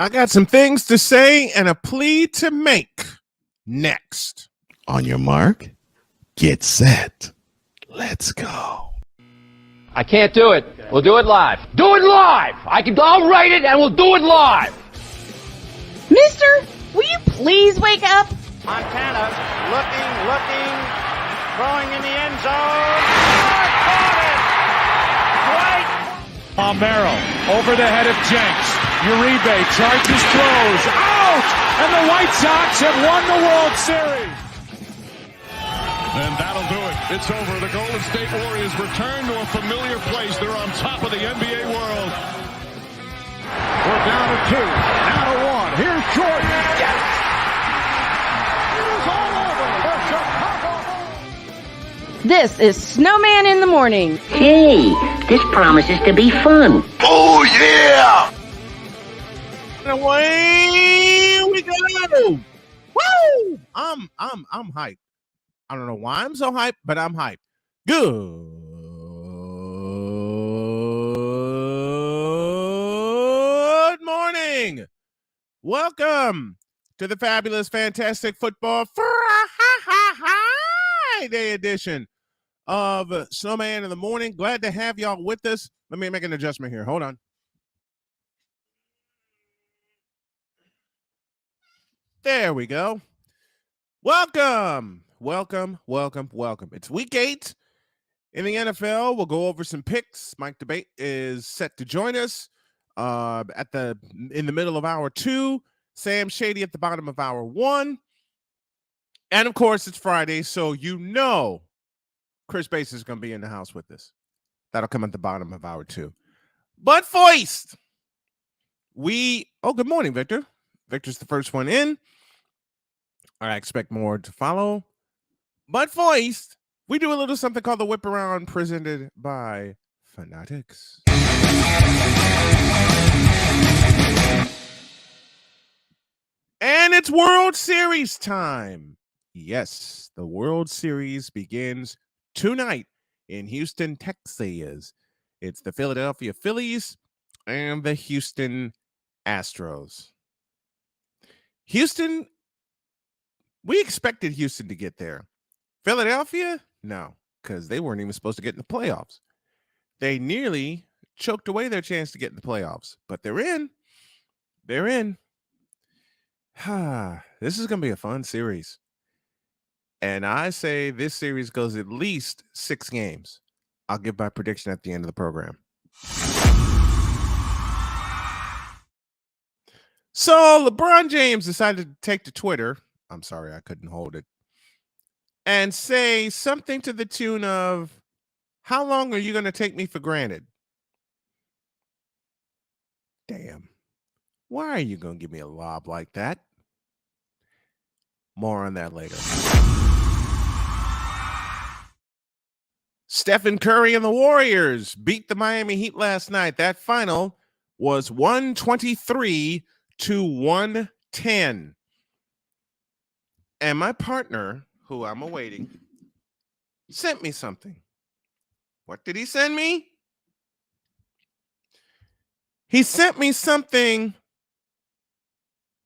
I got some things to say and a plea to make. Next. On your mark, get set. Let's go. I can't do it. We'll do it live. Do it live! I'll write it and we'll do it live! Mister, will you please wake up? Montana looking, throwing in the end zone. Caught it! Right. Palmero over the head of Jenks. Uribe charges, throws, out! And the White Sox have won the World Series. And that'll do it. It's over. The Golden State Warriors return to a familiar place. They're on top of the NBA world. We're down to 2, now to 1. Here's Jordan. Yes! It is all over for Chicago. This is Snowman in the Morning. Hey, this promises to be fun. Oh, yeah! And away we go. Woo! I'm hyped. I don't know why I'm so hyped, but I'm hyped. Good morning. Welcome to the fabulous, fantastic football Friday edition of Snowman in the Morning. Glad to have y'all with us. Let me make an adjustment here. Hold on. There we go. Welcome. It's week 8 in the NFL. We'll go over some picks. Mike Debate is set to join us in the middle of hour 2. Sam Shady at the bottom of hour 1. And of course, it's Friday, so you know Chris Bass is going to be in the house with us. That'll come at the bottom of hour 2. But first, good morning, Victor. Victor's the first one in. I expect more to follow. But first, we do a little something called the Whip Around, presented by Fanatics. And it's World Series time. Yes, the World Series begins tonight in Houston, Texas. It's the Philadelphia Phillies and the Houston Astros. Houston, we expected Houston to get there. Philadelphia, no, because they weren't even supposed to get in the playoffs. They nearly choked away their chance to get in the playoffs, but they're in. This is going to be a fun series. And I say this series goes at least 6 games. I'll give my prediction at the end of the program. So LeBron James decided to take to Twitter. I'm sorry, I couldn't hold it. And say something to the tune of, how long are you going to take me for granted? Damn. Why are you going to give me a lob like that? More on that later. Stephen Curry and the Warriors beat the Miami Heat last night. That final was 123-110. And my partner, who I'm awaiting, sent me something. What did he send me? He sent me something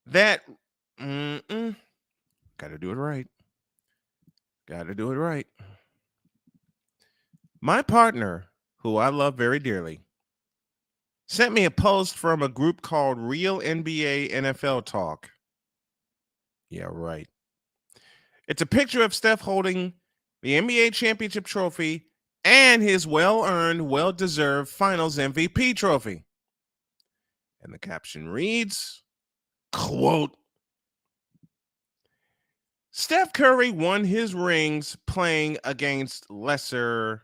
that gotta do it right. My partner, who I love very dearly, sent me a post from a group called Real NBA NFL Talk. Yeah, right. It's a picture of Steph holding the NBA championship trophy and his well-earned, well-deserved finals MVP trophy. And the caption reads, quote, Steph Curry won his rings playing against lesser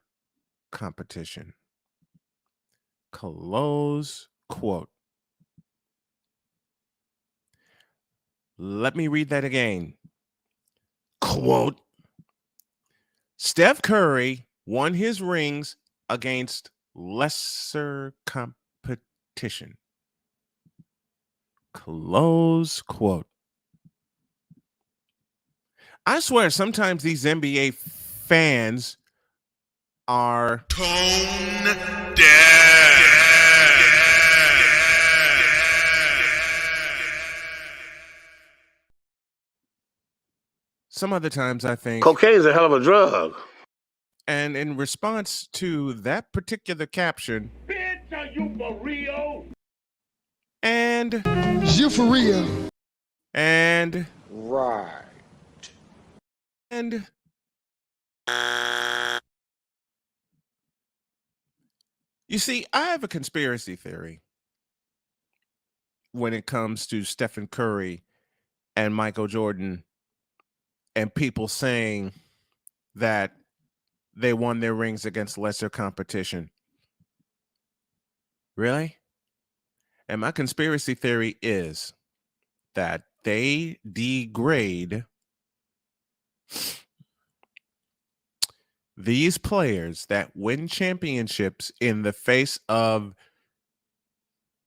competition. Close quote. Let me read that again. Quote, Steph Curry won his rings against lesser competition. Close quote. I swear sometimes these NBA fans are tone deaf. some other times I think, Cocaine's a hell of a drug. and in response to that particular caption, Bitch, are you for real? and You for real? Right. and you see, I have a conspiracy theory when it comes to Stephen Curry and Michael Jordan and people saying that they won their rings against lesser competition. Really? And my conspiracy theory is that they degrade these players that win championships in the face of,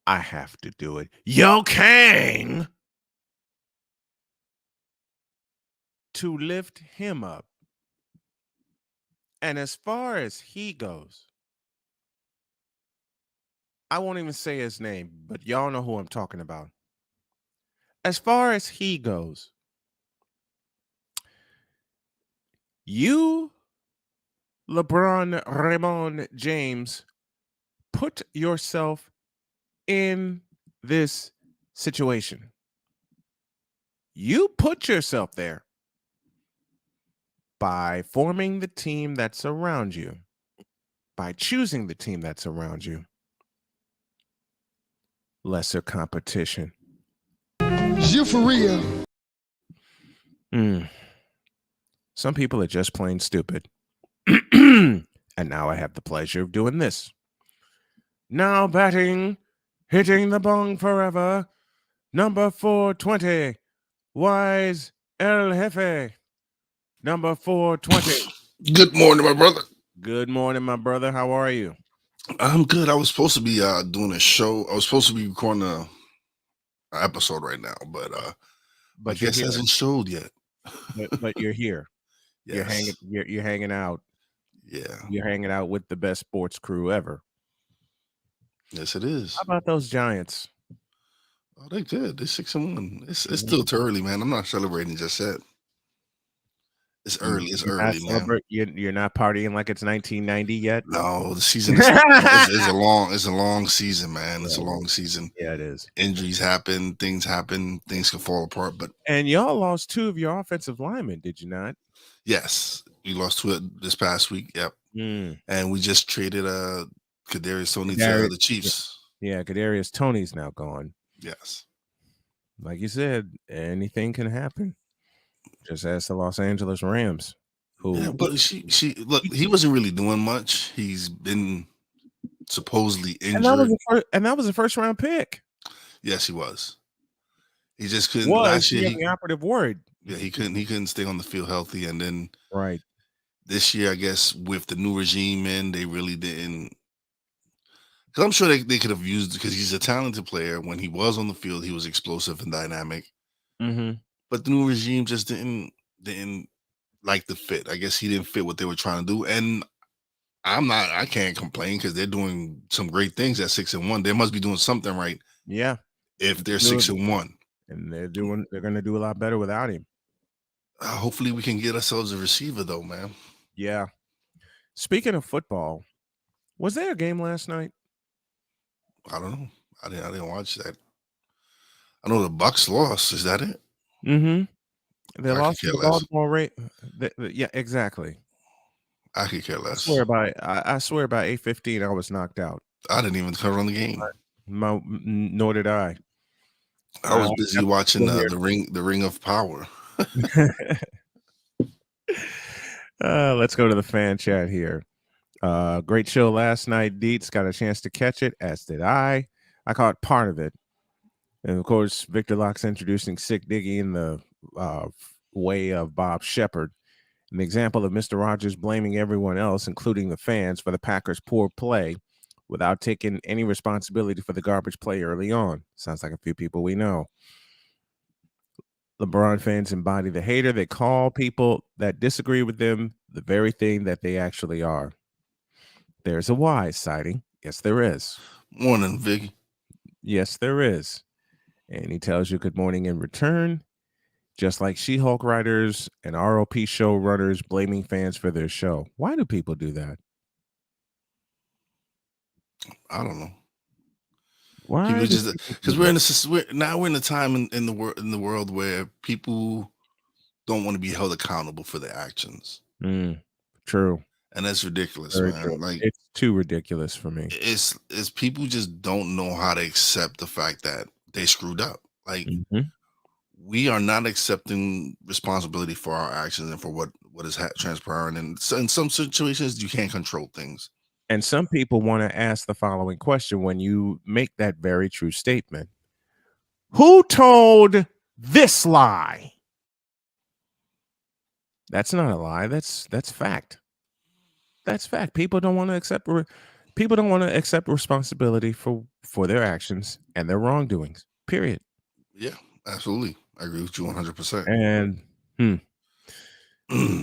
I have to do it, Yo Kang, to lift him up. And as far as he goes, I won't even say his name, but y'all know who I'm talking about. As far as he goes, you, LeBron Raymond James, put yourself in this situation. You put yourself there by forming the team that's around you, by choosing the team that's around you. Lesser competition. You for real? Some people are just plain stupid. And now I have the pleasure of doing this. Now batting, hitting the bong forever, number 420, Wise El Jefe. Number 420. Good morning, my brother. Good morning, my brother. How are you? I'm good. I was supposed to be doing a show. I was supposed to be recording a episode right now, but I guess it hasn't showed yet. But you're here. Yes. You're hanging out. Yeah. You're hanging out with the best sports crew ever. Yes, it is. How about those Giants? Oh, they're good. They're 6-1. It's still too early, man. I'm not celebrating just yet. It's early. It's early, man. You're not partying like it's 1990 yet? No, the season is it's a long season, man. It's a long season. Yeah, it is. Injuries happen, things can fall apart. But and y'all lost 2 of your offensive linemen, did you not? Yes, we lost 2 this past week. Yep. And we just traded Kadarius Toney to the Chiefs. Yeah, Kadarius Toney's now gone. Yes. Like you said, anything can happen. Just ask the Los Angeles Rams. But he wasn't really doing much. He's been supposedly injured. And that was a first round pick. Yes, he was. He just couldn't. Last year, the operative word. Yeah, he couldn't stay on the field healthy. And then right this year, I guess with the new regime in, they really didn't. Because I'm sure they could have used, because he's a talented player. When he was on the field, he was explosive and dynamic. But the new regime just didn't like the fit. I guess he didn't fit what they were trying to do. And I can't complain, because they're doing some great things at 6-1. They must be doing something right. Yeah. If they're 6-1. And they're going to do a lot better without him. Hopefully we can get ourselves a receiver though, man. Yeah. Speaking of football, was there a game last night? I don't know. I didn't watch that. I know the Bucks lost. Is that it? They lost to the Baltimore Ravens. Yeah, exactly. I could care less. I swear by 8:15 I was knocked out. I didn't even cover on the game. Nor did I. I was busy watching the Ring of Power. Let's go to the fan chat here. Great show last night. Dietz got a chance to catch it, as did I. I caught part of it. And of course, Victor Locke's introducing Sick Diggy in the way of Bob Shepard. An example of Mr. Rogers blaming everyone else, including the fans, for the Packers' poor play without taking any responsibility for the garbage play early on. Sounds like a few people we know. LeBron fans embody the hater. They call people that disagree with them the very thing that they actually are. There's a Wise sighting. Yes, there is. Morning, Vicky. Yes, there is. And he tells you good morning in return. just like She-Hulk writers and ROP showrunners blaming fans for their show. Why do people do that? I don't know. Why? People just because we're in a time in the world where people don't want to be held accountable for their actions. True. And that's ridiculous, Very man. true. Like, it's too ridiculous for me. It's people just don't know how to accept the fact that they screwed up. Like, we are not accepting responsibility for our actions and for what is transpiring. And so in some situations, you can't control things. And some people want to ask the following question when you make that very true statement. Who told this lie? That's not a lie. That's fact. That's fact. People don't want to accept responsibility for their actions and their wrongdoings. Period. Yeah, absolutely. I agree with you 100%. And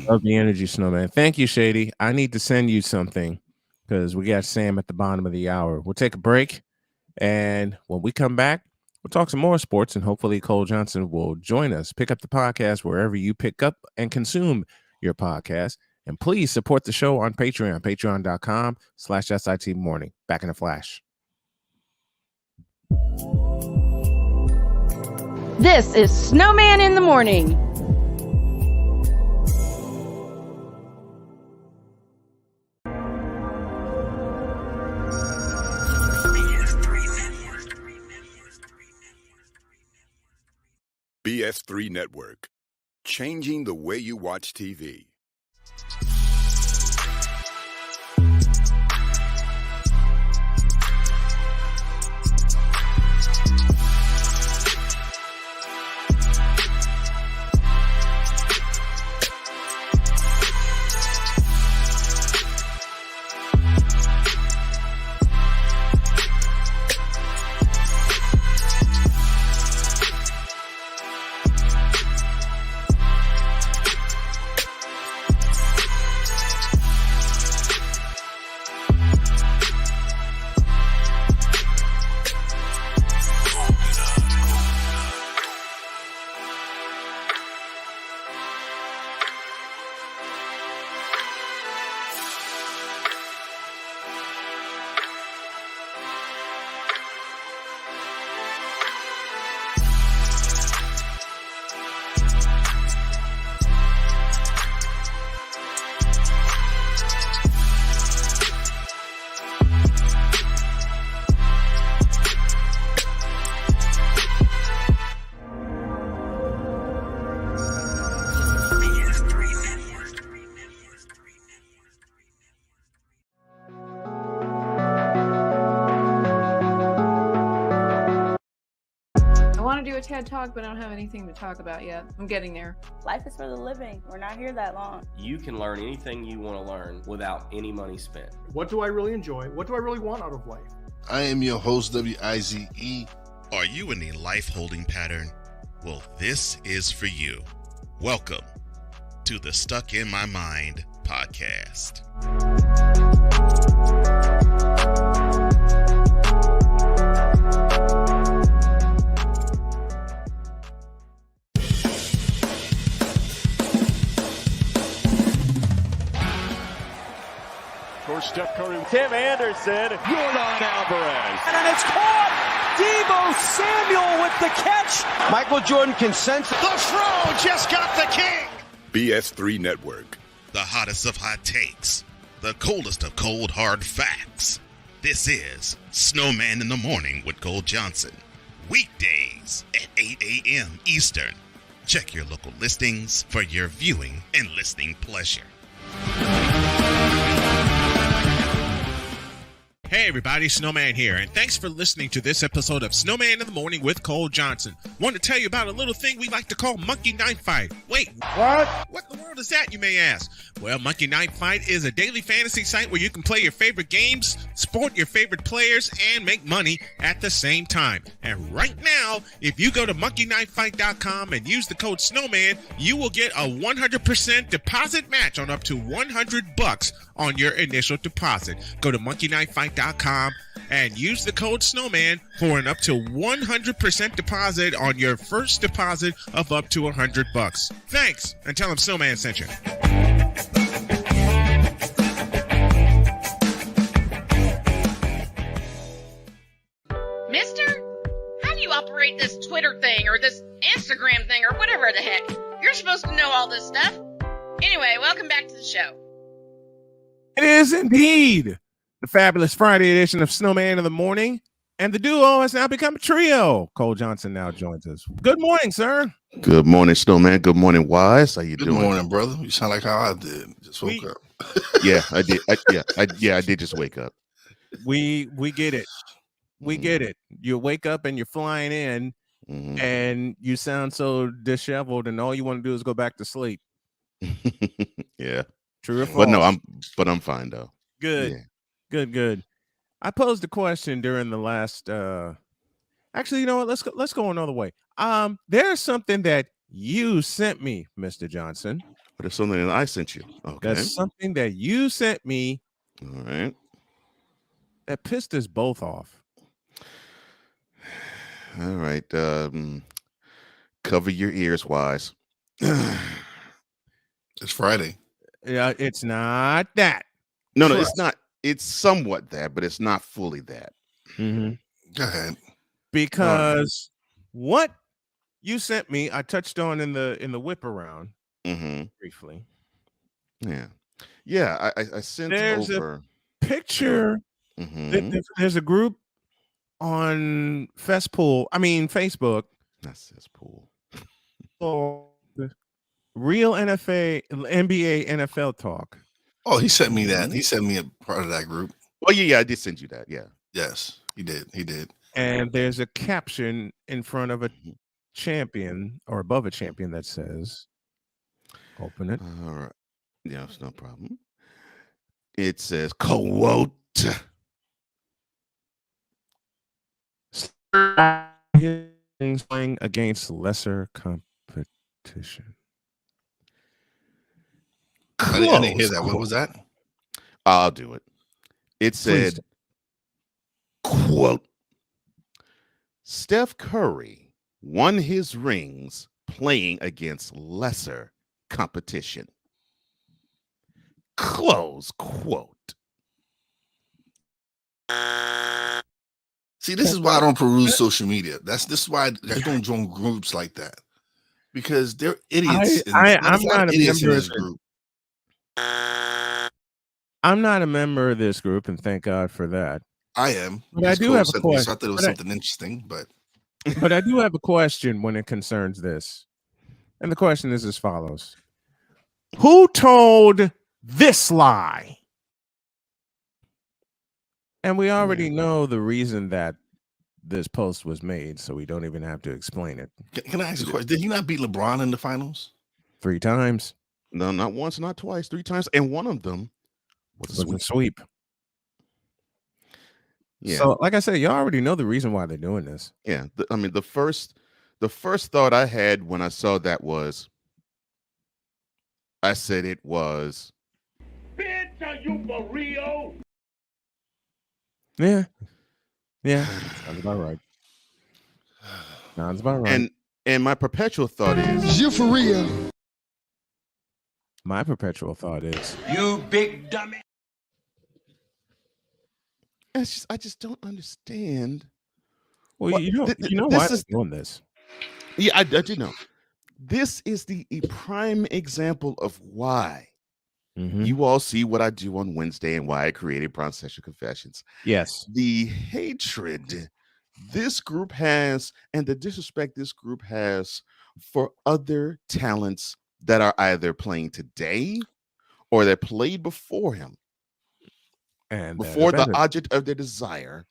love the energy, Snowman. Thank you, Shady. I need to send you something because we got Sam at the bottom of the hour. We'll take a break, and when we come back, we'll talk some more sports, and hopefully Cole Johnson will join us. Pick up the podcast wherever you pick up and consume your podcast. And please support the show on Patreon, patreon.com/SIT Morning. Back in a flash. This is Snowman in the Morning. BS3 Network, changing the way you watch TV. a TED Talk, but I don't have anything to talk about yet. I'm getting there. Life is for the living. We're not here that long. You can learn anything you want to learn without any money spent. What do I really enjoy? What do I really want out of life? I am your host, WIZE. Are you in a life-holding pattern? Well, this is for you. Welcome to the Stuck in My Mind podcast. For Steph Curry, Tim Anderson, Jordan Alvarez, and it's caught. Deebo Samuel with the catch. Michael Jordan can sense. The throw just got the king. BS3 Network. The hottest of hot takes. The coldest of cold hard facts. This is Snowman in the Morning with Cole Johnson. Weekdays at 8 a.m. Eastern. Check your local listings for your viewing and listening pleasure. Hey everybody, Snowman here, and thanks for listening to this episode of Snowman in the Morning with Cole Johnson. Want to tell you about a little thing we like to call Monkey Knife Fight. Wait, what in the world is that, you may ask? Well, Monkey Knife Fight is a daily fantasy site where you can play your favorite games, support your favorite players, and make money at the same time. And right now, if you go to monkeyknifefight.com and use the code Snowman, you will get a 100% deposit match on up to $100 on your initial deposit. Go to monkeyknifefight.com, and use the code Snowman for an up to 100% deposit on your first deposit of up to $100. Thanks, and tell them Snowman sent you. Mister, how do you operate this Twitter thing or this Instagram thing or whatever the heck? You're supposed to know all this stuff. Anyway, welcome back to the show. It is indeed the fabulous Friday edition of Snowman in the Morning, and the duo has now become a trio. Cole Johnson now joins us. Good morning, sir. Good morning, Snowman. Good morning, Wise. How you doing? Good morning, brother. You sound like how I did. Just woke up. Yeah, I did. I did just wake up. We get it. We get it. You wake up and you're flying in, and you sound so disheveled, and all you want to do is go back to sleep. Yeah. True or false? But I'm fine though. Good. Yeah. Good. I posed a question during the last actually, you know what? Let's go another way. There's something that you sent me, Mr. Johnson. But it's something that I sent you. Okay. That's something that you sent me. All right. That pissed us both off. All right. Cover your ears, Wise. It's Friday. Yeah, it's not that. No, it's not. It's somewhat that, but it's not fully that. Mm-hmm. Go ahead. Because what you sent me, I touched on in the whip around briefly. Yeah. I sent over a picture. There's a group on Facebook. That's cesspool. Real NBA NFL talk. Oh, he sent me that. He sent me a part of that group. Oh yeah, I did send you that. Yeah. Yes, he did. And there's a caption in front of a champion or above a champion that says, "Open it." All right. Yeah, it's no problem. It says quote. Playing against lesser competition. I didn't hear that. What was that? I'll do it. It said, quote, Steph Curry won his rings playing against lesser competition. Close quote. See, this is why I don't peruse social media. This is why I don't join groups like that, because they're idiots. I'm not a member of this group. I'm not a member of this group, and thank God for that. I am. But I do have a question. So I thought it was something interesting, but I do have a question when it concerns this, and the question is as follows: who told this lie? And we already know the reason that this post was made, so we don't even have to explain it. Can I ask a question? Did he not beat LeBron in the finals? 3 times. No, not once, not twice, 3 times, and one of them was a sweep. Yeah. So, like I said, you already know the reason why they're doing this. Yeah. The first thought I had when I saw that was, I said it was. Bitch, are you for real? Yeah. Sounds about right. Sounds about right. And my perpetual thought is, you for real? My perpetual thought is, you big dummy. I just don't understand. Well, you know why they're doing this. Yeah, I do know. This is the prime example of why you all see what I do on Wednesday and why I created Brown Session Confessions. Yes. The hatred this group has and the disrespect this group has for other talents that are either playing today or that played before him. And before the object of their desire,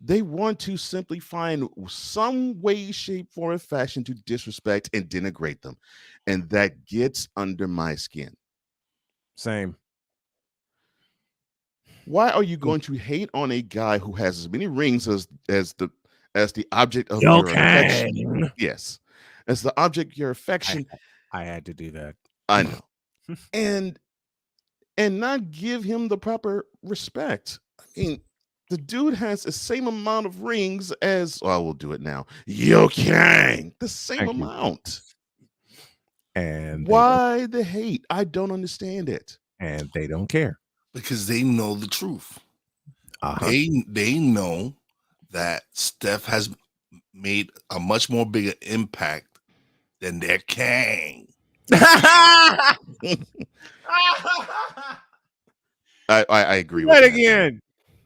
they want to simply find some way, shape, form, or fashion to disrespect and denigrate them. And that gets under my skin. Same. Why are you going to hate on a guy who has as many rings as the object of your affection? Yes. As the object of your affection. I had to do that. I know. and not give him the proper respect. I mean, The dude has the same amount of rings as, well, we'll do it now. Yo Kang, the same amount. And why the hate? I don't understand it. And they don't care because they know the truth. Uh-huh. They know that Steph has made a much more bigger impact than their Kang. I agree do with that that again.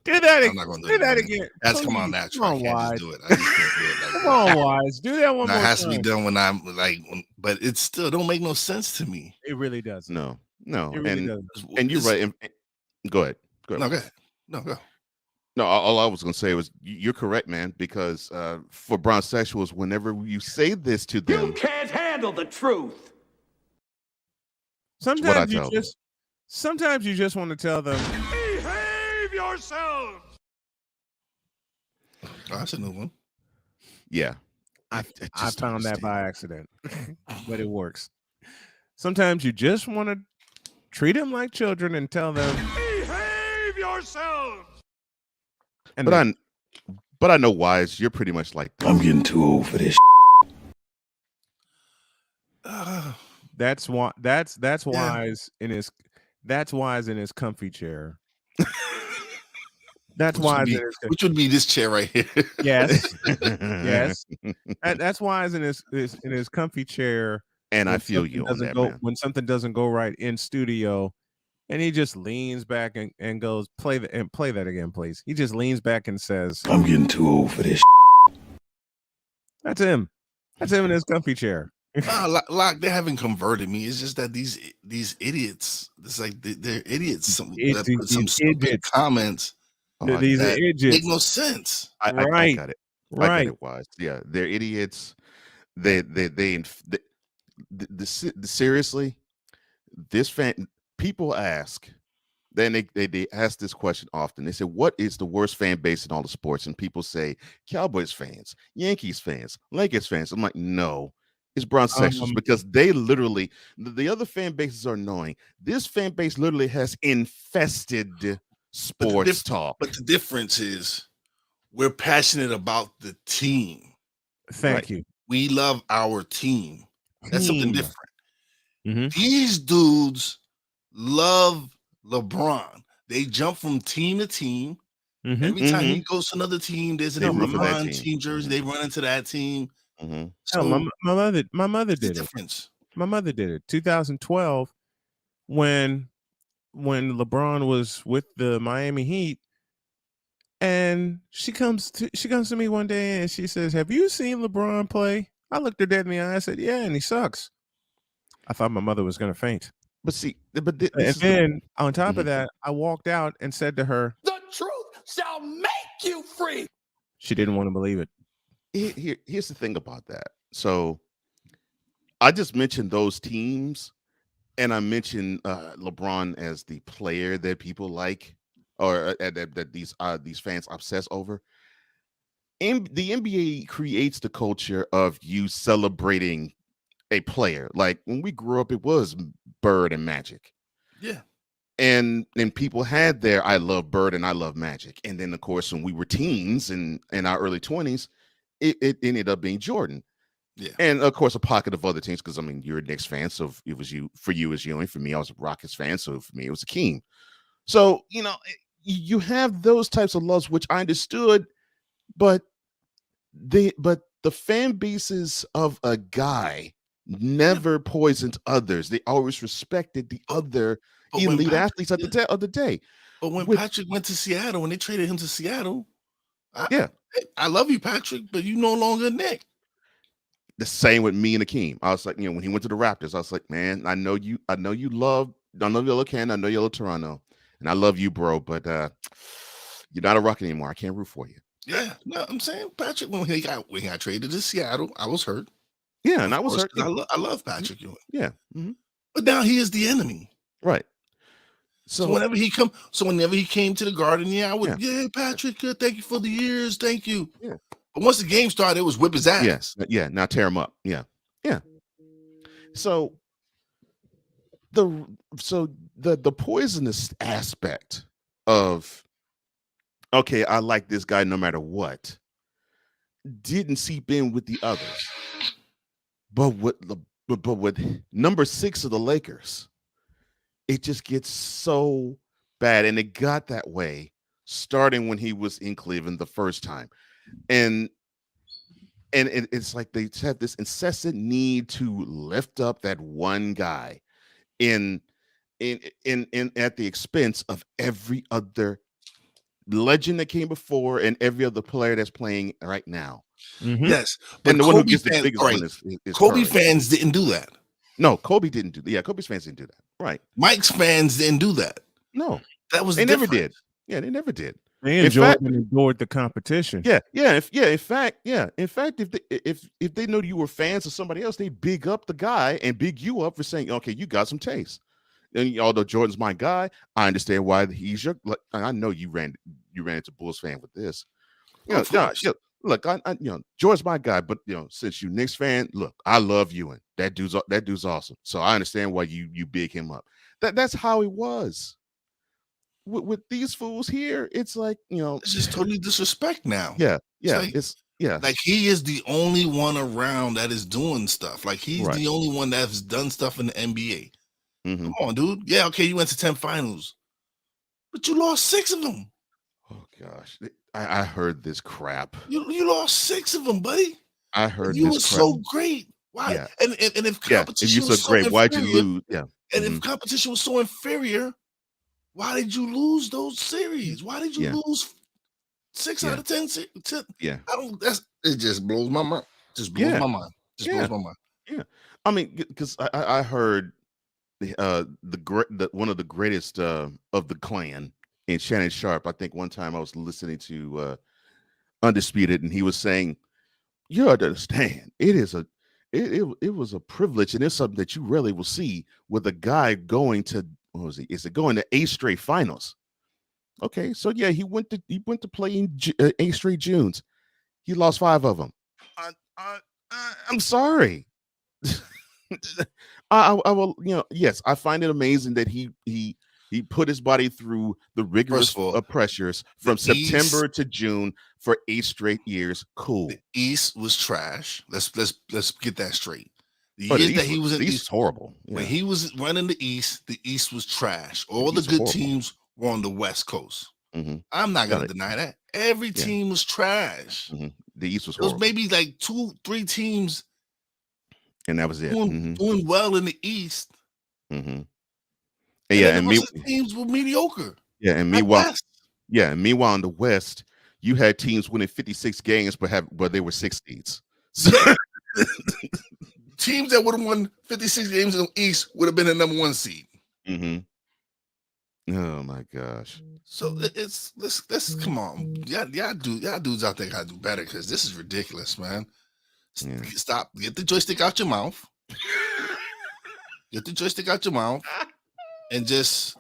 Do that again. I'm not going to do that again. That's Please. come on natural. Come on, I can't Wise. just do it. I just can't do it. Like Come that. on, Wise. Do that one No, more it has time. to be done when I'm like, but it still don't make no sense to me. It really does. No. It really does. And you're right. Go ahead. No, go ahead. No, go. No, all I was going to say was you're correct, man, because for bronsexuals, whenever you say this to them, You can't handle the truth. Sometimes you just want to tell them, Behave yourselves. Oh, that's a new one. Yeah. I found that by accident, but it works. Sometimes you just want to treat them like children and tell them, behave yourselves. But I know Wise, you're pretty much like, I'm getting too old for this. That's why. That's Wise in his. That's Wise in his comfy chair. That's Wise which would be this chair right here. Yes, yes. That's Wise in his comfy chair. And I feel you on that, man. When something doesn't go right in studio, and he just leans back and goes, play that again, please. He just leans back and says, I'm getting too old for this. That's him. That's him in his comfy chair. Lock, they haven't converted me. It's just that these idiots, it's like they're idiots. Some stupid comments. These are idiots. Make no sense. I got it. Right. I got it, Wise. Yeah, they're idiots. Seriously, this fan. People ask. Then they ask this question often. They say, "What is the worst fan base in all the sports?" And people say, "Cowboys fans, Yankees fans, Lakers fans." I'm like, no, it's bronsexuals because they literally the other fan bases are annoying. This fan base literally has infested sports talk. But the difference is, we're passionate about the team. Thank you. We love our team. That's something different. Mm-hmm. These dudes love LeBron. They jump from team to team. Mm-hmm. Every time he goes to another team, there's a LeBron team jersey. They run into that team. Mm-hmm. So my mother did it. Difference. My mother did it. 2012, when LeBron was with the Miami Heat, and she comes to me one day and she says, "Have you seen LeBron play?" I looked her dead in the eye. I said, "Yeah, and he sucks." I thought my mother was going to faint. But see, and then on top of that, I walked out and said to her, "The truth shall make you free." She didn't want to believe it. Here's the thing about that. So I just mentioned those teams, and I mentioned LeBron as the player that people like, or that these fans obsess over. And the NBA creates the culture of you celebrating a player. Like when we grew up, it was Bird and Magic. Yeah. And people had their I love Bird and I love Magic. And then of course, when we were teens and in our early 20s, it ended up being Jordan. Yeah. And of course, a pocket of other teams, because I mean, you're a Knicks fan, so it was you. For you, it was Ewing. For me, I was a Rockets fan, so for me, it was Akeem. So you have those types of loves, which I understood, but the fan bases of a guy never poisoned others. They always respected the other elite athletes at the day. But when Patrick went to Seattle, when they traded him to Seattle, I love you, Patrick, but you no longer Nick. The same with me and Akeem. I was like, when he went to the Raptors, I was like, man, I know you love Yellow Cannon, I know Yellow Toronto, and I love you, bro, but you're not a Rocket anymore. I can't root for you. Yeah, no, I'm saying Patrick, when he got traded to Seattle, I was hurt. Yeah, and I was hurt. I love Patrick Ewing. Yeah. Mm-hmm. But now he is the enemy. Right. So whenever he came to the Garden, I would, Patrick, thank you for the years. Thank you. Yeah. But once the game started, it was whip his ass. Yes. Yeah. Now tear him up. Yeah. Yeah. So the poisonous aspect of okay, I like this guy no matter what, didn't seep in with the others. But with number 6 of the Lakers, it just gets so bad. And it got that way starting when he was in Cleveland the first time. And it's like they have this incessant need to lift up that one guy in in at the expense of every other legend that came before and every other player that's playing right now. Yes, but And the one who Kobe gets the fans, biggest all one right, is Kobe Curry. fans didn't do that. No, Kobe didn't do that. Yeah, Kobe's fans didn't do that. Right. Mike's fans didn't do that. No, That was they never different. did. Yeah, they never did. They In fact, enjoyed the competition. yeah. In fact, if they know you were fans of somebody else, they big up the guy and big you up for saying, okay, you got some taste. And although Jordan's my guy, I understand why he's your. Like, I know you ran into Bulls fan with this. You know, look, I Jordan's my guy, but since you Knicks fan, look, I love you and that dude's awesome. So I understand why you big him up. That's how he was. With these fools here, it's like it's just totally disrespect now. Yeah, it's like he is the only one around that is doing stuff. Like he's the only one that's done stuff in the NBA. Come on, dude. Yeah, okay, you went to 10 finals, but you lost 6 of them. Oh gosh, I heard this crap. You lost 6 of them, buddy. I heard you this were crap. so great. Why? Yeah. And if competition if was so great, inferior, why'd you lose? Yeah. And if competition was so inferior, why did you lose those series? Why did you lose 6 out of 10? Yeah. It just blows my mind. Just blows my mind. Blows my mind. Yeah. I mean, because I heard the one of the greatest of the clan in Shannon Sharp. I think one time I was listening to Undisputed, and he was saying, "You understand? It was a privilege, and it's something that you rarely will see with a guy going to what was he? Is it going to 8 straight finals? Okay, so yeah, he went to play in 8 straight Junes. He lost 5 of them. I'm sorry." I will, yes, I find it amazing that he put his body through the rigorous pressures from September to June for 8 straight years. Cool. The East was trash. Let's get that straight. The years that he was in the East, horrible. Yeah. When he was running the East was trash. All the good teams were on the West Coast. I'm not gonna deny that. Every team was trash. The East was horrible. There was maybe like 2-3 teams. And that was it. Doing well in the East. And teams were mediocre. Yeah, and meanwhile in the West, you had teams winning 56 games, but they were 6 seeds. So teams that would have won 56 games in the East would have been the number 1 seed. Oh my gosh. So let's come on. Y'all dudes out there gotta do better because this is ridiculous, man. Stop. Get the joystick out your mouth. Get the joystick out your mouth and just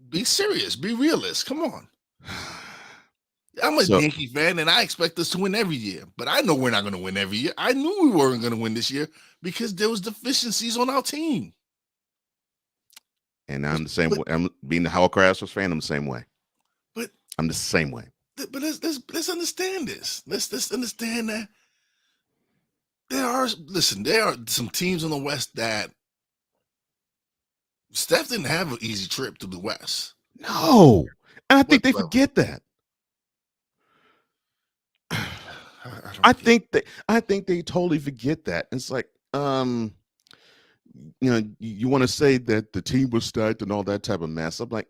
be serious. Be realist. Come on. I'm a Yankee fan and I expect us to win every year, but I know we're not going to win every year. I knew we weren't going to win this year because there was deficiencies on our team. And I'm the same way. I'm being the Howard Craftsman fan. I'm the same way. But I'm the same way. But let's understand this. Let's understand that. There are some teams in the West that Steph didn't have an easy trip to the West. No. And I think they forget that. I think they totally forget that. It's like, you want to say that the team was stacked and all that type of mess. I'm like,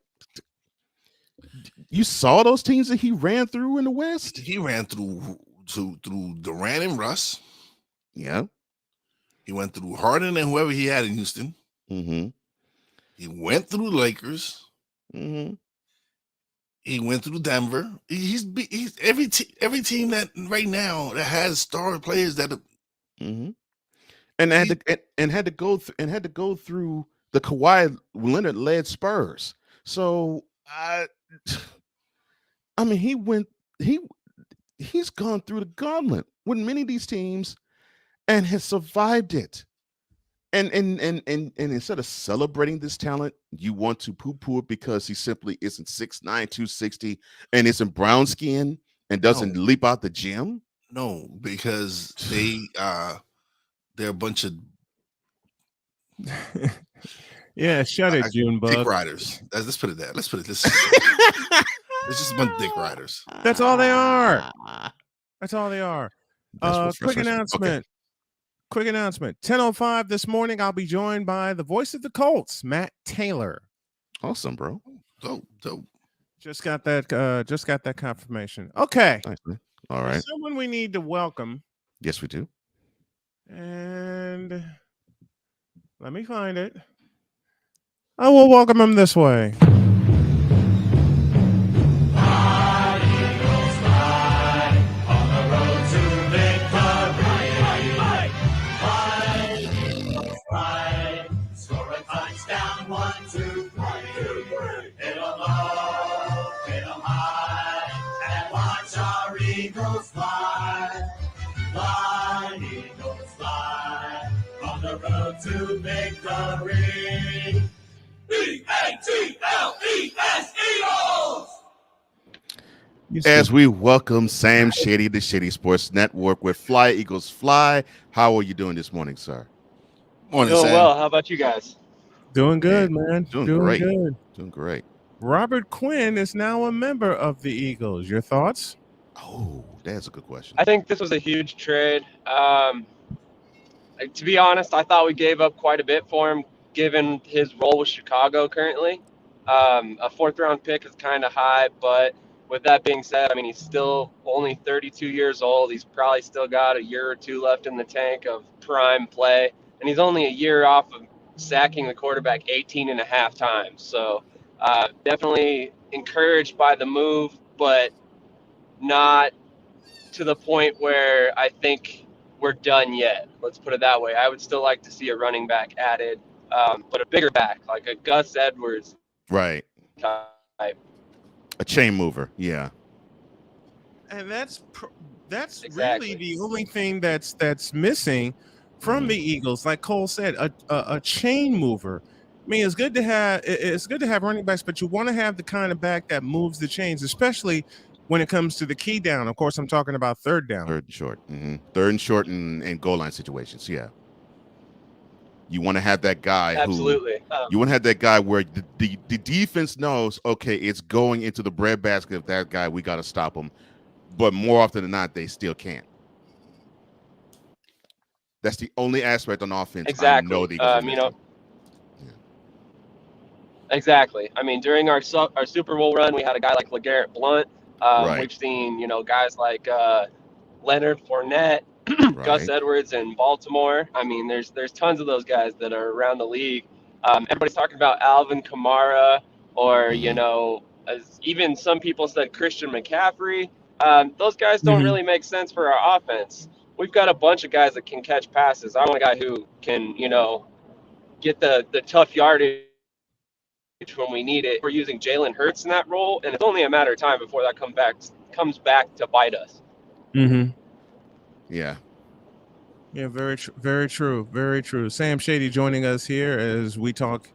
you saw those teams that he ran through in the West? He ran through Durant and Russ. Yeah. He went through Harden and whoever he had in Houston. He went through the Lakers. He went through Denver. He's every team that right now that has star players that and had to go through the Kawhi Leonard led Spurs. So I mean he's gone through the gauntlet with many of these teams and has survived it. And instead of celebrating this talent, you want to poo-poo it because he simply isn't 6'9", 260, and isn't brown skin and doesn't leap out the gym. No, because they're a bunch of yeah, shut it, Junebug. dick riders. Let's put it there. Let's put it this. It's just a bunch of dick riders. That's all they are. That's all they are. Quick announcement. Okay. Quick announcement. 10:05 this morning. I'll be joined by the voice of the Colts, Matt Taylor. Awesome, bro. Dope. Just got that confirmation. Okay. Nice, man. All right. Someone we need to welcome. Yes, we do. And let me find it. I will welcome him this way. To victory. E-A-T-L-E-S, Eagles! As we welcome Sam Shady, the Shady Sports Network with Fly Eagles Fly. How are you doing this morning, sir? Morning, Doing Sam. well. How about you guys? Doing good, man. Doing great. Good. Doing great. Robert Quinn is now a member of the Eagles. Your thoughts? Oh, that's a good question. I think this was a huge trade. To be honest, I thought we gave up quite a bit for him, given his role with Chicago currently. A fourth-round pick is kind of high, but with that being said, I mean, he's still only 32 years old. He's probably still got a year or two left in the tank of prime play, and he's only a year off of sacking the quarterback 18 and a half times. So definitely encouraged by the move, but not to the point where I think we're done yet. Let's put it that way. I would still like to see a running back added, but a bigger back, like a Gus Edwards Right. type. A chain mover. Yeah. And that's Exactly. really the only thing that's missing from the Eagles. Like Cole said, a chain mover. I mean, it's good to have running backs, but you want to have the kind of back that moves the chains, especially when it comes to the key down. Of course, I'm talking about third down. Third and short. Third and short and goal line situations. Yeah. You want to have that guy Absolutely. You want to have that guy where the defense knows, okay, it's going into the breadbasket of that guy. We got to stop him. But more often than not, they still can't. That's the only aspect on offense. Exactly. I know the Eagles you know. Exactly. I mean, during our Super Bowl run, we had a guy like LeGarrette Blount. Right. We've seen, guys like Leonard Fournette, Gus Edwards in Baltimore. I mean, there's tons of those guys that are around the league. Everybody's talking about Alvin Kamara, or even some people said Christian McCaffrey. Those guys don't really make sense for our offense. We've got a bunch of guys that can catch passes. I want a guy who can, get the tough yardage when we need it. We're using Jalen Hurts in that role, and it's only a matter of time before that comes back to bite us. Yeah. Yeah, very true. Very true. Sam Shady joining us here as we talk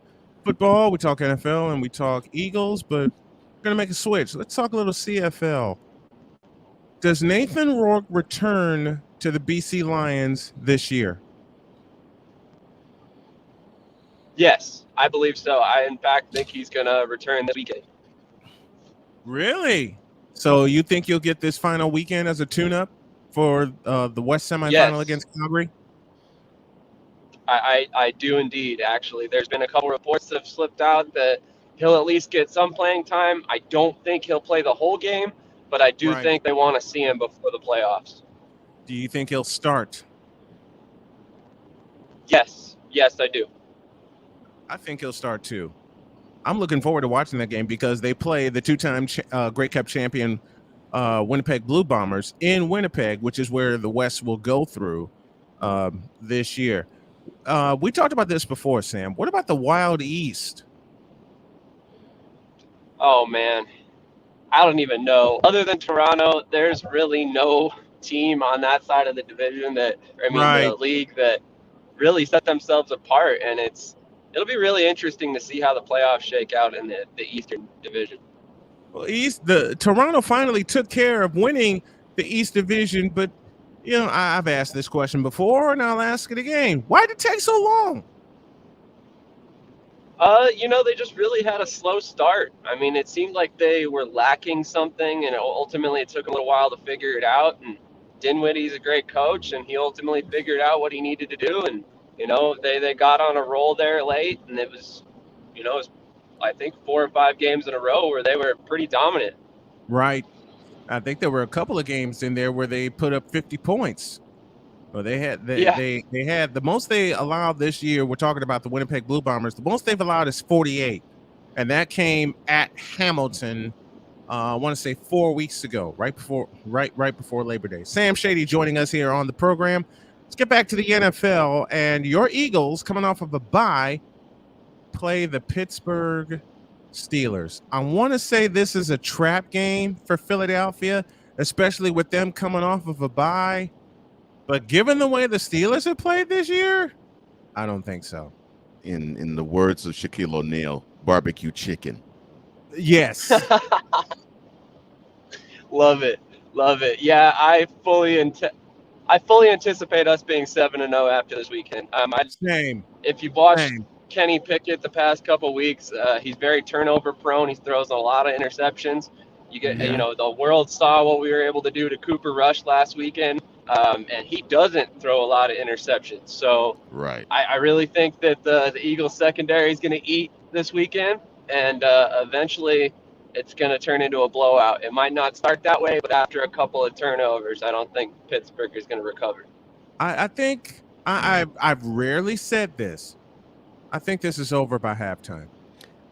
football, we talk NFL, and we talk Eagles, but we're going to make a switch. Let's talk a little CFL. Does Nathan Rourke return to the BC Lions this year? Yes, I believe so. I, in fact, think he's going to return this weekend. Really? So you think you'll get this final weekend as a tune-up for the West semifinal against Calgary? I do indeed, actually. There's been a couple reports that have slipped out that he'll at least get some playing time. I don't think he'll play the whole game, but I do think they want to see him before the playoffs. Do you think he'll start? Yes, I do. I think he'll start too. I'm looking forward to watching that game because they play the two-time Grey Cup champion Winnipeg Blue Bombers in Winnipeg, which is where the West will go through this year. We talked about this before, Sam. What about the Wild East? Oh, man. I don't even know. Other than Toronto, there's really no team on that side of the division the league that really set themselves apart, and it'll be really interesting to see how the playoffs shake out in the Eastern Division. Well, the Toronto finally took care of winning the East Division, but I've asked this question before, and I'll ask it again. Why did it take so long? They just really had a slow start. I mean, it seemed like they were lacking something, and ultimately it took them a little while to figure it out. And Dinwiddie's a great coach, and he ultimately figured out what he needed to do. And they got on a roll there late, and it was I think 4 or 5 games in a row where they were pretty dominant. Right. I think there were a couple of games in there where they put up 50 points. Well, they had the most they allowed this year. We're talking about the Winnipeg Blue Bombers. The most they've allowed is 48, and that came at Hamilton. I want to say 4 weeks ago, right before Labor Day. Sam Shady joining us here on the program. Let's get back to the NFL, and your Eagles, coming off of a bye, play the Pittsburgh Steelers. I want to say this is a trap game for Philadelphia, especially with them coming off of a bye. But given the way the Steelers have played this year, I don't think so. In the words of Shaquille O'Neal, barbecue chicken. Yes. Love it. Yeah, I fully anticipate us being 7-0 after this weekend. Same. If you've watched Kenny Pickett the past couple weeks, he's very turnover prone. He throws a lot of interceptions. The world saw what we were able to do to Cooper Rush last weekend. And he doesn't throw a lot of interceptions. So I really think that the Eagles secondary is going to eat this weekend, and eventually it's going to turn into a blowout. It might not start that way, but after a couple of turnovers, I don't think Pittsburgh is going to recover. I think I've rarely said this. I think this is over by halftime.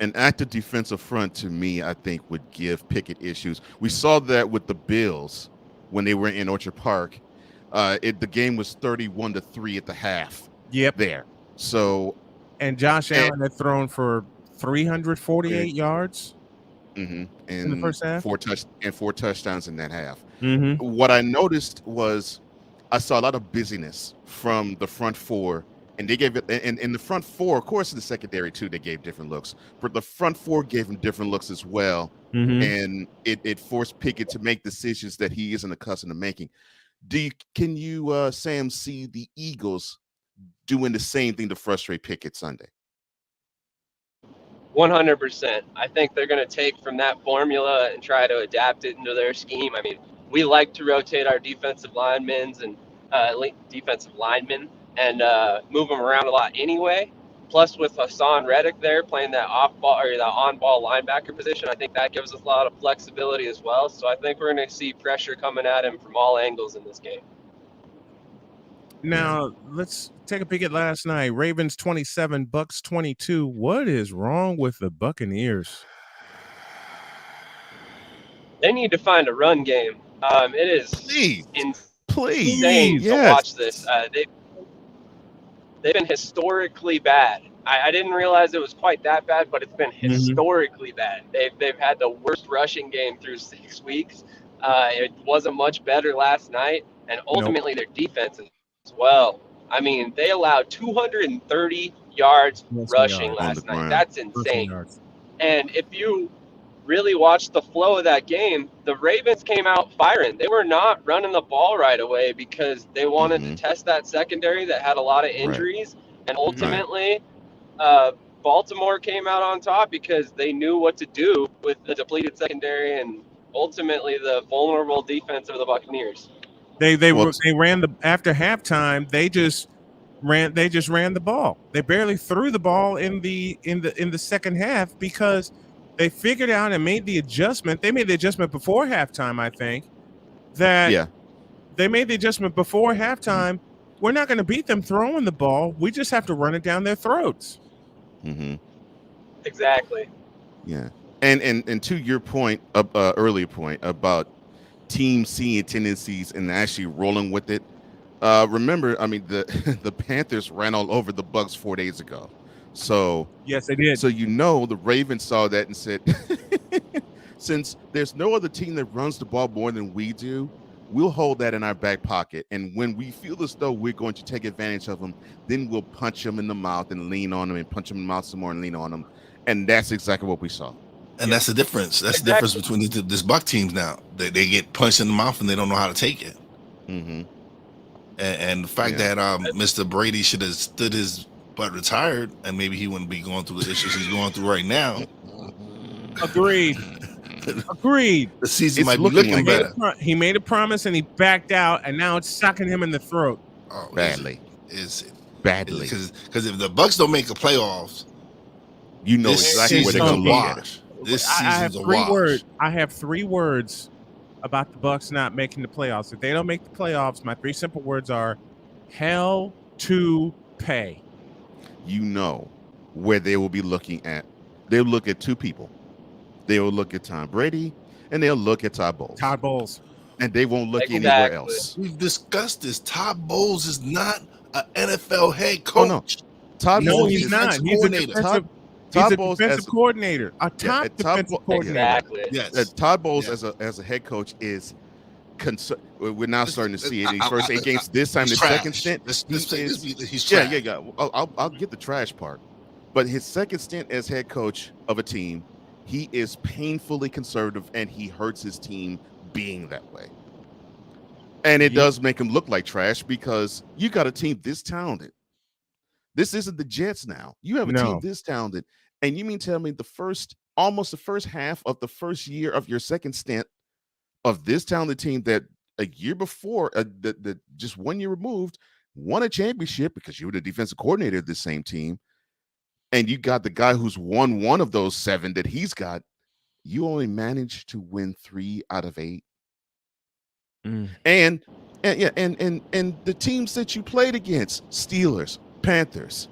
An active defensive front, to me, I think would give Pickett issues. We saw that with the Bills when they were in Orchard Park. The game was 31-3 at the half. Yep. There. So, and Josh Allen had thrown for 348 yards in the first half. 4 touchdowns in that half. Mm-hmm. What I noticed was I saw a lot of busyness from the front four, and they gave it. And in the front four, of course, in the secondary too, they gave different looks. But the front four gave him different looks as well, and it forced Pickett to make decisions that he isn't accustomed to making. Can you, Sam, see the Eagles doing the same thing to frustrate Pickett Sunday? 100%. I think they're going to take from that formula and try to adapt it into their scheme. I mean, we like to rotate our defensive linemen and move them around a lot anyway. Plus, with Hassan Reddick there playing that off-ball or that on-ball linebacker position, I think that gives us a lot of flexibility as well. So I think we're going to see pressure coming at him from all angles in this game. Now, let's take a peek at last night. Ravens 27, Bucks 22. What is wrong with the Buccaneers? They need to find a run game. It is insane to watch this. They've been historically bad. I didn't realize it was quite that bad, but it's been historically bad. They've had the worst rushing game through 6 weeks. It wasn't much better last night, and ultimately their defense as well. I mean, they allowed 230 yards rushing last night. That's insane. And if you really watched the flow of that game, the Ravens came out firing. They were not running the ball right away because they wanted to test that secondary that had a lot of injuries. And ultimately, Baltimore came out on top because they knew what to do with the depleted secondary and ultimately the vulnerable defense of the Buccaneers. They ran after halftime. They just ran the ball. They barely threw the ball in the second half because they figured out and made the adjustment. They made the adjustment before halftime, I think. They made the adjustment before halftime. We're not going to beat them throwing the ball. We just have to run it down their throats. Exactly. Yeah. And to your point, earlier point about teams seeing tendencies and actually rolling with it. Remember, I mean, the Panthers ran all over the Bucs 4 days ago. So yes, they did. So the Ravens saw that and said, since there's no other team that runs the ball more than we do, we'll hold that in our back pocket. And when we feel as though we're going to take advantage of them, then we'll punch them in the mouth and lean on them and punch them in the mouth some more and lean on them. And that's exactly what we saw. And that's the difference. That's the difference between this Buck teams now. They get punched in the mouth and they don't know how to take it. Mm-hmm. And the fact that Mr. Brady should have stood his butt retired, and maybe he wouldn't be going through the issues he's going through right now. Agreed. Agreed. The season might be looking better. He made a promise and he backed out, and now it's sucking him in the throat. Oh, badly. Is it? Badly. Because if the Bucks don't make the playoffs, you know exactly where they're going to wash. This season's a wash. I have 3 words about the Bucks not making the playoffs. If they don't make the playoffs, my 3 simple words are hell to pay. You know where they will be looking at. They'll look at 2 people. They will look at Tom Brady and they'll look at Todd Bowles. Todd Bowles. And they won't look anywhere else. We've discussed this. Todd Bowles is not an NFL head coach. Oh, no. Todd Bowles he's not. He's a defensive coordinator. A top defensive coordinator. Exactly. Yes. Todd Bowles as a head coach is we're now starting to see it in his first 8 games. This time, the second stint, he's trash. Yeah. I'll get the trash part, but his second stint as head coach of a team, he is painfully conservative, and he hurts his team being that way. And it does make him look like trash because you got a team this talented. This isn't the Jets now. You have a team this talented, and you mean tell me almost the first half of the first year of your second stint of this talented team that a year before, that just 1 year removed, won a championship because you were the defensive coordinator of the same team, and you got the guy who's won 1 of those 7 that he's got, you only managed to win 3 out of 8. And the teams that you played against, Steelers, Panthers,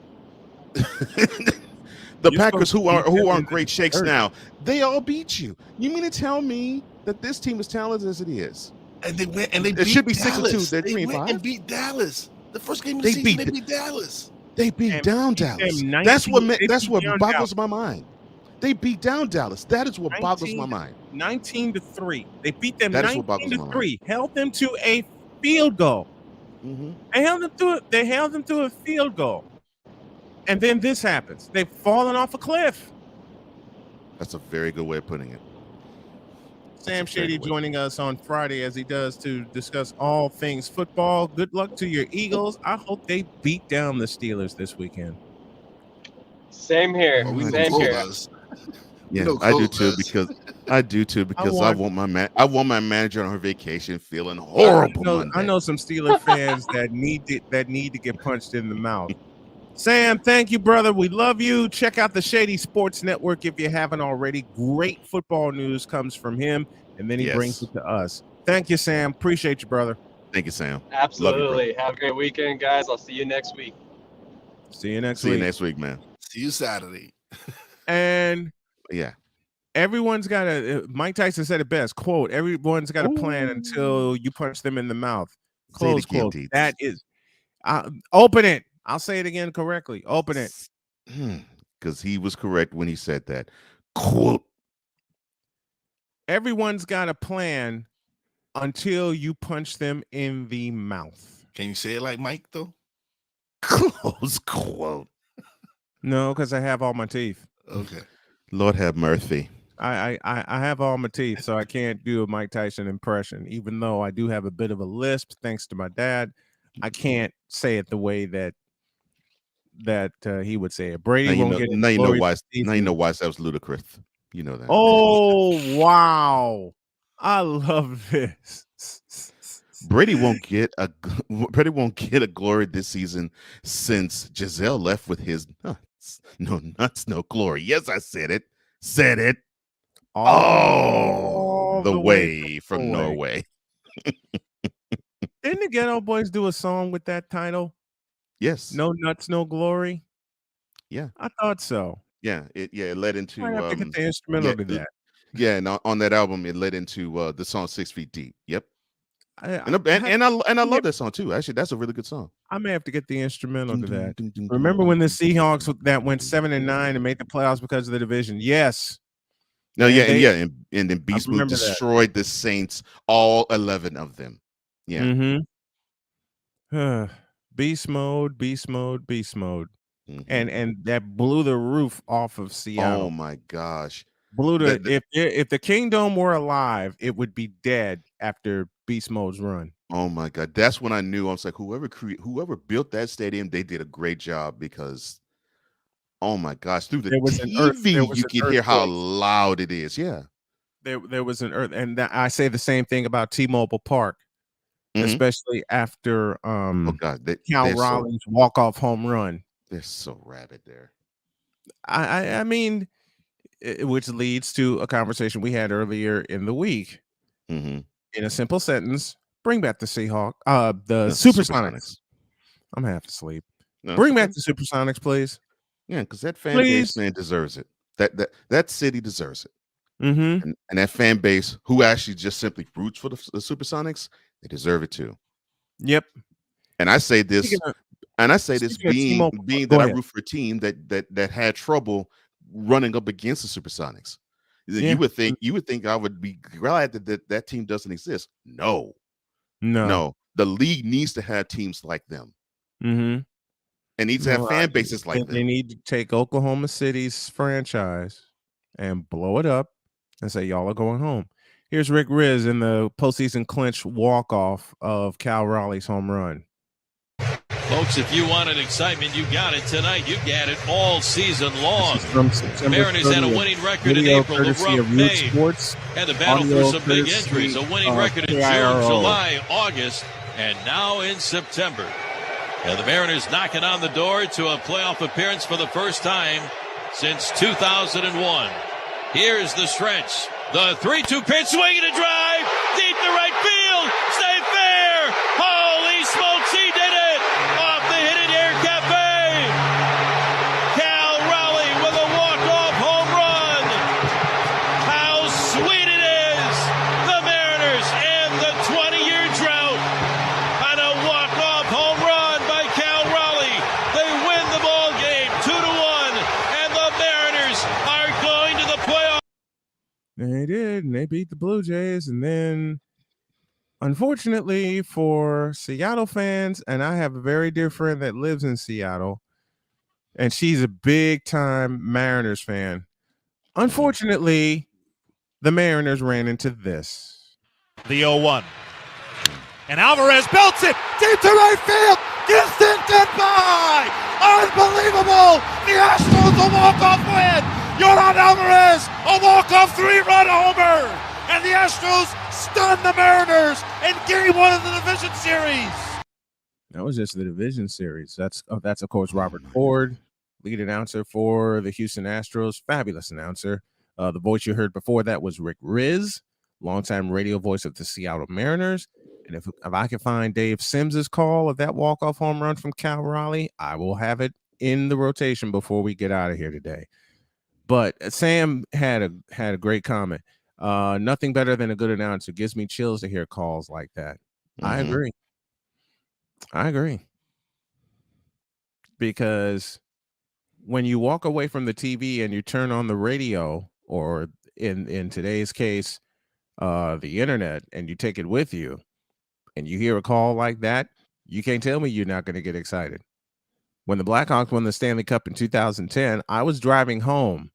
the Packers, who are on great shakes now, they all beat you. You mean to tell me that this team is talented as it is? And they went and they beat should be Dallas. 6-2. They're 3-5. And beat Dallas. The first game of the season, they beat Dallas. They beat down Dallas. That's what boggles my mind. They beat down Dallas. That is what boggles my mind. 19-3. They beat them 19-3. Held them to a field goal. Mm-hmm. They held them to a field goal. And then this happens. They've fallen off a cliff. That's a very good way of putting it. Sam Shady joining us on Friday as he does to discuss all things football. Good luck to your Eagles. I hope they beat down the Steelers this weekend. Same here. Same here. Yeah, I do too because I want my manager on her vacation feeling horrible. I know some Steelers fans that need to get punched in the mouth. Sam, thank you, brother. We love you. Check out the Shady Sports Network if you haven't already. Great football news comes from him, and then he brings it to us. Thank you, Sam. Appreciate you, brother. Thank you, Sam. Absolutely. You, have a great weekend, guys. I'll see you next week. See you next week, man. See you Saturday. And yeah, everyone's got a. Mike Tyson said it best. Quote: "Everyone's got a plan until you punch them in the mouth." Close quote. That is. Open it. I'll say it again correctly. Open it. Because he was correct when he said that. Quote. Everyone's got a plan until you punch them in the mouth. Can you say it like Mike, though? Close quote. No, because I have all my teeth. Okay. Lord have mercy. I have all my teeth, so I can't do a Mike Tyson impression. Even though I do have a bit of a lisp, thanks to my dad, I can't say it the way that he would say it. Brady won't get it. Now you know why that was ludicrous. You know that. Oh wow! I love this. Brady won't get a glory this season since Giselle left with his nuts. No nuts, no glory. Yes, I said it. All the way from Norway. Didn't the Ghetto Boys do a song with that title? Yes. No nuts, no glory. Yeah, I thought so. Yeah, it led into. I have to get the instrumental to that. Yeah, and on that album, it led into the song 6 Feet Deep. Yep. I love that song too. Actually, that's a really good song. I may have to get the instrumental to that. Remember when the Seahawks that went 7-9 and made the playoffs because of the division? Yes. No, and then Beast Mode destroyed the Saints, all 11 of them. Yeah. Mm-hmm. Beast mode, beast mode, beast mode. Mm-hmm. And that blew the roof off of Oh Seattle. my gosh. Blew the if the Kingdom were alive, it would be dead after Beast Mode's run. Oh my God. That's when I knew. I was like, whoever built that stadium, they did a great job because oh my gosh, through the There was TV, you an can hear how earthquake. loud it is. Yeah. There was an earth, and I say the same thing about T-Mobile Park, Mhm. especially after Oh God, Cal they're so Raleigh's walk-off home run. they're so rabid there. I mean, which leads to a conversation we had earlier in the week. Mm-hmm. In a simple sentence, bring back the Seahawks, the No, Supersonics. I'm half asleep. No, Bring it's back okay. the Supersonics, please. Yeah, because that fan base, Please. man, deserves it. That city deserves it. Mm-hmm. And that fan base who actually just simply roots for the Supersonics, they deserve it too. Yep. And I say this, being Go that I ahead. root for a team that had trouble running up against the Supersonics. Yeah. You would think I would be glad that team doesn't exist. No. The league needs to have teams like them. Mm-hmm. And needs to have fan bases like them. They need to take Oklahoma City's franchise and blow it up and say, y'all are going home. Here's Rick Riz in the postseason clinch walk-off of Cal Raleigh's home run. Folks, if you wanted excitement, you got it tonight. You got it all season long. Mariners had a winning record in April, the rough May, and the battle for some big injuries. A winning record in June, July, August, and now in September. And the Mariners knocking on the door to a playoff appearance for the first time since 2001. Here's the stretch. The 3-2 pitch, swinging a drive, deep to right field, stay fair. Holy smokes, he did it! Off the hidden air cafe. Cal Raleigh with a walk-off home run. How sweet it is! The Mariners end the 20-year drought on a walk-off home run by Cal Raleigh. They win the ball game 2-1, and the Mariners are going to the playoffs. They did, and they beat the Blue Jays. And then, unfortunately for Seattle fans, and I have a very dear friend that lives in Seattle, and she's a big-time Mariners fan. Unfortunately, the Mariners ran into this. The 0-1. And Alvarez belts it deep to right field. Distant by. Unbelievable. The Astros a walk-off win. Yordan Alvarez, a walk-off 3-run homer. And the Astros stun the Mariners in Game 1 of the division series. That was just the division series. That's of course Robert Ford, lead announcer for the Houston Astros. Fabulous announcer. The voice you heard before that was Rick Riz, longtime radio voice of the Seattle Mariners. And if I can find Dave Sims's call of that walk-off home run from Cal Raleigh, I will have it in the rotation before we get out of here today. But Sam had a great comment. Nothing better than a good announcer. Gives me chills to hear calls like that. Mm-hmm. I agree. Because when you walk away from the TV and you turn on the radio, or in today's case, the internet, and you take it with you, and you hear a call like that, you can't tell me you're not going to get excited. When the Blackhawks won the Stanley Cup in 2010, I was driving home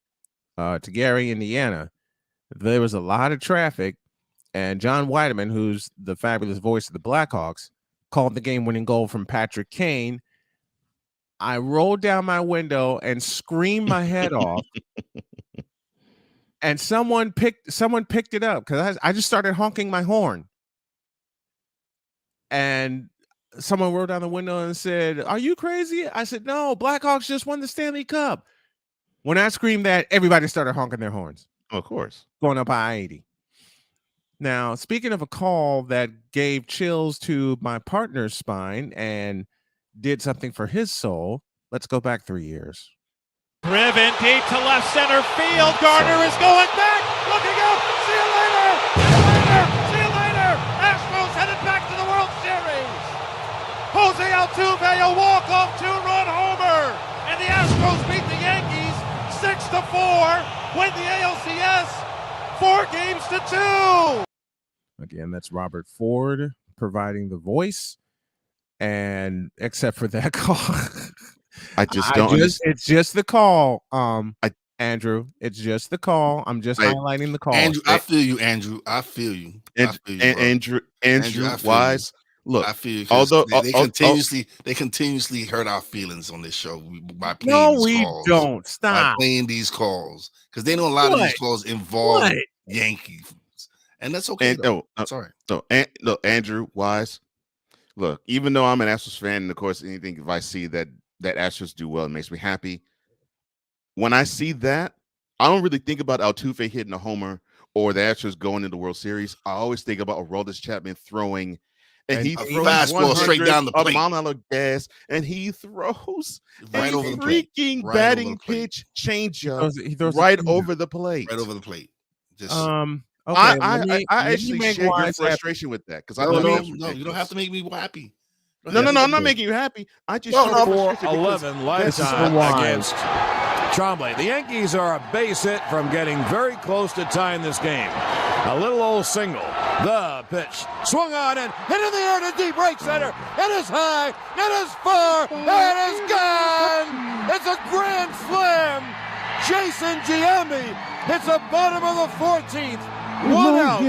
to Gary, Indiana. There was a lot of traffic, and John Weideman, who's the fabulous voice of the Blackhawks, called the game-winning goal from Patrick Kane. I rolled down my window and screamed my head off, and someone picked it up because I just started honking my horn. And someone rolled down the window and said, "Are you crazy?" I said, "No, Blackhawks just won the Stanley Cup." When I screamed that, everybody started honking their horns. Of course. Going up I-80. Now, speaking of a call that gave chills to my partner's spine and did something for his soul, let's go back 3 years. Driven deep to left center field. Gardner is going back. Looking up. See you later. See you later. See you later. Astros headed back to the World Series. Jose Altuve, a walk-off 2-run homer. And the Astros beat the Yankees 6-4. Win the ALCS 4-2. Again, that's Robert Ford, providing the voice, and except for that call, I just don't understand. It's just the call, Andrew. It's just the call. I'm just highlighting the call. Andrew, I feel you, Andrew. I feel you. Andrew Wise. Look, I feel you. Although they continuously hurt our feelings on this show by playing No, these we calls. don't. Stop by playing these calls because they know a lot of these calls involve Yankees, and that's okay. Sorry. No, Andrew Wise. Look, even though I'm an Astros fan, and of course, anything if I see that Astros do well, it makes me happy. When I see that, I don't really think about Altuve hitting a homer or the Astros going into the World Series. I always think about Aroldis Chapman throwing, and he throws fastball straight down the plate, a mile of gas, and he throws right over the freaking batting pitch changeup right over the plate. Right over the plate. Just Okay, I actually share your frustration with that because I know you don't have to make me happy. No, I'm not making you happy. I just 4-11 lifetime against Trombley. The Yankees are a base hit from getting very close to tying this game. A little old single. The pitch swung on and hit in the air to deep right center. It is high. It is far. It is gone. It's a grand slam. Jason Giambi hits the bottom of the 14th. 1 out.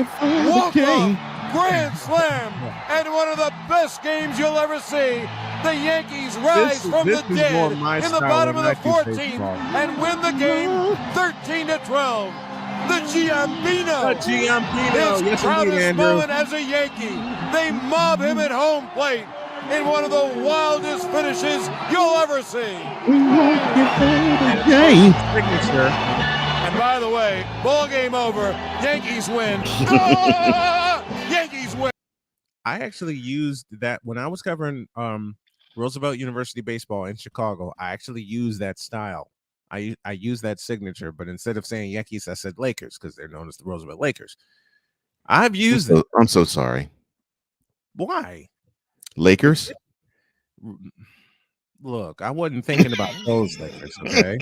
Walk off. Grand slam, and one of the best games you'll ever see. The Yankees rise from the dead in the bottom of the 14th and win the game 13-12. The Giambino, his proudest moment as a Yankee. They mob him at home plate in one of the wildest finishes you'll ever see. Signature. And by the way, ball game over. Yankees win. Yankees win. I actually used that when I was covering Roosevelt University baseball in Chicago. I actually used that style. I used that signature, but instead of saying Yankees, I said Lakers because they're known as the Roosevelt Lakers. I've used it. I'm so sorry. Why? Lakers? Look, I wasn't thinking about those Lakers, okay?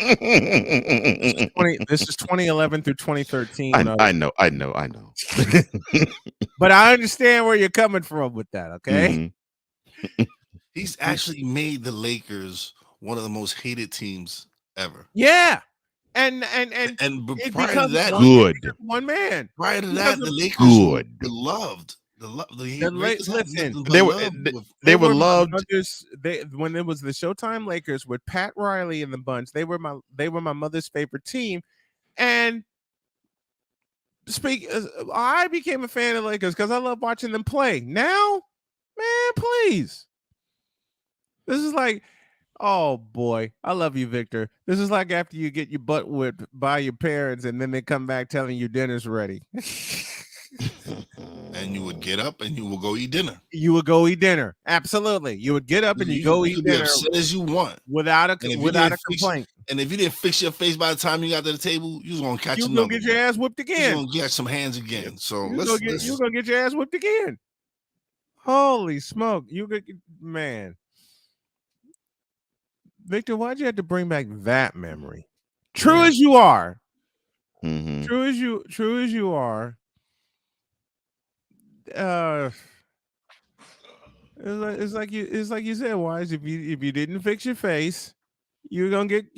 This is 2011 through 2013. I know. But I understand where you're coming from with that, okay? Mm-hmm. He's actually made the Lakers one of the most hated teams ever. Yeah. And prior to that, one man. Prior to that, the Lakers were beloved. They were loved. When it was the Showtime Lakers with Pat Riley and the bunch, they were my mother's favorite team. And I became a fan of Lakers because I love watching them play. Now, man, please. This is like, oh boy, I love you, Victor. This is like after you get your butt whipped by your parents and then they come back telling you dinner's ready. And you would get up and you will go eat dinner. You would go eat dinner. Absolutely. You would get up and you go eat dinner. As upset as you want. Without a complaint. And if you didn't fix your face by the time you got to the table, you was going to catch another. You're going to get your ass whipped again. You're going to get some hands again. So you're going to get your ass whipped again. Holy smoke. Man. Victor, why'd you have to bring back that memory? True as you are. Mm-hmm. True as you are. It's like you said, Wise. If you didn't fix your face, you will get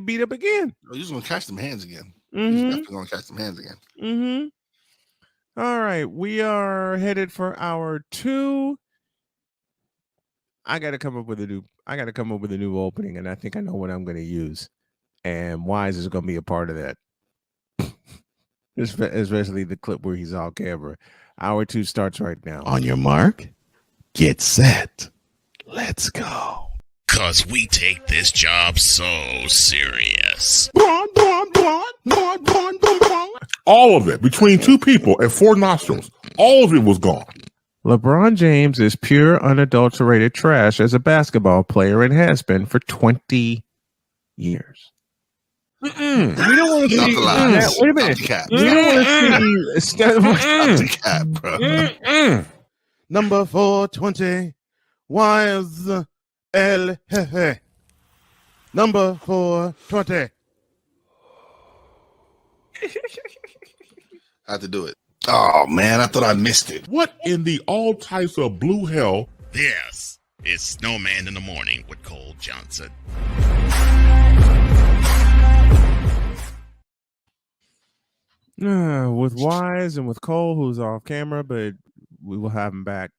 beat up again. Oh, you're just gonna catch them hands again. Mm-hmm. You're definitely gonna catch them hands again. Mm-hmm. All right, we are headed for hour 2. I got to come up with a new opening, and I think I know what I'm going to use. And Wise is going to be a part of that, especially the clip where he's all camera. Hour 2 starts right now. On your mark, get set, let's go. Cause we take this job so serious. All of it between 2 people and 4 nostrils. All of it was gone. LeBron James is pure, unadulterated trash as a basketball player and has been for 20 years. We don't want to see that. Wait a minute. We don't want to see cap, bro. Number 420. Why is El Jefe? Number 420. I had to do it. Oh man, I thought I missed it. What in the all types of blue hell? Yes, it's Snowman in the Morning with Cole Johnson. With Wise and with Cole, who's off camera, but we will have him back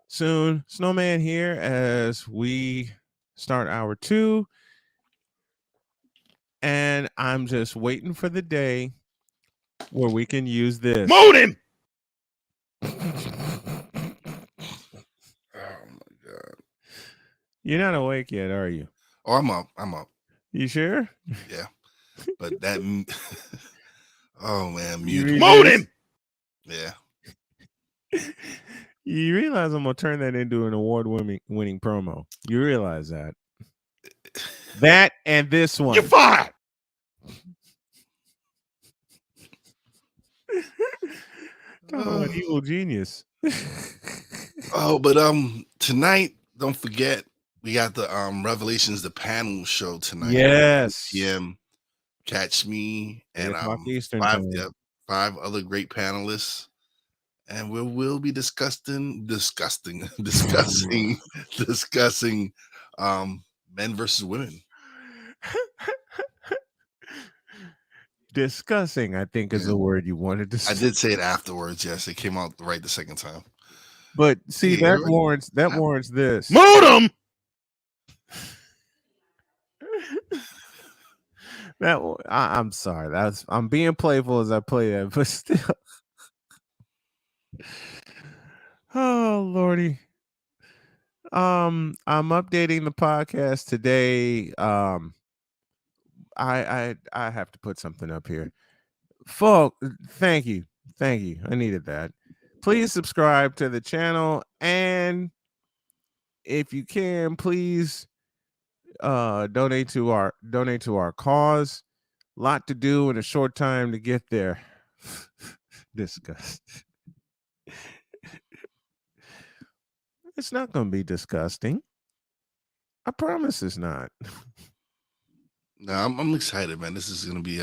soon. Snowman here as we start hour 2. And I'm just waiting for the day where we can use this. Moan him! Oh my god. You're not awake yet, are you? Oh, I'm up. You sure? Yeah. But that oh man, You mute. Moan him! Yeah. You realize I'm gonna turn that into an award-winning promo. You realize that. That and this one. You're fired! Oh, an evil genius. Oh, but tonight, don't forget, we got the Revelations, the panel show tonight. Yes. 8 p.m. Catch me and 8 o'clock Eastern 5 time. 5 other great panelists. And we'll be discussing men versus women. Discussing, I think, is the word you wanted to say. I did say it afterwards. Yes, it came out right the second time. But see, Hey, that warrants this. Moan him! I'm sorry. I'm being playful as I play that, but still. Oh Lordy. I'm updating the podcast today. I have to put something up here. Folk, thank you. I needed that. Please subscribe to the channel, and if you can, please donate to our cause. Lot to do in a short time to get there. Disgust. It's not going to be disgusting. I promise it's not. No, I'm excited, man. This is gonna be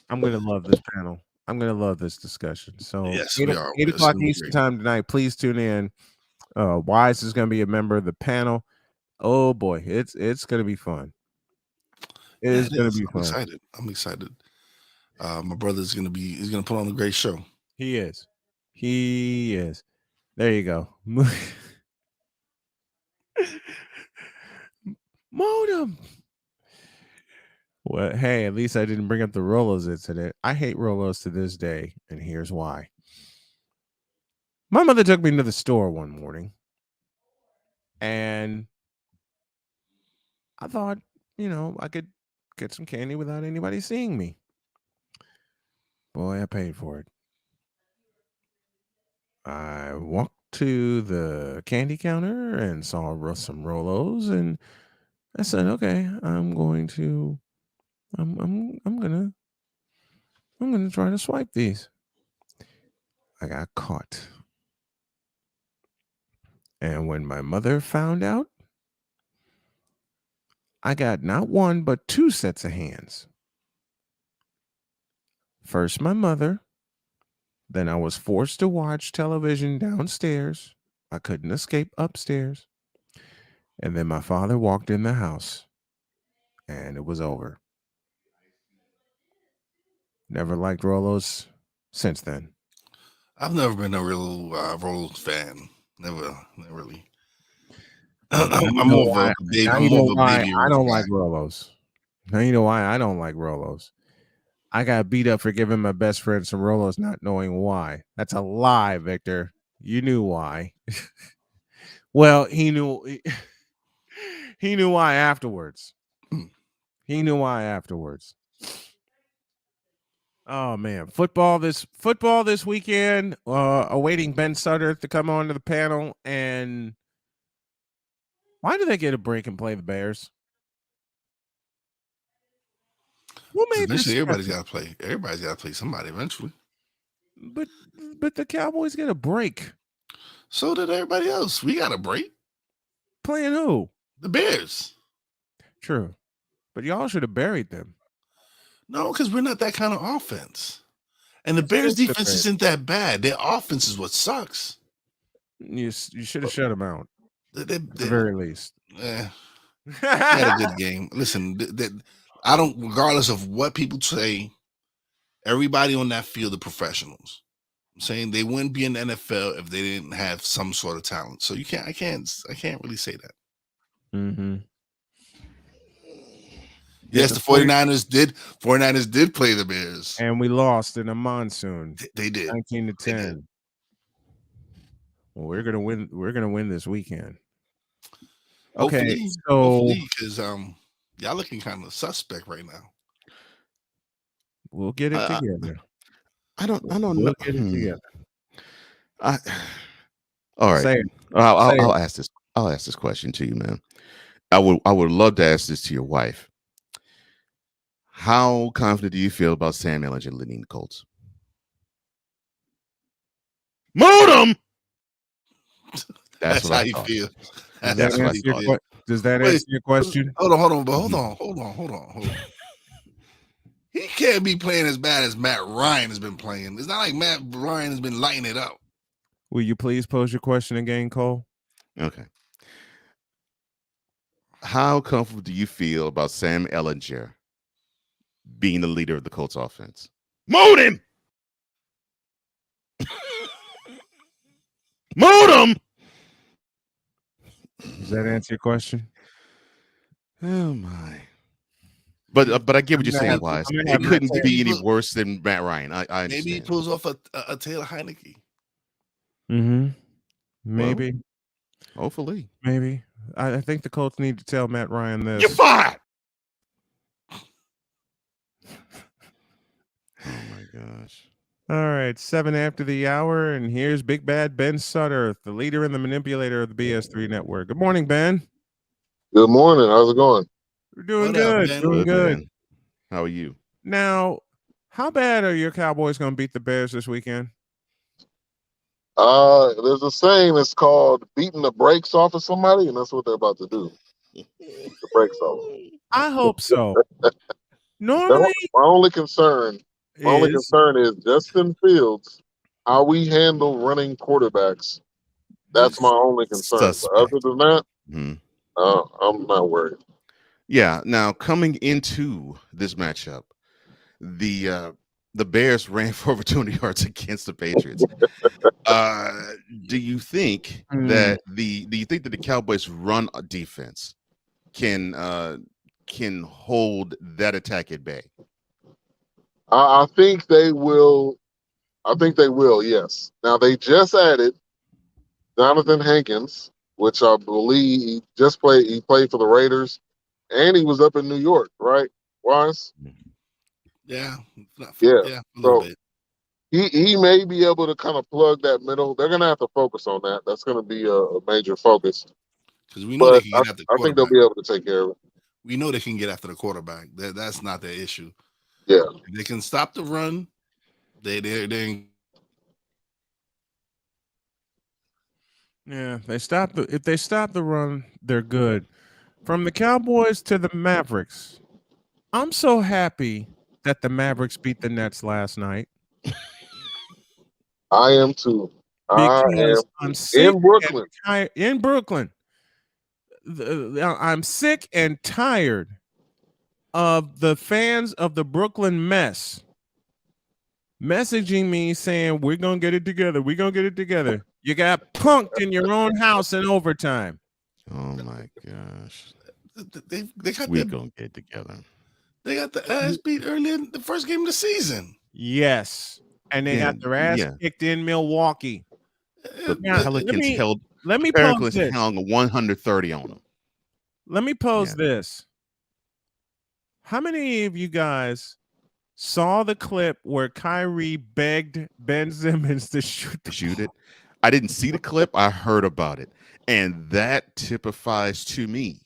I'm gonna love this panel. I'm gonna love this discussion. So yes, 8 we are. 8 It's o'clock gonna be Eastern great. time tonight. Please tune in. Wise is gonna be a member of the panel. Oh boy, it's gonna be fun. It is gonna be fun. I'm excited. My brother's he's gonna put on a great show. He is. There you go. Modem. Well, hey, at least I didn't bring up the Rolos incident. I hate Rolos to this day, and here's why. My mother took me to the store one morning, and I thought, I could get some candy without anybody seeing me. Boy, I paid for it. I walked to the candy counter and saw some Rolos, and I said, "Okay, I'm gonna try to swipe these." I got caught. And when my mother found out, I got not one, but 2 sets of hands. First, my mother. Then I was forced to watch television downstairs. I couldn't escape upstairs. And then my father walked in the house. And it was over. Never liked Rolos since then. I've never been a real Rolos fan. Never really. I'm more of a baby. I'm more of a baby. I don't like Rolos. Now you know why I don't like Rolos. I got beat up for giving my best friend some Rolos, not knowing why. That's a lie, Victor. You knew why. Well, he knew why afterwards. He knew why afterwards. Oh man, football this weekend. Awaiting Ben Sutter to come onto the panel. And why do they get a break and play the Bears? Eventually, everybody's got to play. Everybody's got to play somebody eventually. But the Cowboys get a break. So did everybody else. We got a break. Playing who? The Bears. True. But y'all should have buried them. No, because we're not that kind of offense. And the Bears defense isn't that bad. Their offense is what sucks. You should have shut them out. At the very least. They had a good game. Listen, I don't, regardless of what people say, everybody on that field are professionals. I'm saying they wouldn't be in the NFL if they didn't have some sort of talent. So I can't really say that. Mm-hmm. Yes, the 49ers did play the Bears. And we lost in a monsoon. They did. 19-10. Well, we're gonna win. We're gonna win this weekend. Okay, hopefully, because y'all looking kind of suspect right now. We'll get it together. I don't know. We'll get it together. All right. I'll ask this. I'll ask this question to you, man. I would love to ask this to your wife. How confident do you feel about Sam Ellinger leading the Colts? Moot him. That's how you feel. Does that answer your question? Hold on. He can't be playing as bad as Matt Ryan has been playing. It's not like Matt Ryan has been lighting it up. Will you please pose your question again, Cole? Okay. How comfortable do you feel about Sam Ellinger being the leader of the Colts offense? Moot him! Moot him! Does that answer your question? Oh my! But I get what you're saying, Wise. It couldn't be any worse than Matt Ryan. I understand. Maybe he pulls off a Taylor Heineke. Mm-hmm. Maybe. Well, hopefully. Maybe. I think the Colts need to tell Matt Ryan this. You're fired. Oh my gosh. All right, 7 after the hour, and here's Big Bad Ben Sutter, the leader and the manipulator of the BS3 network. Good morning, Ben. Good morning. How's it going? We're doing good. Doing good. Man. How are you? Now, how bad are your Cowboys going to beat the Bears this weekend? There's a saying. It's called beating the brakes off of somebody, and that's what they're about to do. The brakes off. I hope so. Normally, my only concern is Justin Fields. How we handle running quarterbacks. That's my only concern. But other than that, I'm not worried. Yeah. Now, coming into this matchup, the Bears ran for over 200 yards against the Patriots. Do you think that the Cowboys' run defense can hold that attack at bay? I think they will. Yes. Now they just added Jonathan Hankins, which I believe he just played. He played for the Raiders, and he was up in New York, right? Wise? Yeah. A little bit. He may be able to kind of plug that middle. They're going to have to focus on that. That's going to be a major focus. Because we know they can get after the quarterback. I think they'll be able to take care of it. We know they can get after the quarterback. That's not their issue. Yeah. If they can stop the run, they're Yeah, if they stop the run, they're good. From the Cowboys to the Mavericks, I'm so happy that the Mavericks beat the Nets last night. I am too. Because I'm sick in Brooklyn. In Brooklyn, I'm sick and tired of the fans of the Brooklyn mess messaging me saying, we're going to get it together. We're going to get it together. You got punked in your own house in overtime. Oh, my gosh. We're going to get it together. They got the ass beat early in the first game of the season. Yes. And they got their ass kicked in Milwaukee. But now, Pelicans held 130 on them. Let me pose this. How many of you guys saw the clip where Kyrie begged Ben Simmons to shoot it? I didn't see the clip. I heard about it. And that typifies to me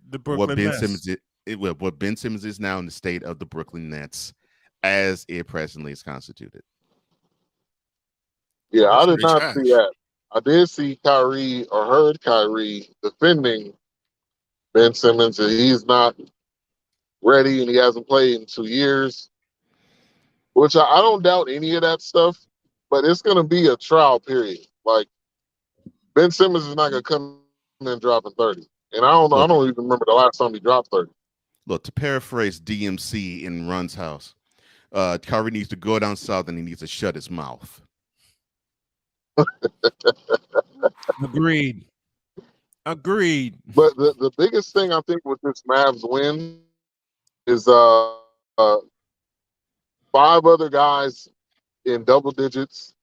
the Brooklyn what Ben Simmons is now in the state of the Brooklyn Nets as it presently is constituted. Yeah, I did not see that. I did see Kyrie or heard Kyrie defending Ben Simmons, and he's not ready and he hasn't played in 2 years. which I don't doubt any of that stuff, but it's going to be a trial period. Like Ben Simmons is not going to come in dropping 30. And I don't know. I don't even remember the last time he dropped 30. Look, to paraphrase DMC in Run's house, Kyrie needs to go down south and he needs to shut his mouth. Agreed. But the biggest thing I think with this Mavs win is 5 other guys in double digits.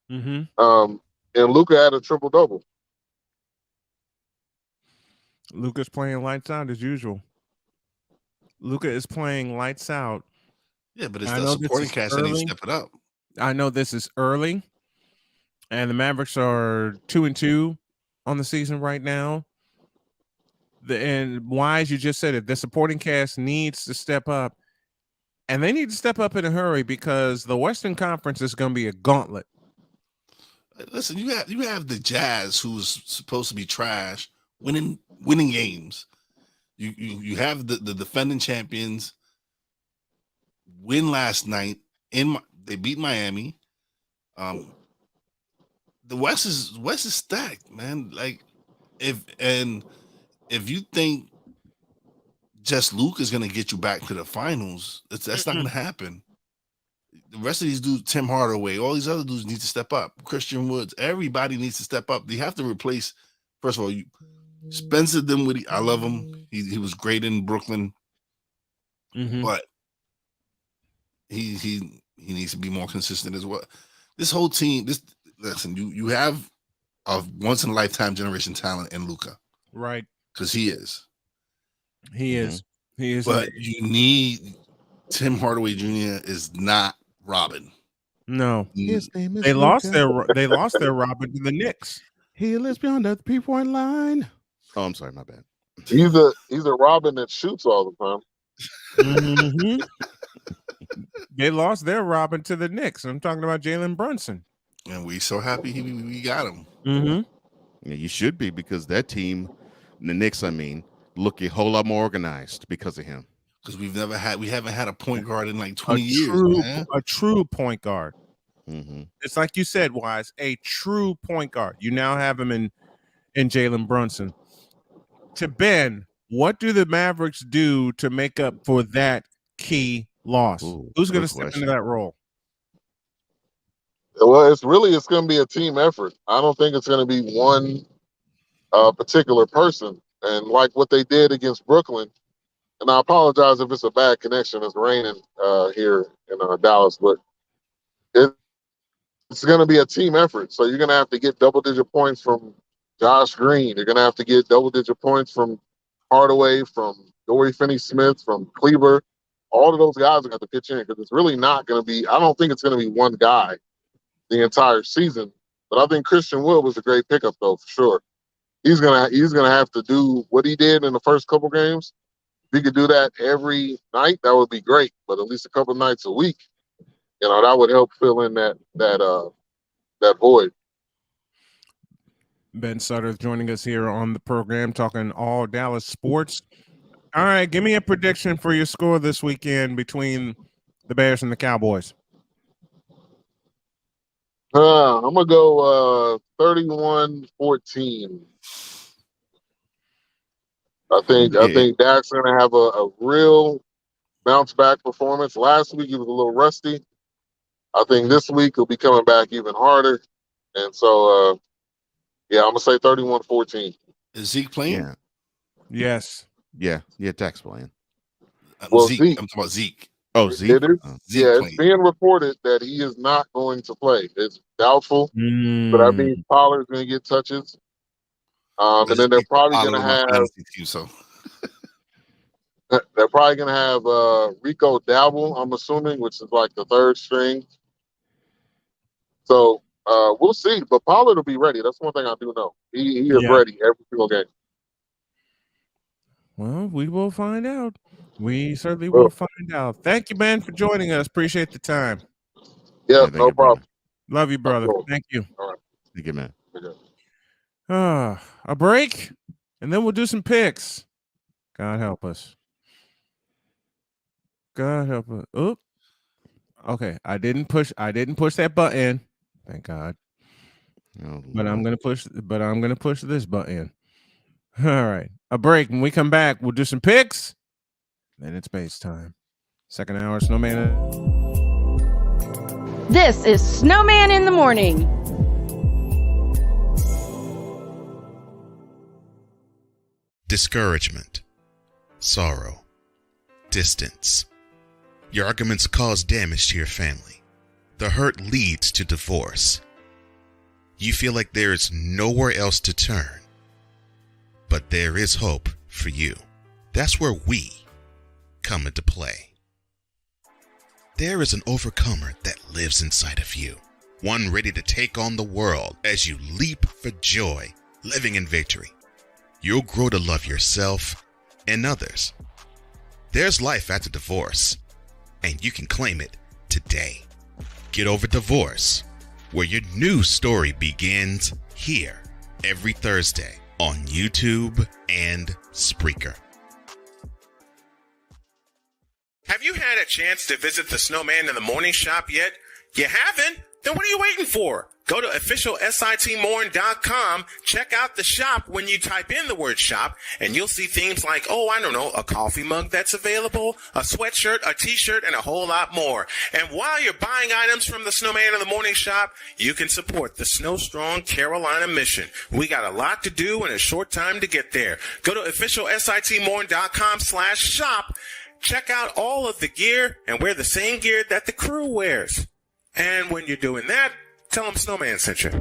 Mm-hmm. And Luka had a triple double. Luka's playing lights out as usual. Luka is playing lights out. Yeah, but it's the supporting cast that needs to step it up. I know this is early, and the Mavericks are 2-2 on the season right now. And why, as you just said it, the supporting cast needs to step up, and they need to step up in a hurry because the Western Conference is going to be a gauntlet. Listen, you have the Jazz, who's supposed to be trash, winning games. You have the defending champions win last night. They beat Miami. The West is stacked, man. Like if you think just Luke is going to get you back to the finals, that's not going to happen. The rest of these dudes, Tim Hardaway, all these other dudes need to step up. Christian Woods, everybody needs to step up. They have to replace. First of all, Spencer Dinwiddie. I love him. He was great in Brooklyn, but he needs to be more consistent as well. This whole team. Listen. You have a once in a lifetime generation talent in Luka, right? Because he is. He is. But you need Tim Hardaway Jr. is not Robin. No, his name is they lost their Robin to the Knicks. He lives beyond the 3-point line. Oh, I'm sorry, my bad. He's a Robin that shoots all the time. Mm-hmm. They lost their Robin to the Knicks. I'm talking about Jalen Brunson. And we so happy we got him. Mm-hmm. Yeah, you should be, because that team, the Knicks, look a whole lot more organized because of him. Because we haven't had a point guard in like 20 years, man. A true point guard. Mm-hmm. It's like you said, Wise, a true point guard. You now have him in Jalen Brunson. To Ben, what do the Mavericks do to make up for that key loss? Who's going to step into that role? Well, it's going to be a team effort. I don't think it's going to be one particular person. And like what they did against Brooklyn, and I apologize if it's a bad connection. It's raining here in Dallas, but it's going to be a team effort. So you're going to have to get double-digit points from Josh Green. You're going to have to get double-digit points from Hardaway, from Dorian Finney-Smith, from Kleber. All of those guys are going to pitch in, because it's really not going to be – I don't think it's going to be one guy the entire season. But I think Christian Wood was a great pickup, though, for sure. He's gonna have to do what he did in the first couple games. If he could do that every night, that would be great. But at least a couple nights a week, that would help fill in that void. Ben Sutter joining us here on the program, talking all Dallas sports. All right, give me a prediction for your score this weekend between the Bears and the Cowboys. I'm gonna go 31-14. I think Dak's gonna have a real bounce back performance. Last week he was a little rusty. I think this week he'll be coming back even harder. And so I'm gonna say 31-14. Is Zeke playing? Yeah. Yes. Yeah, Dak's playing. Well, Zeke. I'm talking about Zeke. Oh, Zeke. It is, Zeke it's being reported that he is not going to play. It's doubtful, but I mean Pollard's going to get touches. And then they're probably going to have they're probably going to have Rico Dabble, I'm assuming, which is like the third string. So we'll see. But Pollard will be ready. That's one thing I do know. He is ready every single game. Well, we will find out. We certainly will find out. Thank you, Ben, for joining us. Appreciate the time. Yeah, no problem. Love you, brother. Thank you. All right. Thank you, man. A break, and then we'll do some picks. God help us. God help us. Oh, Okay, I didn't push that button. Thank God. Oh, but I'm gonna push this button. All right. A break. When we come back, we'll do some picks. Then it's base time. Second hour, Snowman. This is Snowman in the Morning. Discouragement, sorrow, distance. Your arguments cause damage to your family. The hurt leads to divorce. You feel like there is nowhere else to turn. But there is hope for you. That's where we come into play. There is an overcomer that lives inside of you. One ready to take on the world as you leap for joy, living in victory. You'll grow to love yourself and others. There's life after divorce, and you can claim it today. Get Over Divorce, where your new story begins here every Thursday on YouTube and Spreaker. Have you had a chance to visit the Snowman in the Morning shop yet? You haven't? Then what are you waiting for? Go to officialsitmorn.com, check out the shop when you type in the word shop, and you'll see things like, a coffee mug that's available, a sweatshirt, a t-shirt, and a whole lot more. And while you're buying items from the Snowman in the Morning shop, you can support the Snow Strong Carolina mission. We got a lot to do and a short time to get there. Go to officialsitmorn.com/shop, check out all of the gear, and wear the same gear that the crew wears. And when you're doing that, tell them Snowman sent you.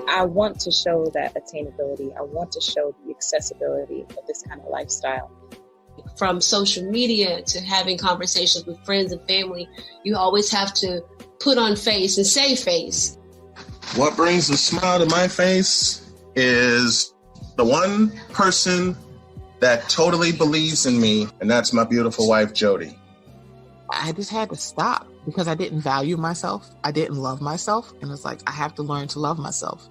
I want to show that attainability. I want to show the accessibility of this kind of lifestyle. From social media to having conversations with friends and family, you always have to put on face and say face. What brings a smile to my face is the one person that totally believes in me, and that's my beautiful wife, Jody. I just had to stop because I didn't value myself. I didn't love myself. And it's like, I have to learn to love myself.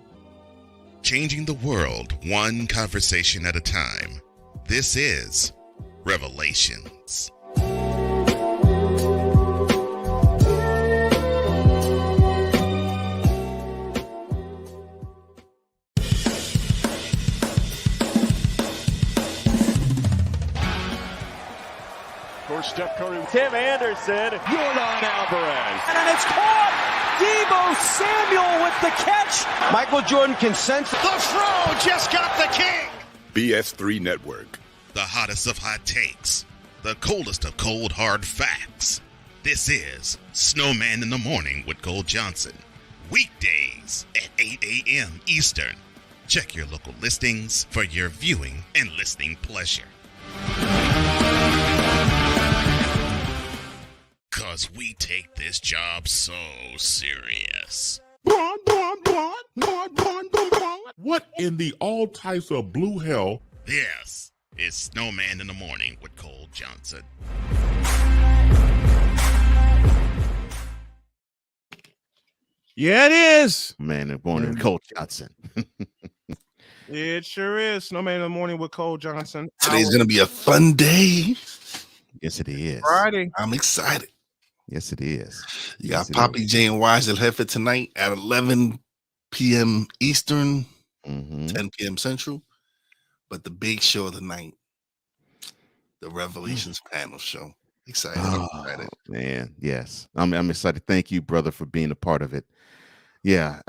Changing the world one conversation at a time. This is Revelations. Steph Curry. Tim Anderson. Jordan Alvarez. And it's caught. Debo Samuel with the catch. Michael Jordan can sense. The Fro just got the king. BS3 Network. The hottest of hot takes. The coldest of cold hard facts. This is Snowman in the Morning with Cole Johnson. Weekdays at 8 a.m. Eastern. Check your local listings for your viewing and listening pleasure. Because we take this job so serious. What in the all types of blue hell? This is Snowman in the Morning with Cole Johnson. Yeah, it is. Man, in the morning with Cole Johnson. It sure is. Snowman in the Morning with Cole Johnson. Today's going to be a fun day. Yes, it is. Friday. I'm excited. Yes, it is. You got Poppy J and Wise El Jefe tonight at 11 p.m. Eastern, 10 p.m. Central. But the big show of the night, the Revelations panel show. Excited. I'm excited. Man, yes. I'm excited. Thank you, brother, for being a part of it. Yeah.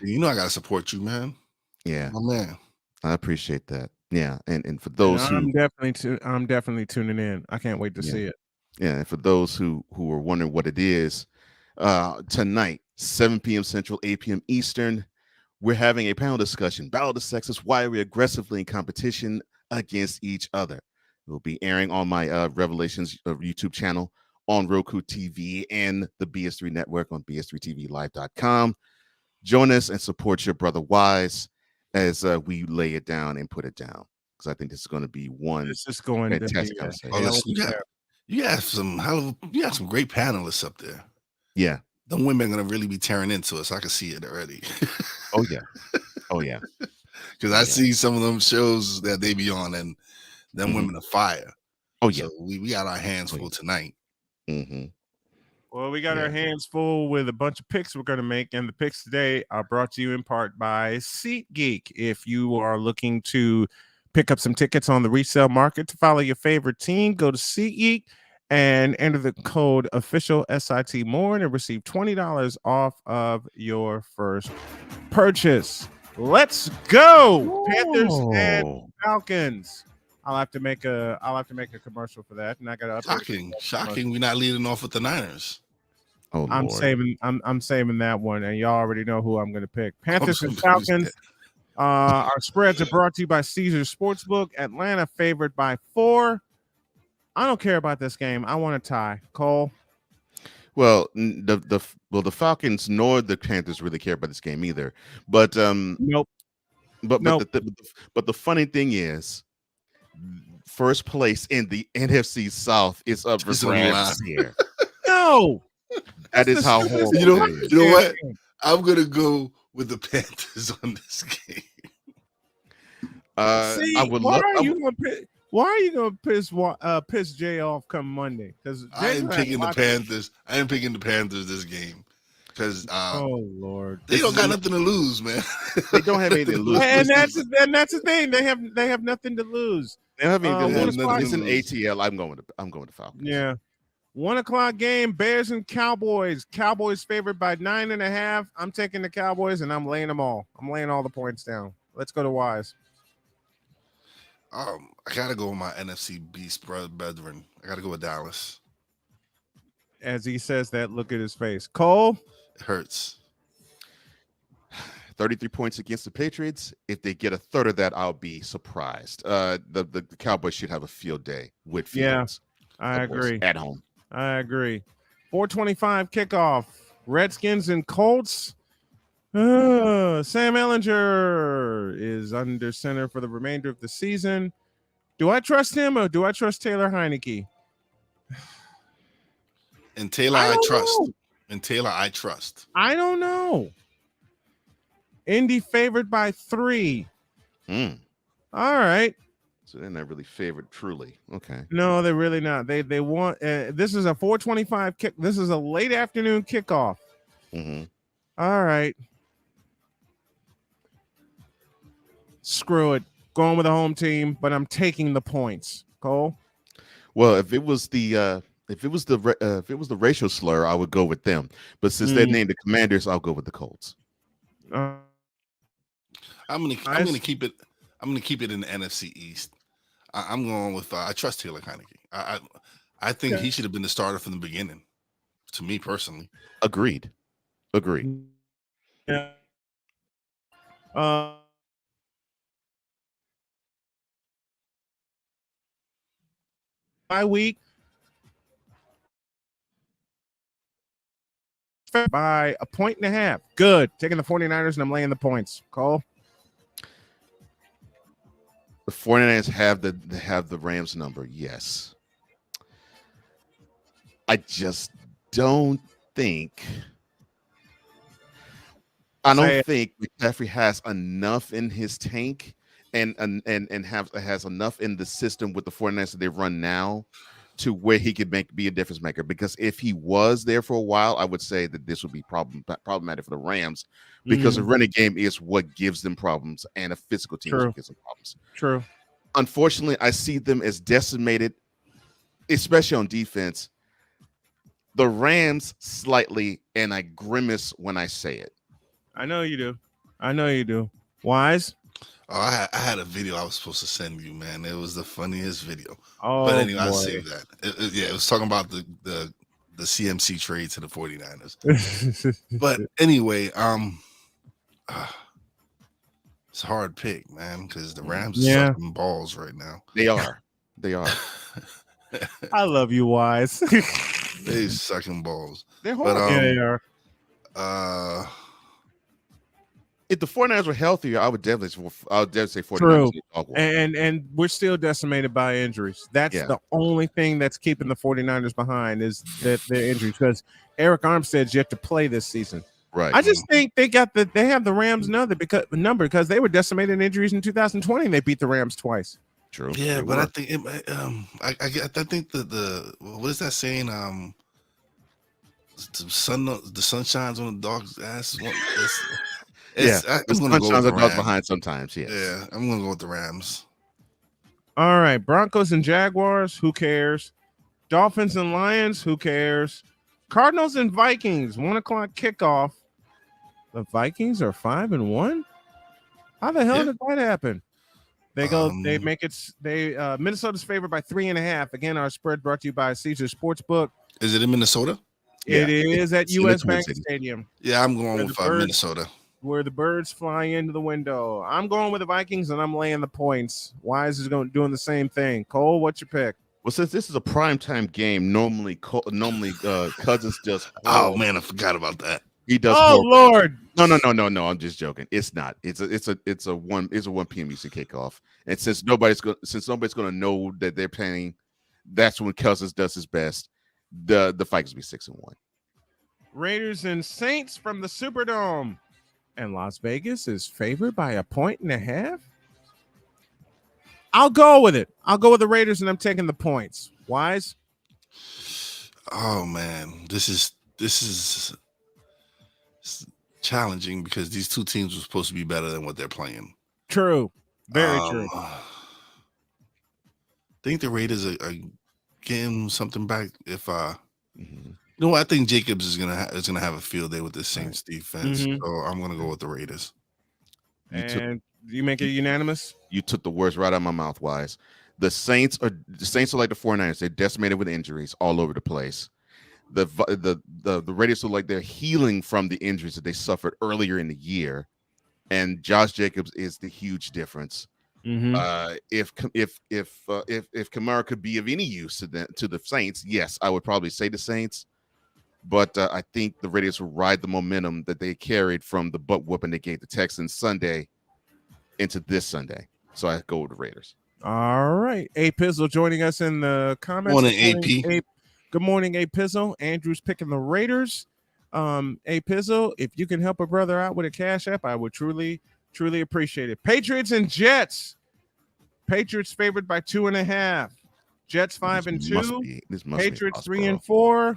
You know I got to support you, man. Yeah. Oh, man. I appreciate that. Yeah. And for those I'm definitely tuning in. I can't wait to see it. Yeah, and for those who are wondering what it is, tonight, 7 p.m. Central, 8 p.m. Eastern, we're having a panel discussion, Battle of the Sexes, why we're aggressively in competition against each other. It will be airing on my Revelations YouTube channel, on Roku TV, and the BS3 Network on bs3tvlive.com. Join us and support your brother Wise as we lay it down and put it down, because I think this is going to be one fantastic conversation. You have some great panelists up there. Yeah. The women are going to really be tearing into us. I can see it already. Oh, yeah. Oh yeah, because I see some of them shows that they be on, and them women are fire. Oh yeah, so we got our hands full tonight. Well, we got our hands full with a bunch of picks we're going to make, and the picks today are brought to you in part by SeatGeek. If you are looking to pick up some tickets on the resale market to follow your favorite team, go to SeatGeek and enter the code official SIT more and receive $20 off of your first purchase. Let's go, Panthers and Falcons. I'll have to make a commercial for that, and I got to update. Shocking. We're not leading off with the Niners. Oh, I'm Lord. I'm saving that one, and y'all already know who I'm going to pick. Panthers and Falcons. Our spreads are brought to you by Caesars Sportsbook. Atlanta favored by 4. I don't care about this game. I want a tie. Cole. Well, the Falcons nor the Panthers really care about this game either. But nope. But the funny thing is, first place in the NFC South is up for grabs here. No, that is how horrible. You know what? I'm gonna go with the Panthers on this game. See, why are you gonna piss Jay off come Monday? Because I am picking the Panthers. I am picking the Panthers this game. Because oh Lord, they don't got nothing to lose, man. They don't have anything to lose, and that's the thing. They have nothing to lose. They have anything to lose. It's an ATL. I'm going to Falcons. Yeah, 1 o'clock game. Bears and Cowboys. Cowboys favored by 9.5. I'm taking the Cowboys and I'm laying them all. I'm laying all the points down. Let's go to Wise. I gotta go with my NFC beast brethren. I gotta go with Dallas. As he says that, look at his face. Cole. It hurts. 33 points against the Patriots. If they get a third of that, I'll be surprised. The Cowboys should have a field day with Fields. Yeah, I agree. At home. I agree. 4:25 kickoff. Redskins and Colts. Sam Ehlinger is under center for the remainder of the season. Do I trust him or do I trust Taylor Heineke? And Taylor, I trust. And Taylor, I trust. I don't know. Indy favored by 3. All right. So they're not really favored, truly. Okay. No, they're really not. They want. This is a 4:25 kick. This is a late afternoon kickoff. All right. Screw it. Going with the home team, but I'm taking the points. Cole. Well, if it was the racial slur, I would go with them. But since they named the Commanders, I'll go with the Colts. I'm gonna keep it. I'm gonna keep it in the NFC East. I'm going with. I trust Taylor Heineke. I think he should have been the starter from the beginning. To me personally. Agreed. Yeah. Bye week. By 1.5. Good. Taking the 49ers and I'm laying the points. Cole. The 49ers have the Rams number. Yes. I just don't think McCaffrey has enough in his tank and has enough in the system with the 49ers that they run now to where he could be a difference maker. Because if he was there for a while, I would say that this would be problematic for the Rams because the running game is what gives them problems and a physical team is what gives them problems. True. Unfortunately, I see them as decimated, especially on defense. The Rams slightly, and I grimace when I say it. I know you do. Wise? Oh, I had a video I was supposed to send you, man. It was the funniest video. Oh, but anyway, boy. I'll save that. It was talking about the CMC trade to the 49ers. But anyway, it's a hard pick, man, because the Rams are sucking balls right now. They are. I love you, Wise. They sucking balls. They're horrible. They are. If the 49ers were healthier, I would definitely say 49ers. True. And we're still decimated by injuries. That's the only thing that's keeping the 49ers behind is that their injuries. Because Eric Armstead's yet to play this season. Right. I just think they have the Rams number because they were decimated in injuries in 2020 and they beat the Rams twice. True. Yeah, but I think I think the what is that saying? The sun shines on the dog's ass. The sun shines on dogs behind sometimes. Yes. Yeah, I'm gonna go with the Rams. All right, Broncos and Jaguars. Who cares? Dolphins and Lions. Who cares? Cardinals and Vikings. 1:00 kickoff. The Vikings are 5-1. How the hell did that happen? They go. They make it. Minnesota's favored by 3.5. Again, our spread brought to you by Caesar Sportsbook. Is it in Minnesota? It is at US Bank Stadium. Yeah, I'm going with Minnesota. Where the birds fly into the window. I'm going with the Vikings, and I'm laying the points. Wise is doing the same thing. Cole, what's your pick? Well, since this is a primetime game, normally Cousins does. Oh man, I forgot about that. He does. Oh Lord! No! I'm just joking. It's not. It's a 1 p.m. Eastern kickoff, and since nobody's going to know that they're playing, that's when Cousins does his best. The Vikings will be 6-1. Raiders and Saints from the Superdome. And Las Vegas is favored by 1.5. I'll go with it. I'll go with the Raiders, and I'm taking the points. Wise? Oh man, this is challenging because these two teams were supposed to be better than what they're playing. True, very true. I think the Raiders are getting something back. If you know what, I think Jacobs is gonna have a field day with the Saints defense. So I'm gonna go with the Raiders. And you make it unanimous? You took the words right out of my mouth, Wise. The Saints are like the 49ers. They're decimated with injuries all over the place. The Raiders are like they're healing from the injuries that they suffered earlier in the year, and Josh Jacobs is the huge difference. If Kamara could be of any use to the Saints, yes, I would probably say the Saints. But I think the Raiders will ride the momentum that they carried from the butt whooping they gave the Texans Sunday into this Sunday. So I go with the Raiders. All right. A Pizzle joining us in the comments. Morning, AP. Good morning, A Pizzle. Andrew's picking the Raiders. A Pizzle, if you can help a brother out with a Cash App, I would truly appreciate it. Patriots and Jets. Patriots favored by 2.5. Jets 5-2. Patriots 3-4.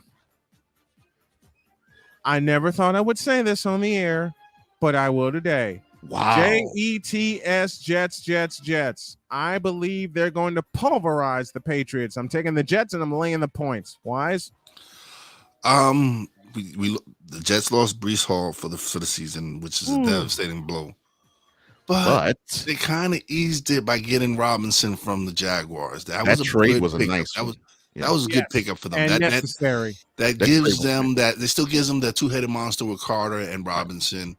I never thought I would say this on the air, but I will today. Wow. Jets, Jets. I believe they're going to pulverize the Patriots. I'm taking the Jets and I'm laying the points. Wise? The Jets lost Breece Hall for the season, which is a devastating blow. But they kind of eased it by getting Robinson from the Jaguars. That trade was a nice. That was a good pickup for them. And necessary. That gives them that. They still gives them that two-headed monster with Carter and Robinson,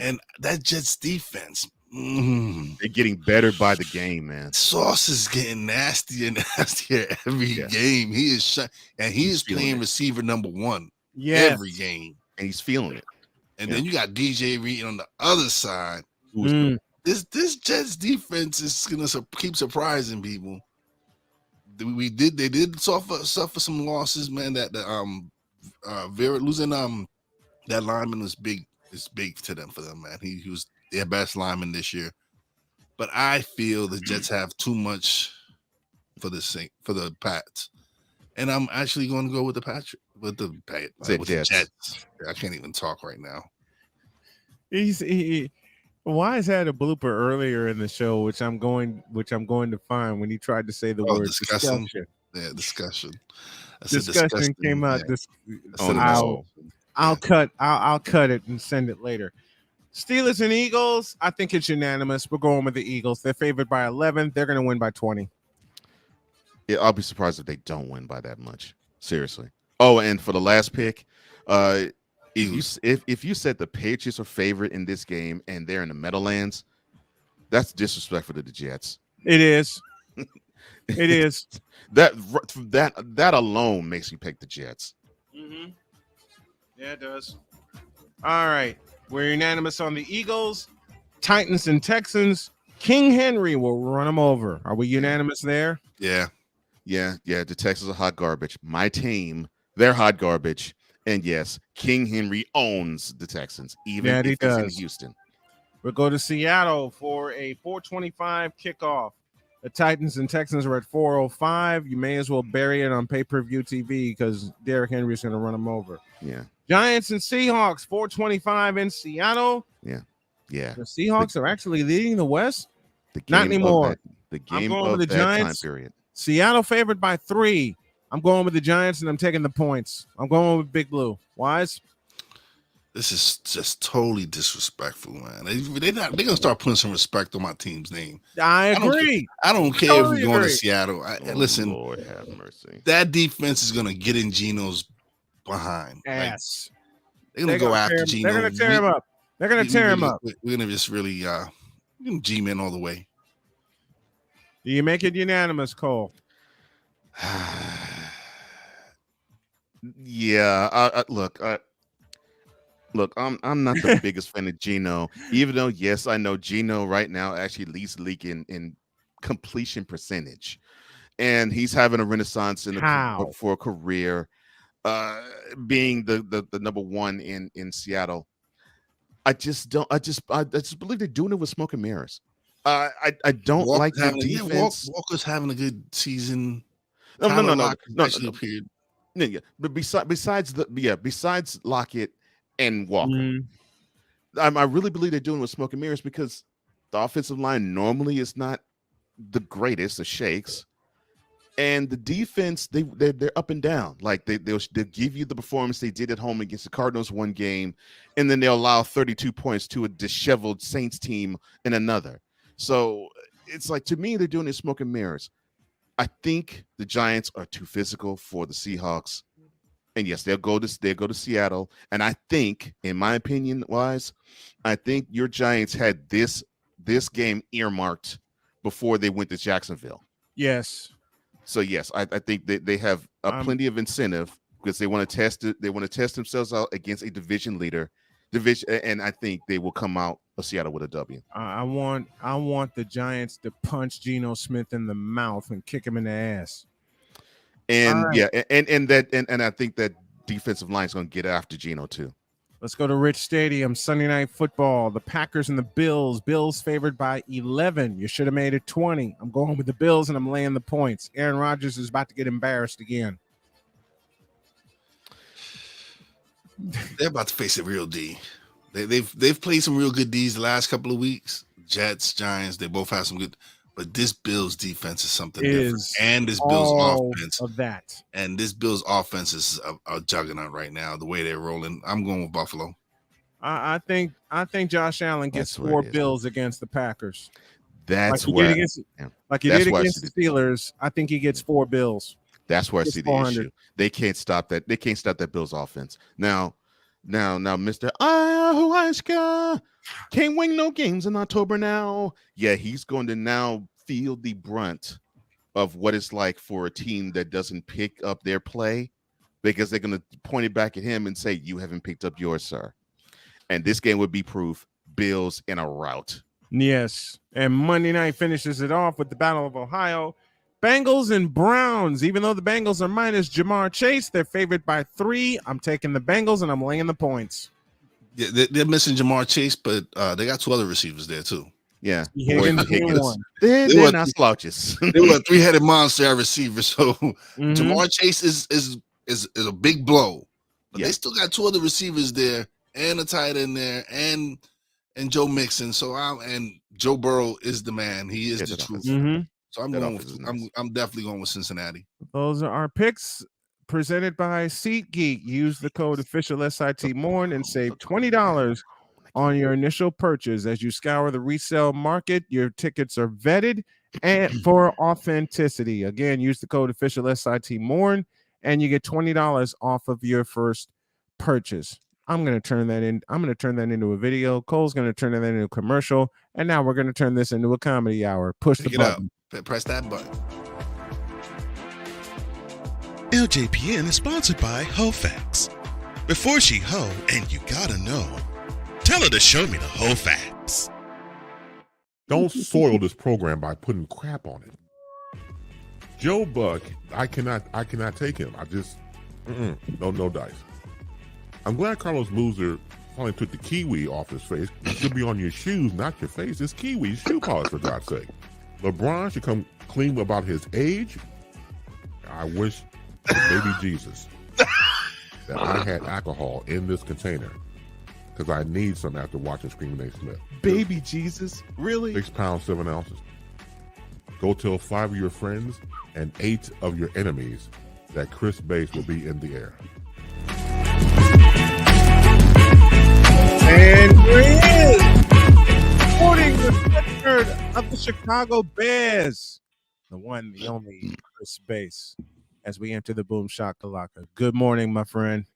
and that Jets defense. They're getting better by the game, man. Sauce is getting nastier and nastier every game. He is and he is playing receiver number 1 every game, and he's feeling it. And then you got DJ Reed on the other side. This Jets defense is gonna keep surprising people. They did suffer some losses, man. That losing that lineman was big. It's big for them, man. He was their best lineman this year. But I feel the Jets have too much for the Pats, and I'm actually going to go with the Jets. I can't even talk right now. Wise had a blooper earlier in the show, which I'm going to find when he tried to say the word discussion. Yeah, discussion. Discussion came out. I'll cut it and send it later. Steelers and Eagles. I think it's unanimous. We're going with the Eagles. They're favored by 11. They're going to win by 20. Yeah, I'll be surprised if they don't win by that much. Seriously. Oh, and for the last pick, if you said the Patriots are favorite in this game and they're in the Meadowlands, that's disrespectful to the Jets. It is. It is. That alone makes me pick the Jets. Yeah, it does. All right. We're unanimous on the Eagles, Titans, and Texans. King Henry will run them over. Are we unanimous there? Yeah. The Texans are hot garbage. My team, they're hot garbage. And yes, King Henry owns the Texans, even Yeah, if he he's in does. Houston. We'll go to Seattle for a 4:25 kickoff. The Titans and Texans are at 4:05. You may as well bury it on pay-per-view TV because Derrick Henry is going to run them over. Yeah. Giants and Seahawks, 4:25 in Seattle. Yeah. The Seahawks are actually leading the West. The game Not anymore. The I'm game going of with the that Giants. time period. Seattle favored by 3. I'm going with the Giants, and I'm taking the points. I'm going with Big Blue. Wise? This is just totally disrespectful, man. They're gonna start putting some respect on my team's name. I agree. I don't care Totally if we're going agree. to Seattle. Listen, Lord have mercy. that defense is gonna get in Geno's behind. Ass. They're gonna go after Geno. They're gonna tear him up. They're gonna tear him up. We're gonna just really G-man all the way. Do you make it unanimous, Cole? Yeah. Look, I'm not the biggest fan of Geno, even though yes, I know Geno right now actually leads the league in completion percentage, and he's having a renaissance for a career, being the number one in Seattle. I just believe they're doing it with smoke and mirrors. I don't like the defense. Walker's having a good season. No. Appeared. Yeah, but besides Lockett and Walker, I really believe they're doing with smoke and mirrors because the offensive line normally is not the greatest of shakes, and the defense they're up and down. Like they'll give you the performance they did at home against the Cardinals one game, and then they'll allow 32 points to a disheveled Saints team in another. So it's like, to me, they're doing it smoke and mirrors. I think the Giants are too physical for the Seahawks. And yes, they'll go to Seattle. And I think, in my opinion, I think your Giants had this game earmarked before they went to Jacksonville. Yes. So yes, I think they have plenty of incentive because they want to test it. They want to test themselves out against a division leader. And I think they will come out of Seattle with a W. I want the Giants to punch Geno Smith in the mouth and kick him in the ass. And right. and I think that defensive line is going to get after Geno too. Let's go to Rich Stadium, Sunday Night Football. The Packers and the Bills. Bills favored by 11. You should have made it 20. I'm going with the Bills, and I'm laying the points. Aaron Rodgers is about to get embarrassed again. They're about to face a real D. They've played some real good Ds the last couple of weeks. Jets, Giants, they both have some good. But this Bills defense is something different, and this Bills offense of that, and this Bills offense is a juggernaut right now. The way they're rolling, I'm going with Buffalo. I think Josh Allen gets 4 Bills against the Packers. That's he did against the Steelers. I think he gets 4 Bills. That's where I see the issue. They can't stop that. They can't stop that Bills offense. Now, Mr. Ayahuasca can't win no games in October now. Yeah, he's going to now feel the brunt of what it's like for a team that doesn't pick up their play, because they're going to point it back at him and say, you haven't picked up yours, sir. And this game would be proof. Bills in a rout. Yes. And Monday night finishes it off with the Battle of Ohio. Bengals and Browns. Even though the Bengals are minus Jamar Chase, they're favored by 3. I'm taking the Bengals, and I'm laying the points. Yeah, they're missing Jamar Chase, but they got 2 other receivers there too. Yeah, they're not slouches. They were a 3-headed monster at receiver. So Jamar Chase is a big blow, but they still got 2 other receivers there, and a tight end there, and Joe Mixon. So and Joe Burrow is the man. He is the truth. So I'm definitely going with Cincinnati. Those are our picks presented by SeatGeek. Use the code official SIT Morn and save $20 on your initial purchase. As you scour the resale market, your tickets are vetted and for authenticity. Again, use the code official SIT Morn and you get $20 off of your first purchase. I'm going to turn that into a video. Cole's going to turn that into a commercial. And now we're going to turn this into a comedy hour. Push the button. Press that button. LJPN is sponsored by HoFacts. Before she hoe, and you gotta know, tell her to show me the HoFacts. Don't soil this program by putting crap on it. Joe Buck, I cannot take him. I just no dice. I'm glad Carlos Boozer finally took the kiwi off his face. It should be on your shoes, not your face. It's kiwi shoe polish, for God's sake. LeBron should come clean about his age. I wish baby Jesus that I had alcohol in this container because I need some after watching Screaming A. Smith. Baby Jesus? Really? 6 pounds, 7 ounces. Go tell 5 of your friends and 8 of your enemies that Chris Bass will be in the air. And here he is, sporting the record of the Chicago Bears, the one, the only Chris Bass, as we enter the Boom Shakalaka. Good morning, my friend.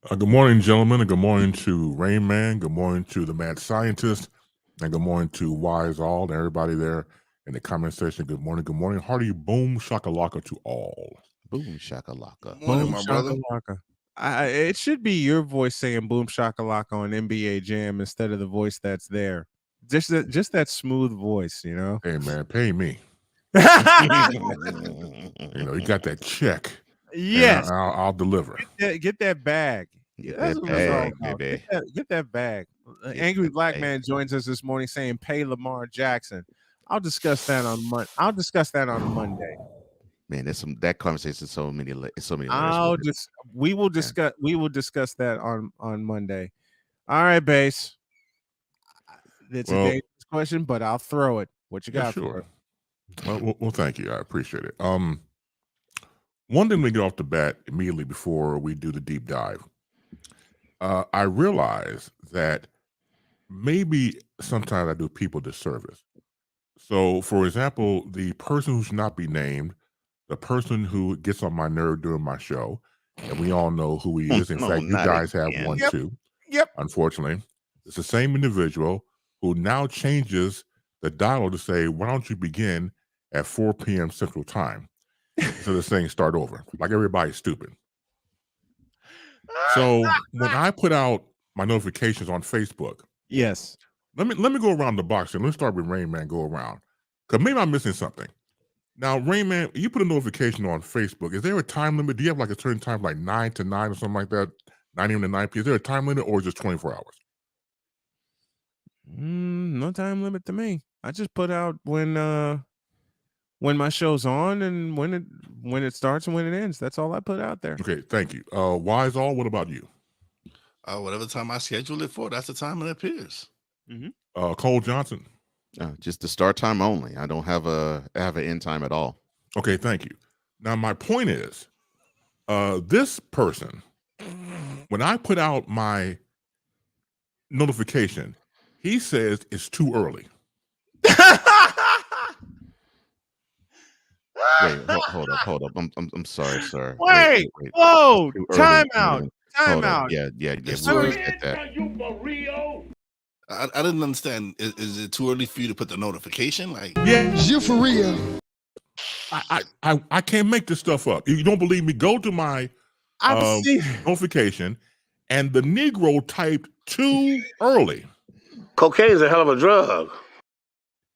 Good morning, gentlemen, and good morning to Rain Man. Good morning to the Mad Scientist, and good morning to Wise All and everybody there in the comment section. Good morning, good morning. Hearty Boom Shakalaka to all. Boom Shakalaka. Morning, my brother. It should be your voice saying "Boom Shakalaka" on NBA Jam instead of the voice that's there. Just that smooth voice, you know. Hey man, pay me. You know, you got that check. Yes, I'll deliver. Get that bag. That's what it's all about. Get that bag. Angry Black Man joins us this morning saying, "Pay Lamar Jackson." I'll discuss that on Monday. Man, there's that conversation. So many. We will discuss that on Monday. All right, Bass. It's a dangerous question, but I'll throw it. What you got? Sure. Well, thank you. I appreciate it. One thing we get off the bat immediately before we do the deep dive. I realize that maybe sometimes I do people disservice. So, for example, the person who should not be named, the person who gets on my nerve during my show, and we all know who he is. In fact, you guys have one too. Yep. Unfortunately, it's the same individual who now changes the dial to say, "Why don't you begin at 4 p.m. Central Time?" So this thing start over. Like everybody's stupid. So when I put out my notifications on Facebook, yes. Let me go around the box and let's start with Rain Man. Go around because maybe I'm missing something. Now, Rain Man, you put a notification on Facebook. Is there a time limit? Do you have like a certain time, like 9 to 9 or something like that? 9 a.m. to 9 p.m. Is there a time limit or is it just 24 hours? No time limit to me. I just put out when my show's on and when it starts and when it ends. That's all I put out there. Okay, thank you. Wise All, what about you? Whatever time I schedule it for, that's the time it appears. Mm-hmm. Cole Johnson. Just the start time only. I don't have an end time at all. Okay, thank you. Now my point is, this person, when I put out my notification, he says it's too early. Wait, hold up. I'm sorry, sir. Wait. Whoa, time out. Yeah. I didn't understand. Is it too early for you to put the notification? Like, yeah, you for real? I can't make this stuff up. If you don't believe me, go to my notification, and the Negro typed too early. Cocaine is a hell of a drug.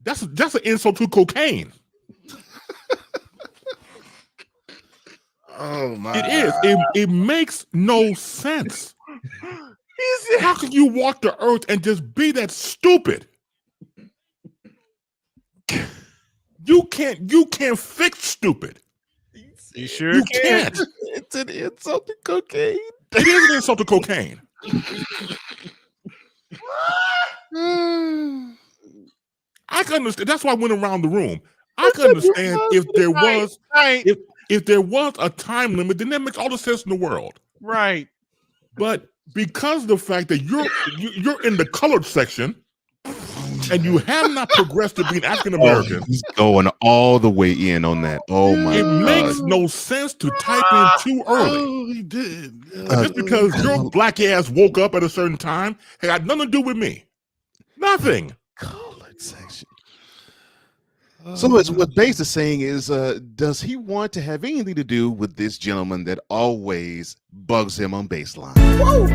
That's an insult to cocaine. Oh my! It is. It makes no sense. How can you walk the earth and just be that stupid? You can't fix stupid. You sure you can't. It's an insult to cocaine. It is an insult to cocaine. I can understand. That's why I went around the room. I can understand if there was a time limit, then that makes all the sense in the world. Right. But because of the fact that you're in the colored section and you have not progressed to being African American, he's going all the way in on that. Oh my! It makes no sense to type in too early. Oh, he did. Just because your black ass woke up at a certain time, it had nothing to do with me. Nothing. Colored section. So what Bass is saying is, does he want to have anything to do with this gentleman that always bugs him on Baseline? Hell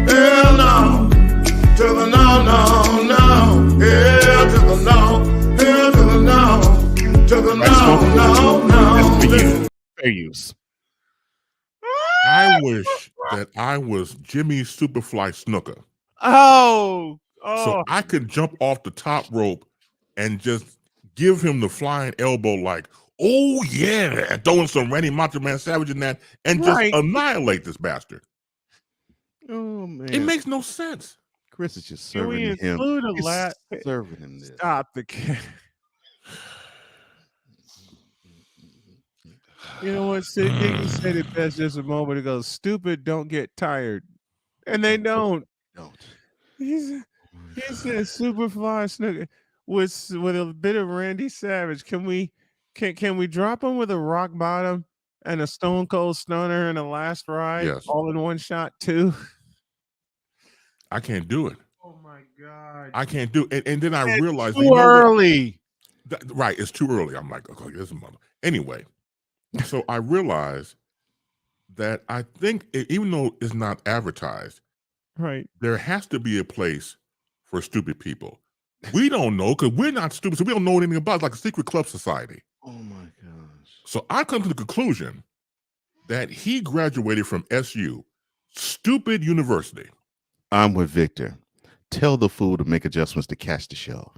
no, to the no, no, no. Hell to the no, hell to the no, to the no, no, no. Fair use. I wish that I was Jimmy Superfly Snooker. Oh, So I could jump off the top rope and just give him the flying elbow, like, oh yeah, throwing some Randy Macho Man Savage in that, and just annihilate this bastard. Oh man, it makes no sense. Chris is just Can we serving him. include a He's last? serving him this. Stop the kid. You know what? Sid Diggy said it best just a moment ago. Stupid don't get tired, and they don't. He said Superfly Snooker with a bit of Randy Savage. Can we drop him with a rock bottom and a Stone Cold Stunner and a last ride Yes. all in one shot too? I can't do it. Oh my god! I can't do it. And then I realized too early. Right, it's too early. I'm like, okay, this is mother. Anyway, so I realized that I think even though it's not advertised, right, there has to be a place for stupid people. We don't know because we're not stupid, so we don't know anything about it. It's like a secret club society. Oh my gosh! So I come to the conclusion that he graduated from SU, stupid university. I'm with Victor. Tell the fool to make adjustments to catch the show.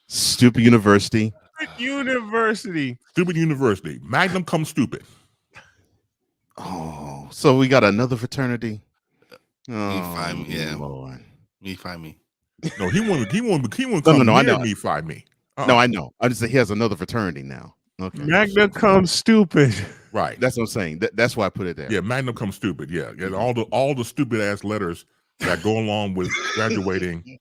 Stupid university. Stupid university. Magnum cum stupid. Oh, so we got another fraternity. Me find me, yeah. Lord. Me find me. No, he wanted No, come I near know. me, find me. No, I know. I just say he has another fraternity now. Okay. Magnum cum stupid. Right. That's what I'm saying. That's why I put it there. Yeah, Magnum cum stupid. Yeah. And all the stupid ass letters that go along with graduating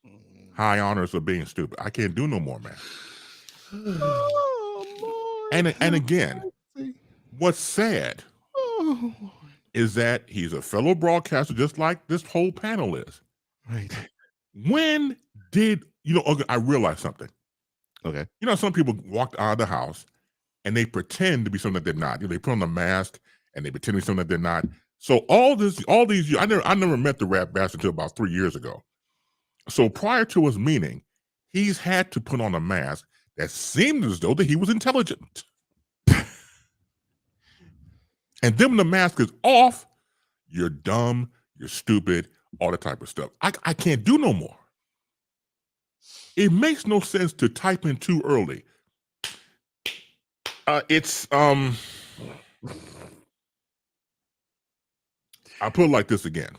high honors of being stupid. I can't do no more, man. And again, what's sad is that he's a fellow broadcaster, just like this whole panel is. Right. When did okay, I realized something. Okay. Some people walk out of the house and they pretend to be something that they're not. They put on a mask and they pretend to be something that they're not. So all these years, I never met the rap bastard until about 3 years ago. So prior to his meeting, he's had to put on a mask that seemed as though that he was intelligent. And then when the mask is off, you're dumb, you're stupid, all that type of stuff. I can't do no more. It makes no sense to type in too early. I'll put it like this again.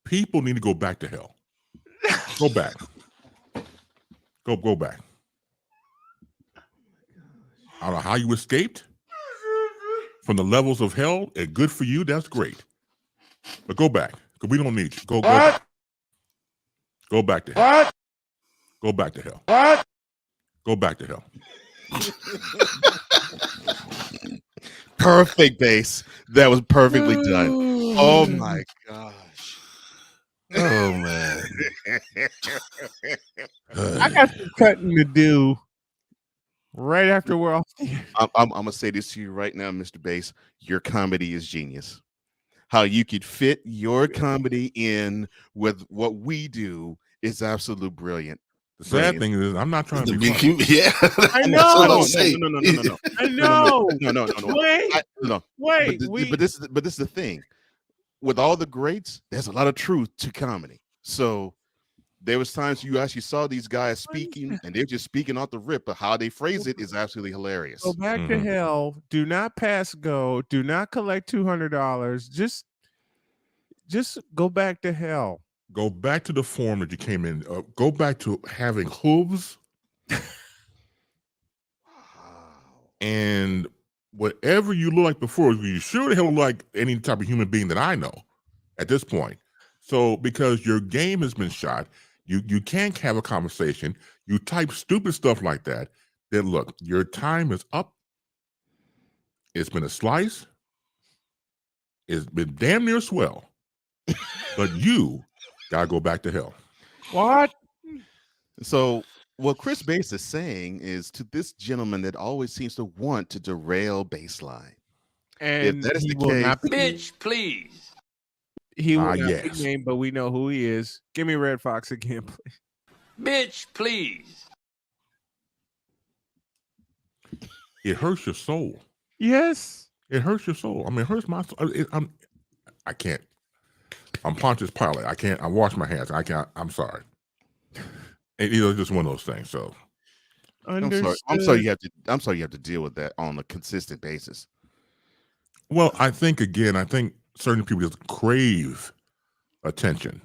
People need to go back to hell. Go back. Go back. I don't know how you escaped from the levels of hell, and good for you, that's great. But go back, because we don't need you. Go back. Go back to hell. What? Go back to hell. What? Go back to hell. Perfect base. That was perfectly done. Oh my gosh. Oh man. I got some cutting to do right after we're off. I'm gonna say this to you right now, Mr. Bass. Your comedy is genius. How you could fit your comedy in with what we do is absolutely brilliant. The sad thing is, I'm not trying to be funny. Yeah, I know. No. I know. No. Wait. But this is the thing. With all the greats, there's a lot of truth to comedy. So there was times you actually saw these guys speaking, and they're just speaking off the rip, but how they phrase it is absolutely hilarious. Go back to hell. Do not pass go. Do not collect $200. Just go back to hell. Go back to the form that you came in. Go back to having hooves. And whatever you look like before, you sure the hell look like any type of human being that I know at this point. So because your game has been shot, you can't have a conversation. You type stupid stuff like that. Then look, your time is up. It's been a slice. It's been damn near swell. But you gotta go back to hell. What? So what Chris Bass is saying is to this gentleman that always seems to want to derail Baseline. And if that is he the will case, not be, Bitch, please. he will not yes. be named, but we know who he is. Give me Red Fox again, please. Bitch, please. It hurts your soul. Yes. It hurts your soul. I mean, it hurts my soul. I can't. I'm Pontius Pilate. I can't. I wash my hands. I can't. I'm sorry. And, it's just one of those things. So I'm sorry you have to deal with that on a consistent basis. Well, I think certain people just crave attention.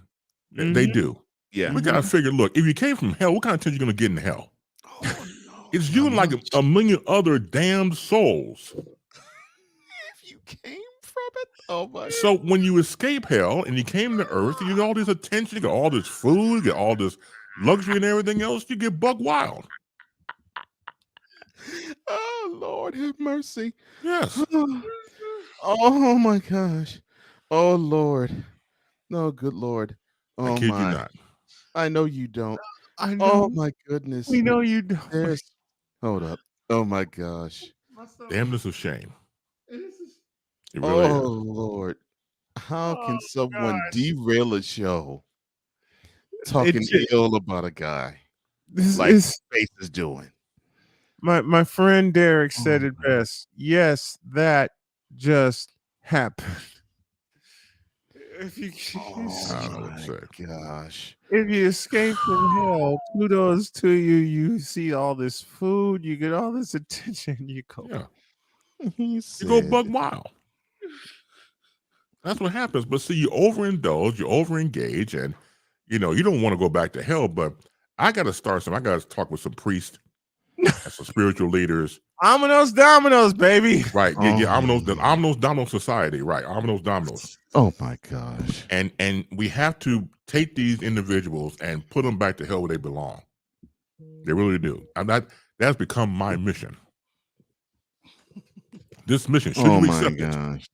They do. Yeah. We gotta figure. Look, if you came from hell, what kind of attention you gonna get in hell? Oh, no, it's you and like a million other damned souls. If you came from it, oh my. So when you escape hell and you came to earth, you get all this attention, you get all this food, you get all this luxury and everything else. You get buck wild. Oh Lord, have mercy. Yes. Oh my gosh. Oh Lord. No, good Lord. Oh I kid my. you not. I know you don't. I know. Oh my goodness. We know you don't. Hold up. Oh my gosh. Damnness of shame. It really is. Lord. How can someone derail a show talking ill about a guy like Space is doing? My friend Derek said it best. Yes, that just happened. If you gosh. If you escape from hell, kudos to you. You see all this food, you get all this attention, you go. Yeah. You go buck wild. That's what happens. But see, you overindulge, you overengage, and you don't want to go back to hell. But I got to start I got to talk with some priests and some spiritual leaders. Ominos Dominos, baby. Right. Yeah. Ominos Dominos Society. Right. Ominos Dominos. Oh my gosh. And we have to take these individuals and put them back to hell where they belong. They really do. And that's become my mission. This mission. Should you accept it?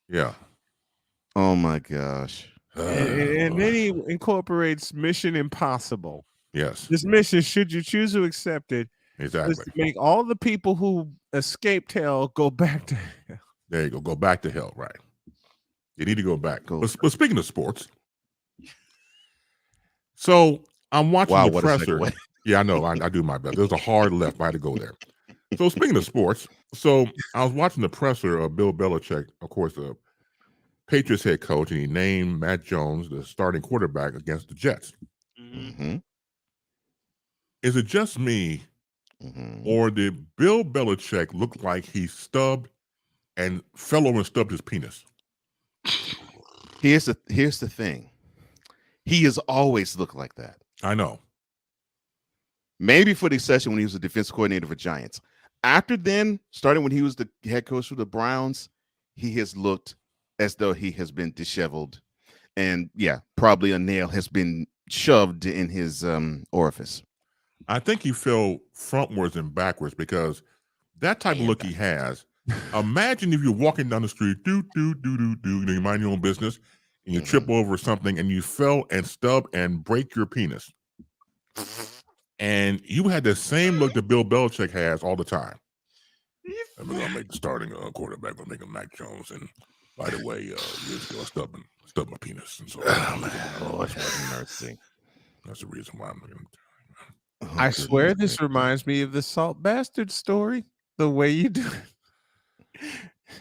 Yeah. Oh my gosh. And then he incorporates Mission Impossible. Yes. This mission, should you choose to accept it, exactly, is to make all the people who escaped hell go back to hell. There you go. Go back to hell. Right. You need to go back. But speaking of sports, so I'm watching the presser. Yeah, I know. I do my best. There's a hard left. I had to go there. So speaking of sports, so I was watching the presser of Bill Belichick, of course, the Patriots head coach, and he named Matt Jones the starting quarterback against the Jets. Mm-hmm. Is it just me, or did Bill Belichick look like he stubbed and fell over and stubbed his penis? Here's the thing. He has always looked like that. I know. Maybe for the session when he was the defensive coordinator for Giants. After then, starting when he was the head coach for the Browns, he has looked as though he has been disheveled. And yeah, probably a nail has been shoved in his orifice. I think he fell frontwards and backwards because that type of look he has. Imagine if you're walking down the street, you mind your own business, and you trip over something and you fell and stub and break your penis. And you had the same look that Bill Belichick has all the time. I'm going to make the starting quarterback. We'll make him Mac Jones. And by the way, years ago, I stubbed my penis. And so mercy. That's the reason why I'm going to. I swear this reminds me of the Salt Bastard story. The way you do it.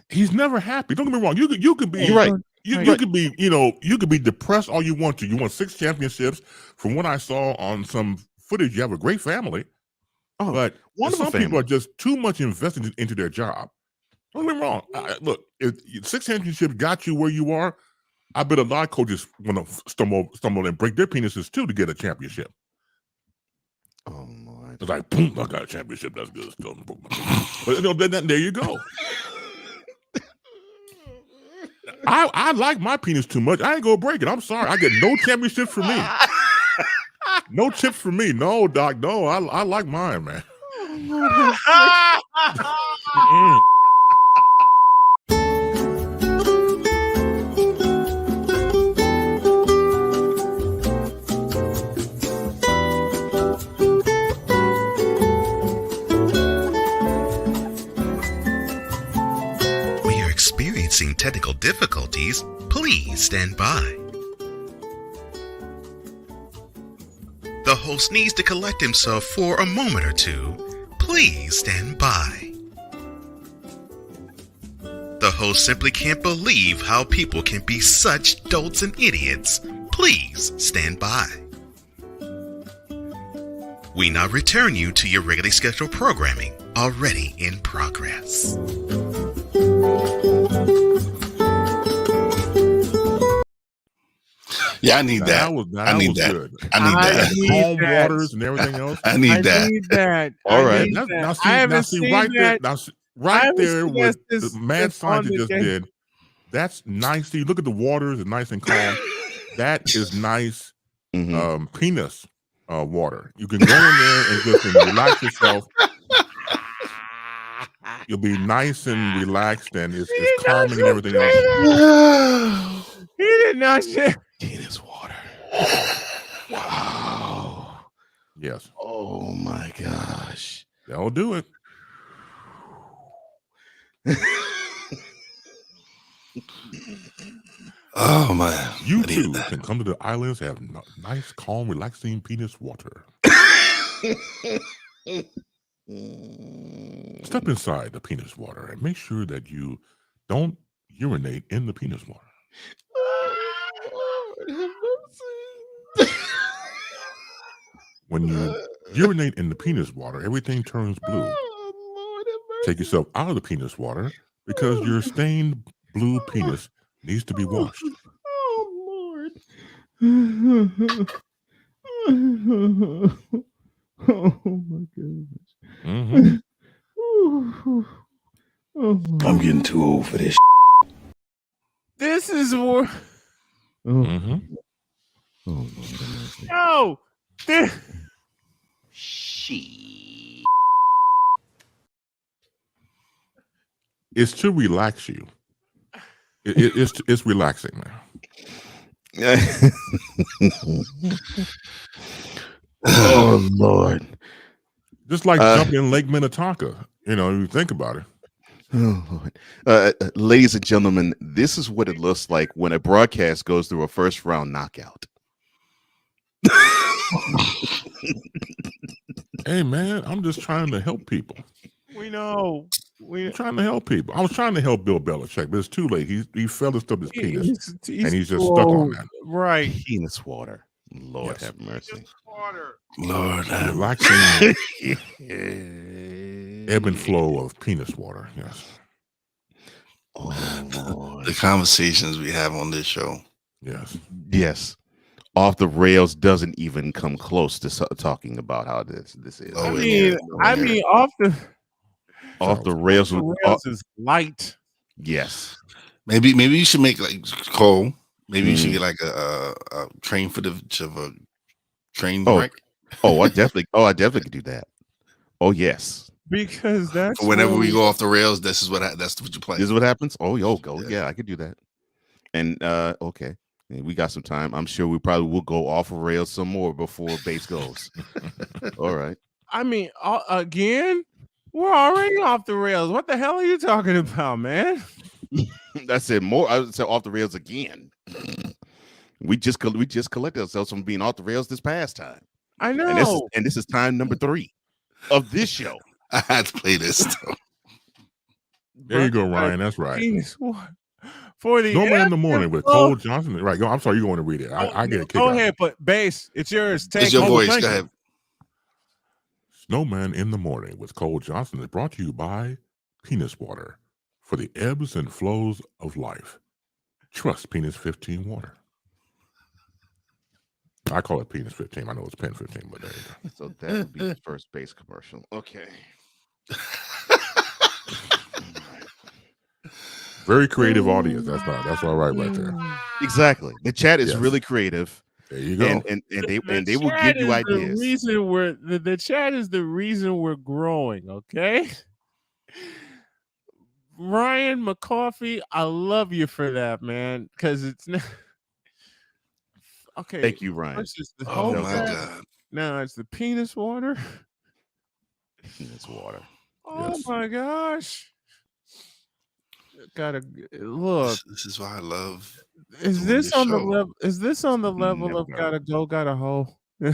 He's never happy. Don't get me wrong. You could be right. You could be, you could be depressed all you want to. You won 6 championships. From what I saw on some footage, you have a great family. Oh, but some people are just too much invested into their job. Don't get me wrong. Look, if 6 championships got you where you are, I bet a lot of coaches want to stumble and break their penises too to get a championship. Oh my! It's like, boom, I got a championship. That's good. But there you go. I like my penis too much. I ain't gonna break it. I'm sorry. I get no championships for me. No chips for me. No, Doc. No, I like mine, man. We are experiencing technical difficulties. Please stand by. The host needs to collect himself for a moment or two. Please stand by. host simply can't believe how people can be such dolts and idiots. Please stand by. We now return you to your regularly scheduled programming, already in progress. Yeah, I need that. I need that. Good. I need that. Calm waters and everything else. I need that. Need that. All right. Need that. Now I haven't see seen right that. there. Now, right there with this, the mad science you just game. did. That's nice. See, look at the waters, it's nice and calm. That is nice penis water. You can go in there and just relax yourself. You'll be nice and relaxed, and it's calming and everything else. He did not share. Penis water. Wow. Yes. Oh my gosh. That'll do it. Oh man. You too can come to the islands, have nice, calm, relaxing penis water. Step inside the penis water and make sure that you don't urinate in the penis water. When you urinate in the penis water, everything turns blue. Take yourself out of the penis water because your stained blue penis needs to be washed. Oh Lord. Oh my goodness. I'm getting too old for this. This is more. Oh Lord. No. It's to relax you. It's relaxing, man. Oh Lord. Just like jumping in Lake Minnetonka. You think about it. Oh, Lord. Ladies and gentlemen, this is what it looks like when a broadcast goes through a first round knockout. Hey man, I'm just trying to help people. We know. I'm trying to help people. I was trying to help Bill Belichick, but it's too late. He fell and stubbed his penis, and he's just stuck on that. Right. Penis water. Lord have mercy. Lord have relaxing ebb and flow of penis water. Yes. Oh, the conversations we have on this show. Yes. Yes. Off the rails doesn't even come close to talking about how this is. Oh, I mean, off the rails is light. Yes. Maybe you should make like Cole. Maybe you should get like a train footage of a train wreck. I definitely could do that. Oh yes. Because that's whenever we go off the rails, that's what you play. This is what happens. Yeah, I could do that. And okay. We got some time. I'm sure we probably will go off of rails some more before base goes. All right. I mean, again, we're already off the rails. What the hell are you talking about, man? I said more. I said off the rails again. We just collected ourselves from being off the rails this past time. I know. And this is time number 3 of this show. I had to play this. There you go, Ryan. That's right. For the Snowman in the morning with Cole Johnson. Right. Go. I'm sorry. You're going to read it. I get a kick. Go ahead, but Base, it's yours. It's your voice. Go ahead. Snowman in the morning with Cole Johnson is brought to you by Penis Water for the ebbs and flows of life. Trust Penis 15 water. I call it Penis 15. I know it's Pen 15, but there you go. So that would be the first base commercial. Okay. Very creative audience. That's all right there. Exactly. The chat is really creative. There you go. And they will give you ideas. The chat is the reason we're growing, okay? Ryan McCoffey, I love you for that, man. Because it's not okay. Thank you, Ryan. Oh my God. Now it's the penis water. Penis water. Oh my gosh. Gotta look. This is why I love. Is this on the level? Is this on the level of gotta go, gotta hoe? You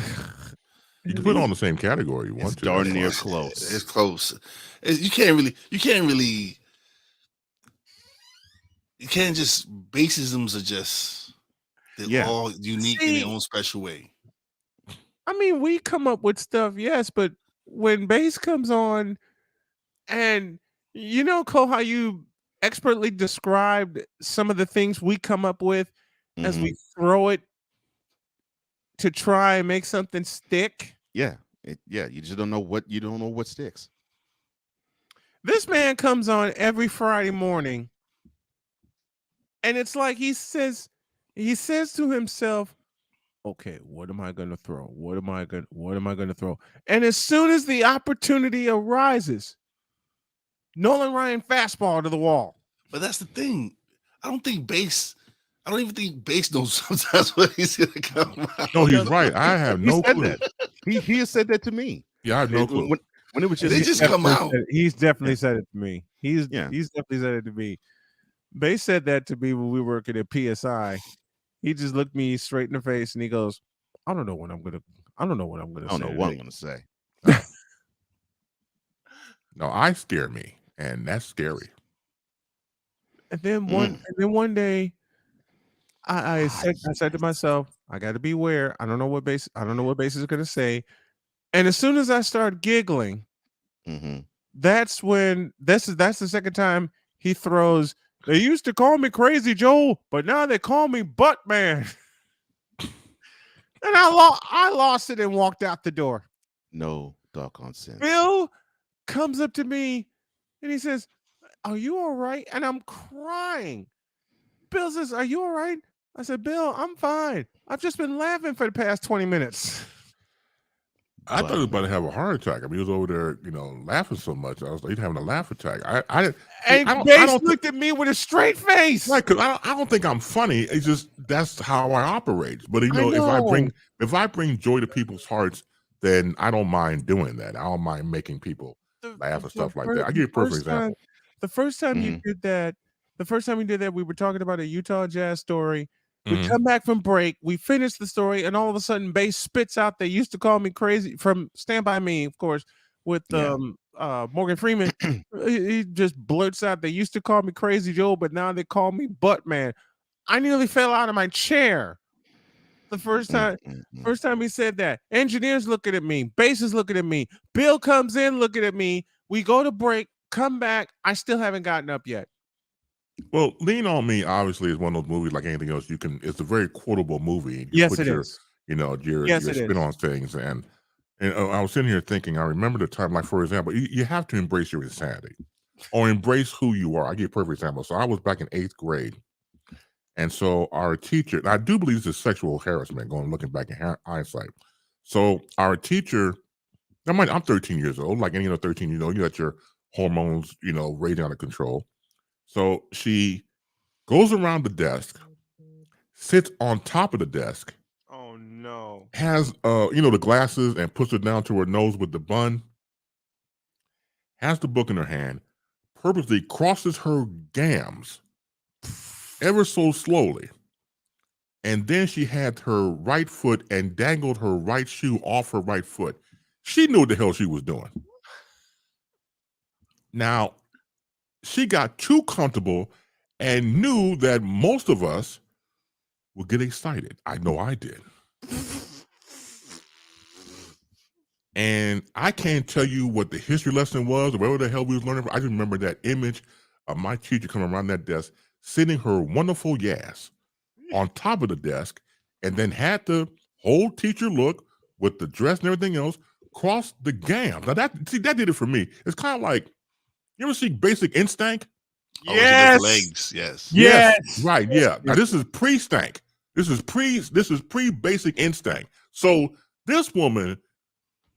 can put it on the same category you want to. Darn near close. It's close. You can't really You can't just baseisms are just they're all unique in their own special way. I mean, we come up with stuff, yes, but when bass comes on, and Cole, how you expertly described some of the things we come up with as we throw it to try and make something stick. Yeah, you just don't know what sticks. This man comes on every Friday morning, and it's like he says to himself, okay, what am I going to throw? What am I going to throw? And as soon as the opportunity arises, Nolan Ryan fastball to the wall. But that's the thing. I don't even think Bass knows sometimes what he's going to come out. No, he's right. I have no clue. He has said that to me. Yeah, I have no clue. When it was they just come out. He's definitely said it to me. He's definitely said it to me. Bass said that to me when we were working at PSI. He just looked me straight in the face and he goes, I don't know what I'm gonna say. No, I scare me, and that's scary. And then one day I said to myself, I gotta beware. I don't know what Bass is gonna say. And as soon as I start giggling, that's when that's the second time he throws. They used to call me Crazy Joe, but now they call me Butt Man. And I lost it and walked out the door. No doggone sense. Bill comes up to me and he says, "Are you all right?" And I'm crying. Bill says, "Are you all right?" I said, "Bill, I'm fine. I've just been laughing for the past 20 minutes." I thought he was about to have a heart attack. I mean, he was over there, laughing so much. I was like, he's having a laugh attack. Bass looked at me with a straight face. Right, because I don't think I'm funny. It's just that's how I operate. But if I bring joy to people's hearts, then I don't mind doing that. I don't mind making people laugh and stuff like that. I give you a perfect example. The first time you did that, we were talking about a Utah Jazz story. We come back from break, we finish the story, and all of a sudden Bass spits out, "They used to call me crazy," from Stand By Me, of course, with Morgan Freeman. He just blurts out, "They used to call me Crazy Joe, but now they call me Butt Man." I nearly fell out of my chair the first time he said that. Engineers looking at me, Bass is looking at me, Bill comes in looking at me. We go to break, come back. I still haven't gotten up yet. Well, Lean on Me obviously is one of those movies like anything else. It's a very quotable movie. Yes, it is. Your spin on things. And I was sitting here thinking, I remember the time, like, for example, you have to embrace your insanity or embrace who you are. I give you a perfect example. So I was back in 8th grade. And so our teacher, and I do believe this is sexual harassment, looking back in hindsight. So our teacher, I'm 13 years old, like any other 13, you got your hormones, raging out of control. So she goes around the desk, sits on top of the desk. Oh no! Has the glasses and puts it down to her nose with the bun. Has the book in her hand. Purposely crosses her gams ever so slowly, and then she had her right foot and dangled her right shoe off her right foot. She knew what the hell she was doing. Now, she got too comfortable and knew that most of us would get excited. I know I did. And I can't tell you what the history lesson was or whatever the hell we was learning. I just remember that image of my teacher coming around that desk, sitting her wonderful ass on top of the desk, and then had the whole teacher look with the dress and everything else, cross the gams. Now that did it for me. It's kind of like, you ever see Basic Instinct? Yes. Legs. Yes. Yes. Right. Yeah. Now this is pre-stank. This is pre-Basic Instinct. So this woman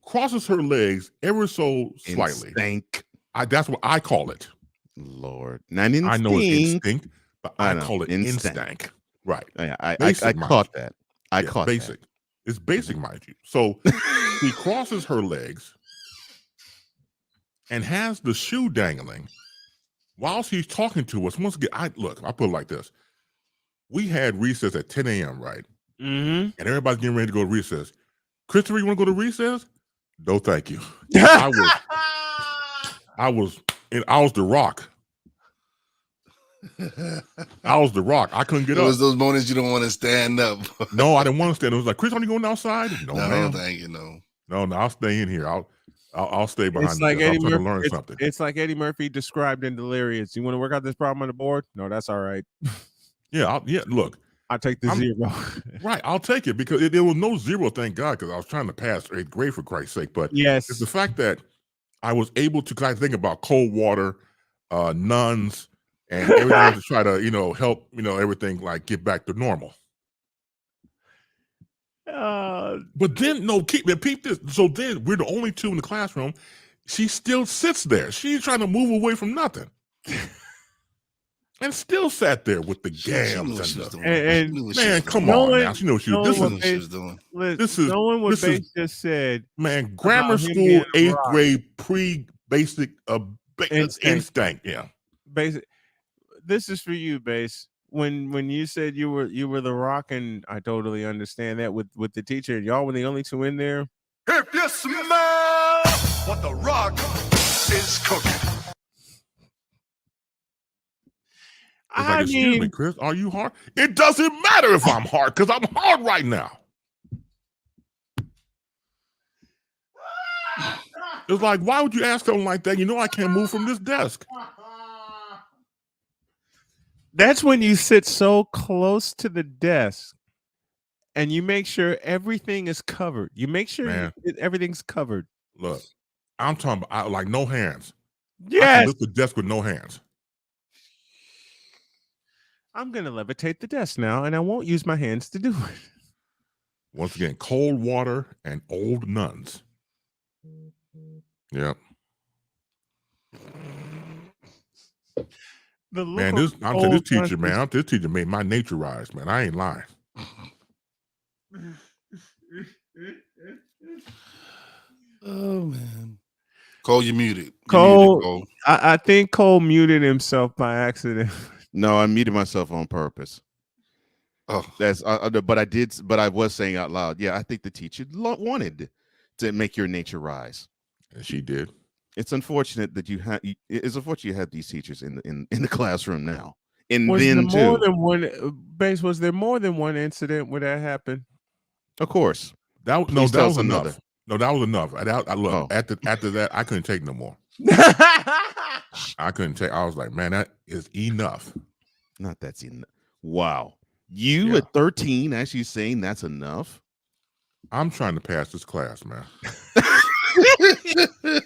crosses her legs ever so slightly. Instinct. That's what I call it. Lord, not instinct. I know it's instinct, but I call it instinct. Right. I caught that. I caught basic. That. It's basic, mind you. So she crosses her legs and has the shoe dangling while she's talking to us. Once again, I put it like this. We had recess at 10 a.m., right? Mm-hmm. And everybody's getting ready to go to recess. Christopher, you want to go to recess? No, thank you. I was the Rock. I was the Rock. I couldn't get It up. was those moments you don't want to stand up. No, I didn't want to stand. It was like, Chris, are you going outside? No, ma'am. Thank you. No, I'll stay in here. I'll stay behind It's the like desk. Eddie I'm trying to Murphy. learn something. It's like Eddie Murphy described in Delirious. You want to work out this problem on the board? No, that's all right. Yeah, look. I'll take the 0. Right, I'll take it because there was no 0, thank God, because I was trying to pass 8th grade for Christ's sake. But yes, it's the fact that I was able to, because I think about cold water, nuns, and everything to try to, help, everything like get back to normal. But then, peep this. So then we're the only 2 in the classroom. She still sits there. She's trying to move away from nothing. And still sat there with the gams and man, come on now. She knew what she was doing. This is what Bates just said. Man, grammar school, 8th grade, basic instinct. Yeah. Basic. This is for you, Bass. When you said you were the Rock, and I totally understand that with the teacher, and y'all were the only 2 in there. If you smell what the Rock is cooking. It's like, excuse me, Chris, are you hard? It doesn't matter if I'm hard, because I'm hard right now. It's like, why would you ask something like that? I can't move from this desk. That's when you sit so close to the desk and you make sure everything is covered. You make sure everything's covered. Look, I'm talking about like no hands. Yes. I can lift the desk with no hands. I'm going to levitate the desk now, and I won't use my hands to do it. Once again, cold water and old nuns. Yep. Man, this teacher made my nature rise, man. I ain't lying. Oh man, Cole, you muted. Cole. I think Cole muted himself by accident. No, I muted myself on purpose. Oh, that's but I was saying out loud. Yeah, I think the teacher wanted to make your nature rise, and she did. It's unfortunate that you have. It's unfortunate you have these teachers in the classroom now. And was then there more than one base? Was there more than one incident where that happened? Of course. That was enough. No, that was enough. After that, I couldn't take no more. I couldn't take. I was like, man, that is enough. Not that's enough. Wow, you at 13 actually saying that's enough? I'm trying to pass this class, man.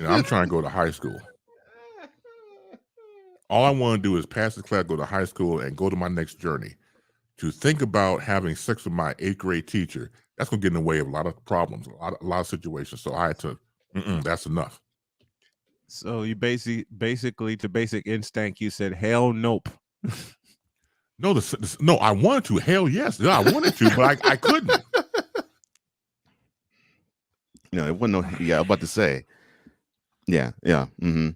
I'm trying to go to high school. All I want to do is pass the class, go to high school, and go to my next journey. To think about having sex with my 8th grade teacher, that's going to get in the way of a lot of problems, a lot of situations. So I had to, that's enough. So you basically to basic instinct, you said, hell nope. No, no, I wanted to. Hell yes. I wanted to, but I couldn't. It wasn't no, yeah, I'm about to say. Yeah. Mm-hmm.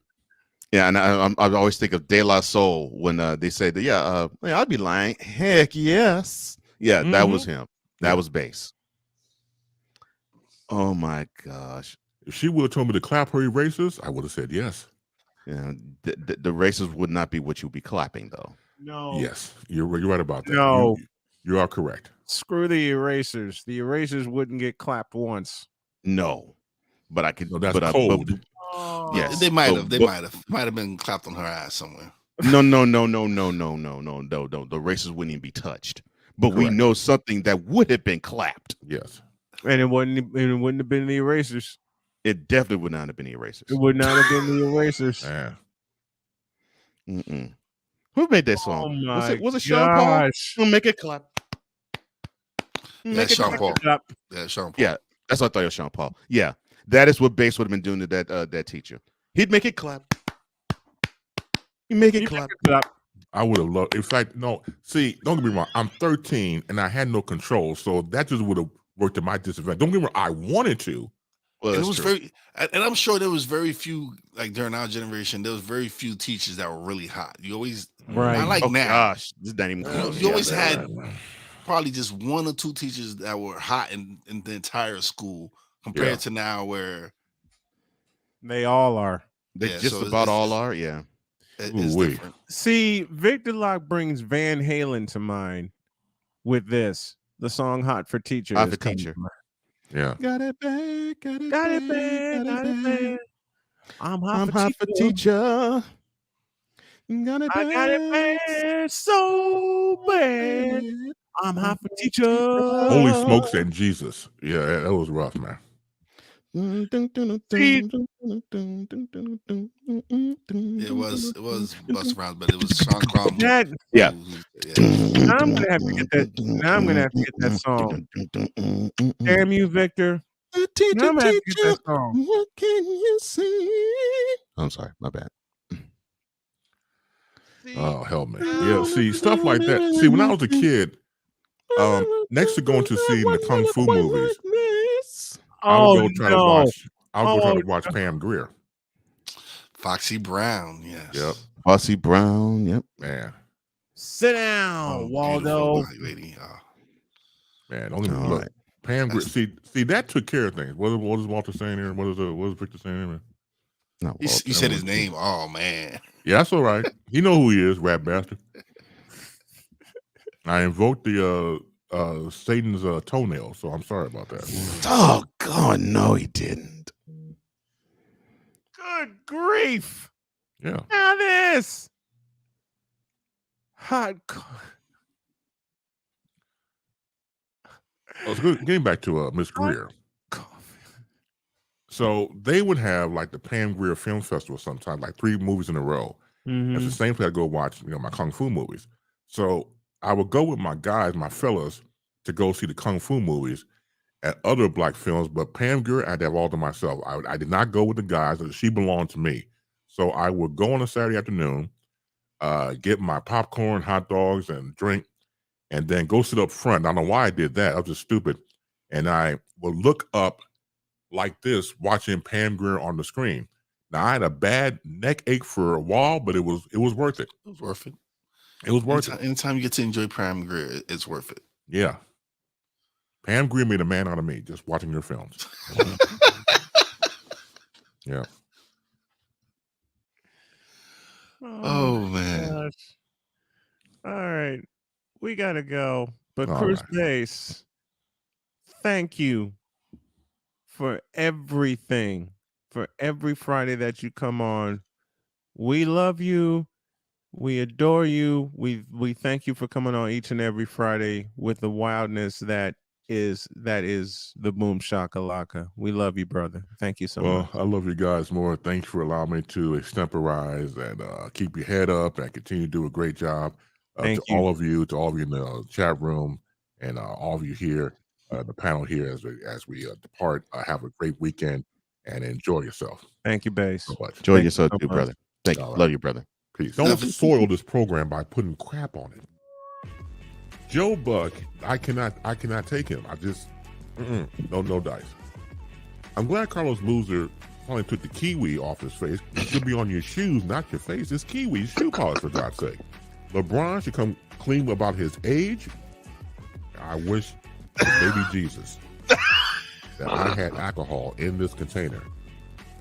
Yeah, and I always think of De La Soul when they say that, I'd be lying. Heck yes. Yeah, that was him. That was bass. Oh my gosh. If she would have told me to clap her erasers, I would have said yes. Yeah, the erasers would not be what you'd be clapping, though. No. Yes, you're right about that. No. You are correct. Screw the erasers. The erasers wouldn't get clapped once. No. But I could. No, that's cold. Yes, they might have. They might have been clapped on her ass somewhere. No. The erasers wouldn't even be touched. But correct. We know something that would have been clapped. Yes. And it wouldn't have been the erasers. It definitely would not have been the erasers. It would not have been the erasers. Yeah. Mm-mm. Who made that song? Oh my was it Sean Paul? We'll make it clap. That's Sean Paul. Yeah, Sean Paul. Yeah, that's what I thought it was Sean Paul. Yeah, that is what bass would have been doing to that teacher. He'd make it clap. He'd make it clap. I would have loved. In fact, no. See, don't get me wrong. I'm 13 and I had no control, so that just would have worked to my disadvantage. Don't get me wrong. I wanted to. Well, it was true. And I'm sure there was very few, like during our generation, there was very few teachers that were really hot. You always, right? Not like now. Gosh, this is not even close. You always had probably just 1 or 2 teachers that were hot in the entire school, compared to now where they all are. They just about all are. Yeah. is different. See, Victor Locke brings Van Halen to mind with this. The song "Hot for Teacher." Hot for Teacher. Yeah. Got it back. Got it Got back. it back. Got it back. I'm hot for teacher. Got it I got it bad, so bad. I'm hot for teacher. Holy smokes and Jesus. Yeah, that was rough, man. It was Busta Rhymes, but it was Sean Crumb. Yeah. Yeah. Now I'm gonna have to get that. Now I'm gonna have to get that song. Damn you, Victor. Now I'm gonna have to get that song. What can you see? I'm sorry, my bad. Oh, hell, man. Yeah, see, stuff like that. See, when I was a kid, next to going to see the Kung Fu movies, I would go try to watch. I would go try to watch Pam Grier. Foxy Brown, yes. Yep. Foxy Brown, yep. Man. Sit down, Waldo. Lady. Man, don't even look. Right. Pam Grier. See, that took care of things. What is Walter saying here? What is Victor saying here? No, you said his name. Oh, man. Yeah, that's all right. He know who he is, rat bastard. I invoked the Satan's toenail, so I'm sorry about that. Oh, God, no, he didn't. Good grief. Yeah. Now this. Hot. Let's go getting back to Miss Grier. So they would have like the Pam Grier Film Festival sometimes, like 3 movies in a row. Mm-hmm. It's the same place I go watch, my Kung Fu movies. So I would go with my guys, my fellas, to go see the Kung Fu movies at other black films, but Pam Grier, I had to have all to myself. I did not go with the guys. She belonged to me. So I would go on a Saturday afternoon, get my popcorn, hot dogs, and drink, and then go sit up front. I don't know why I did that. I was just stupid. And I would look up like this, watching Pam Grier on the screen. Now, I had a bad neck ache for a while, but it was worth it. It was worth it. It was worth it. Anytime you get to enjoy Pam Grier, it's worth it. Yeah. Pam Grier made a man out of me just watching your films. Yeah. Oh man. Gosh. All right. We got to go. But All Chris right. Bass, thank you for everything, for every Friday that you come on. We love you. We adore you. We thank you for coming on each and every Friday with the wildness that is the Boom Shakalaka. We love you, brother. Thank you so much. Well, I love you guys more. Thanks for allowing me to extemporize and keep your head up and continue to do a great job. Thank you. All of you, to all of you in the chat room, and all of you here, the panel here as we depart. Have a great weekend and enjoy yourself. Thank you, Bass. So much. Enjoy yourself too, brother. Thank you. All right. Love you, brother. Peace. Don't soil this program by putting crap on it. Joe Buck, I cannot take him. I just no dice. I'm glad Carlos Boozer finally took the kiwi off his face. It should be on your shoes, not your face. It's kiwi shoe polish, for God's sake. LeBron should come clean about his age. I wish baby Jesus that I had alcohol in this container,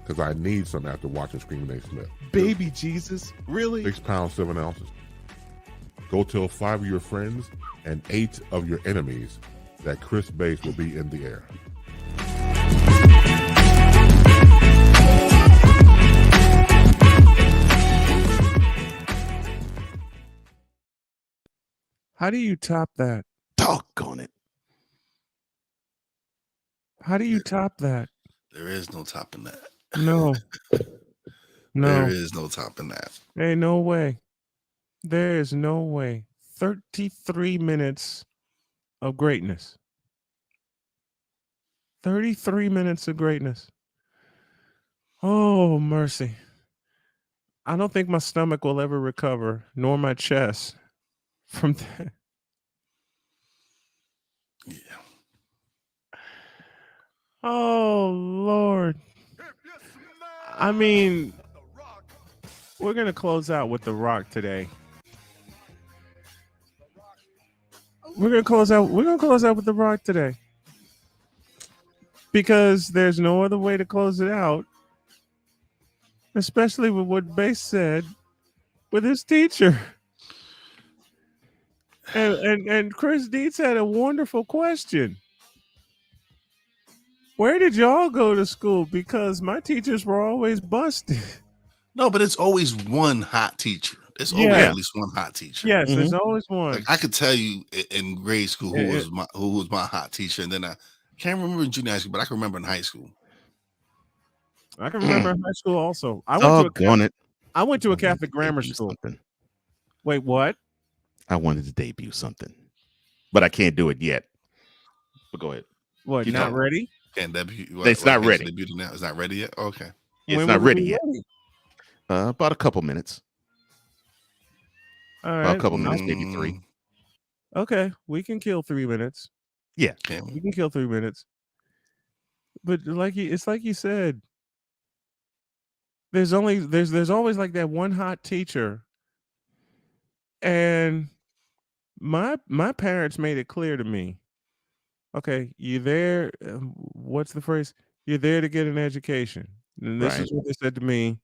because I need some after watching Screaming Nate Smith. Baby Jesus, really? 6 pounds 7 ounces. Go tell 5 of your friends and 8 of your enemies that Chris Bass will be in the air. How do you top that? Doggone it. How do you top that? There is no topping that. No. No. There is no topping that. Ain't no way. There is no way. 33 minutes of greatness. 33 minutes of greatness. Oh, mercy. I don't think my stomach will ever recover, nor my chest from that. Yeah. Oh, Lord. I mean, we're going to close out with The Rock today. We're going to close out with The Rock today. Because there's no other way to close it out. Especially with what Bass said with his teacher. And Chris Dietz had a wonderful question. Where did y'all go to school? Because my teachers were always busted. No, but it's always one hot teacher. There's always at least one hot teacher. Yes, there's always one. Like I could tell you in grade school who was my hot teacher, and then I can't remember in junior high school, but I can remember in high school. I can remember in high school also. I went to a Catholic grammar school. Something. Wait, what? I wanted to debut something, but I can't do it yet. But go ahead. What? Not ready? Can't debut. It's not ready. Debut now. It's not ready yet. Okay. It's not ready yet. About a couple minutes. All right. About a couple minutes, maybe 3. Okay, we can kill 3 minutes. Yeah, we can kill 3 minutes. But it's like you said. There's always like that one hot teacher, and my parents made it clear to me. Okay, you're there. What's the phrase? You're there to get an education, and this is what they said to me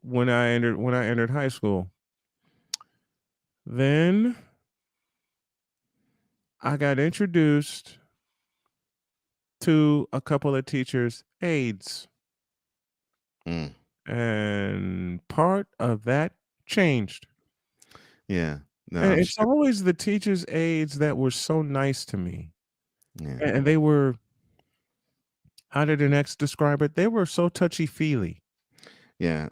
when I entered high school. Then I got introduced to a couple of teachers' aides, and part of that changed. Yeah, no, and it's always the teachers' aides that were so nice to me. Yeah. And they were, how did an ex describe it? They were so touchy-feely. Yeah,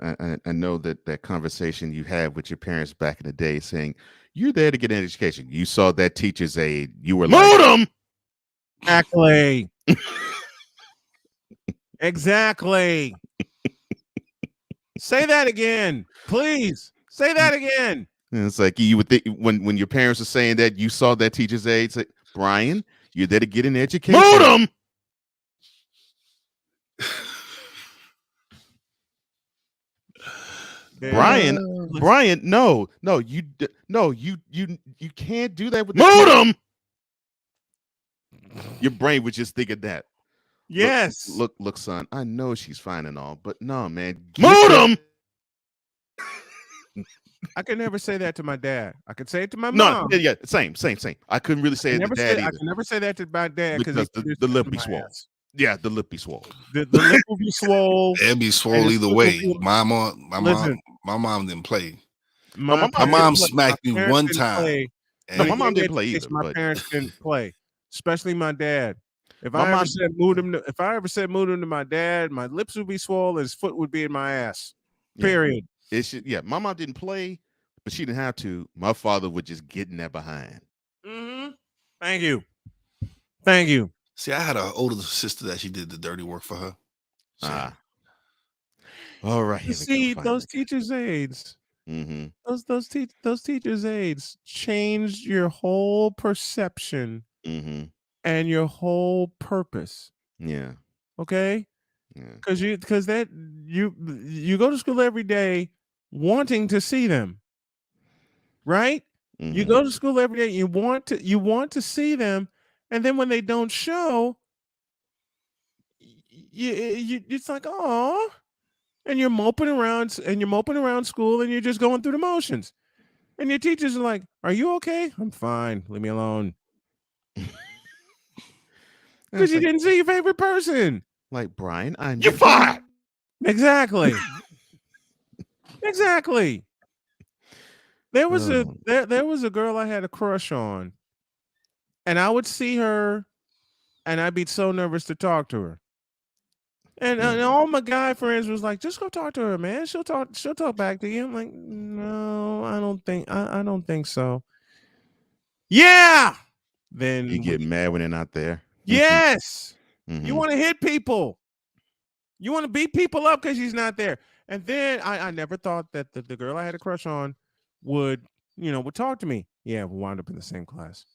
I know that conversation you had with your parents back in the day saying, you're there to get an education. You saw that teacher's aide. You were like, Modem! Exactly. Exactly. Say that again, please. Say that again. And it's like you would think when your parents are saying that, you saw that teacher's aide. Say, Brian, you're there to get an education. Modem! Brian, no, you can't do that with Modem. Your brain was just thinking that. Yes. Look, son. I know she's fine and all, but no, man. Modem. I could never say that to my dad. I could say it to my mom. No, yeah, same. I couldn't really say it to dad either. I can never say that to my dad because the lip be swole. Yeah, the lip be swole. The lip will be swole. It'd be swole either way. My mom didn't play. My mom smacked me one time. No, my mom didn't play either. My parents didn't play, especially my dad. If I ever said Moodum to my dad, my lips would be swollen, his foot would be in my ass. Period. My mom didn't play, but she didn't have to. My father would just get in that behind. Mm-hmm. Thank you. See, I had an older sister that she did the dirty work for her. So. All right. See, those teachers' aides. Mm-hmm. Those teachers' aides changed your whole perception and your whole purpose. Yeah. Okay. Yeah. Because you go to school every day wanting to see them, right? Mm-hmm. You go to school every day. You want to see them, and then when they don't show, it's like, oh, and you're moping around school, and you're just going through the motions, and your teachers are like, "Are you okay?" "I'm fine. Leave me alone." Because you didn't see your favorite person. Like, Brian, you're fired. Exactly. Exactly. There was a girl I had a crush on, and I would see her, and I'd be so nervous to talk to her. And all my guy friends was like, "Just go talk to her, man. She'll talk back to you." I'm like, "No, I don't think so." Yeah. Then you get mad when they're not there. Yes. You want to hit people. You want to beat people up because she's not there. And then I never thought that the girl I had a crush on would talk to me. Yeah, we wound up in the same class.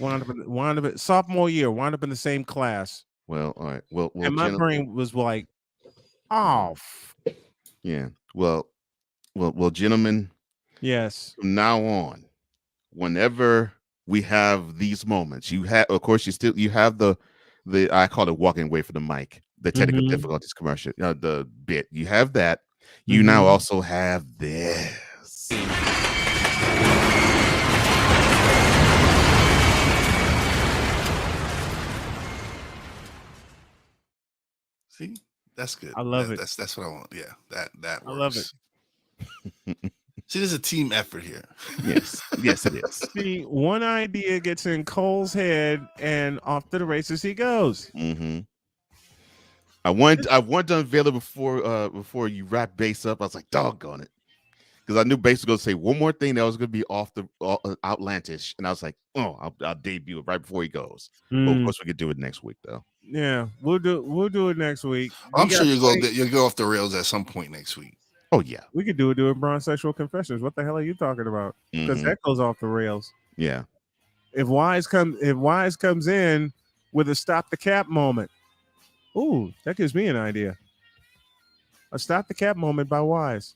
Wound up sophomore year, wound up in the same class. Well, all right. Well, and my brain was like, oh. Yeah. Well, gentlemen. Yes. From now on, whenever we have these moments, you have the I call it walking away from the mic, the technical difficulties commercial, the bit. You have that, You now also have this. See, that's good. I love it. That's what I want. Yeah, that works. I love it. See, there's a team effort here. Yes, yes, it is. See, one idea gets in Cole's head, and off to the races he goes. Mm-hmm. I wanted to unveil it before you wrap base up. I was like, doggone it, because I knew base was going to say one more thing that was going to be off the outlandish, and I was like, oh, I'll debut it right before he goes. But of course, we could do it next week, though. Yeah, we'll do it next week. I'm sure you'll go off the rails at some point next week. Oh yeah, we could do it during Bronsexual Confessions. What the hell are you talking about? Because that goes off the rails. Yeah. If Wise comes in with a stop the cap moment, ooh, that gives me an idea. A stop the cap moment by Wise.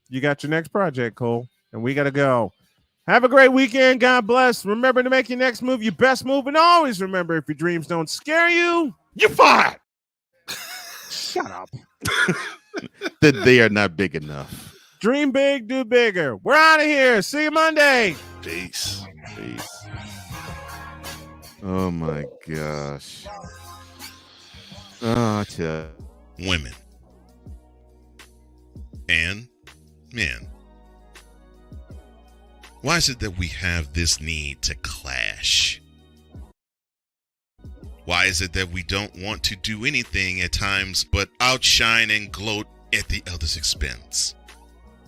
You got your next project, Cole, and we gotta go. Have a great weekend. God bless. Remember to make your next move your best move, and always remember, if your dreams don't scare you, you're fired. Shut up. That they are not big enough. Dream big, do bigger. We're out of here. See you Monday. Peace. Oh my gosh. Oh, women and men. Why is it that we have this need to clash? Why is it that we don't want to do anything at times but outshine and gloat at the other's expense?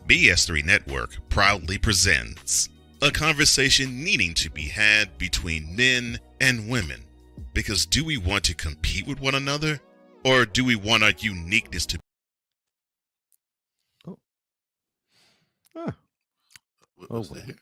BS3 Network proudly presents a conversation needing to be had between men and women. Because do we want to compete with one another, or do we want our uniqueness to Oh, what was that?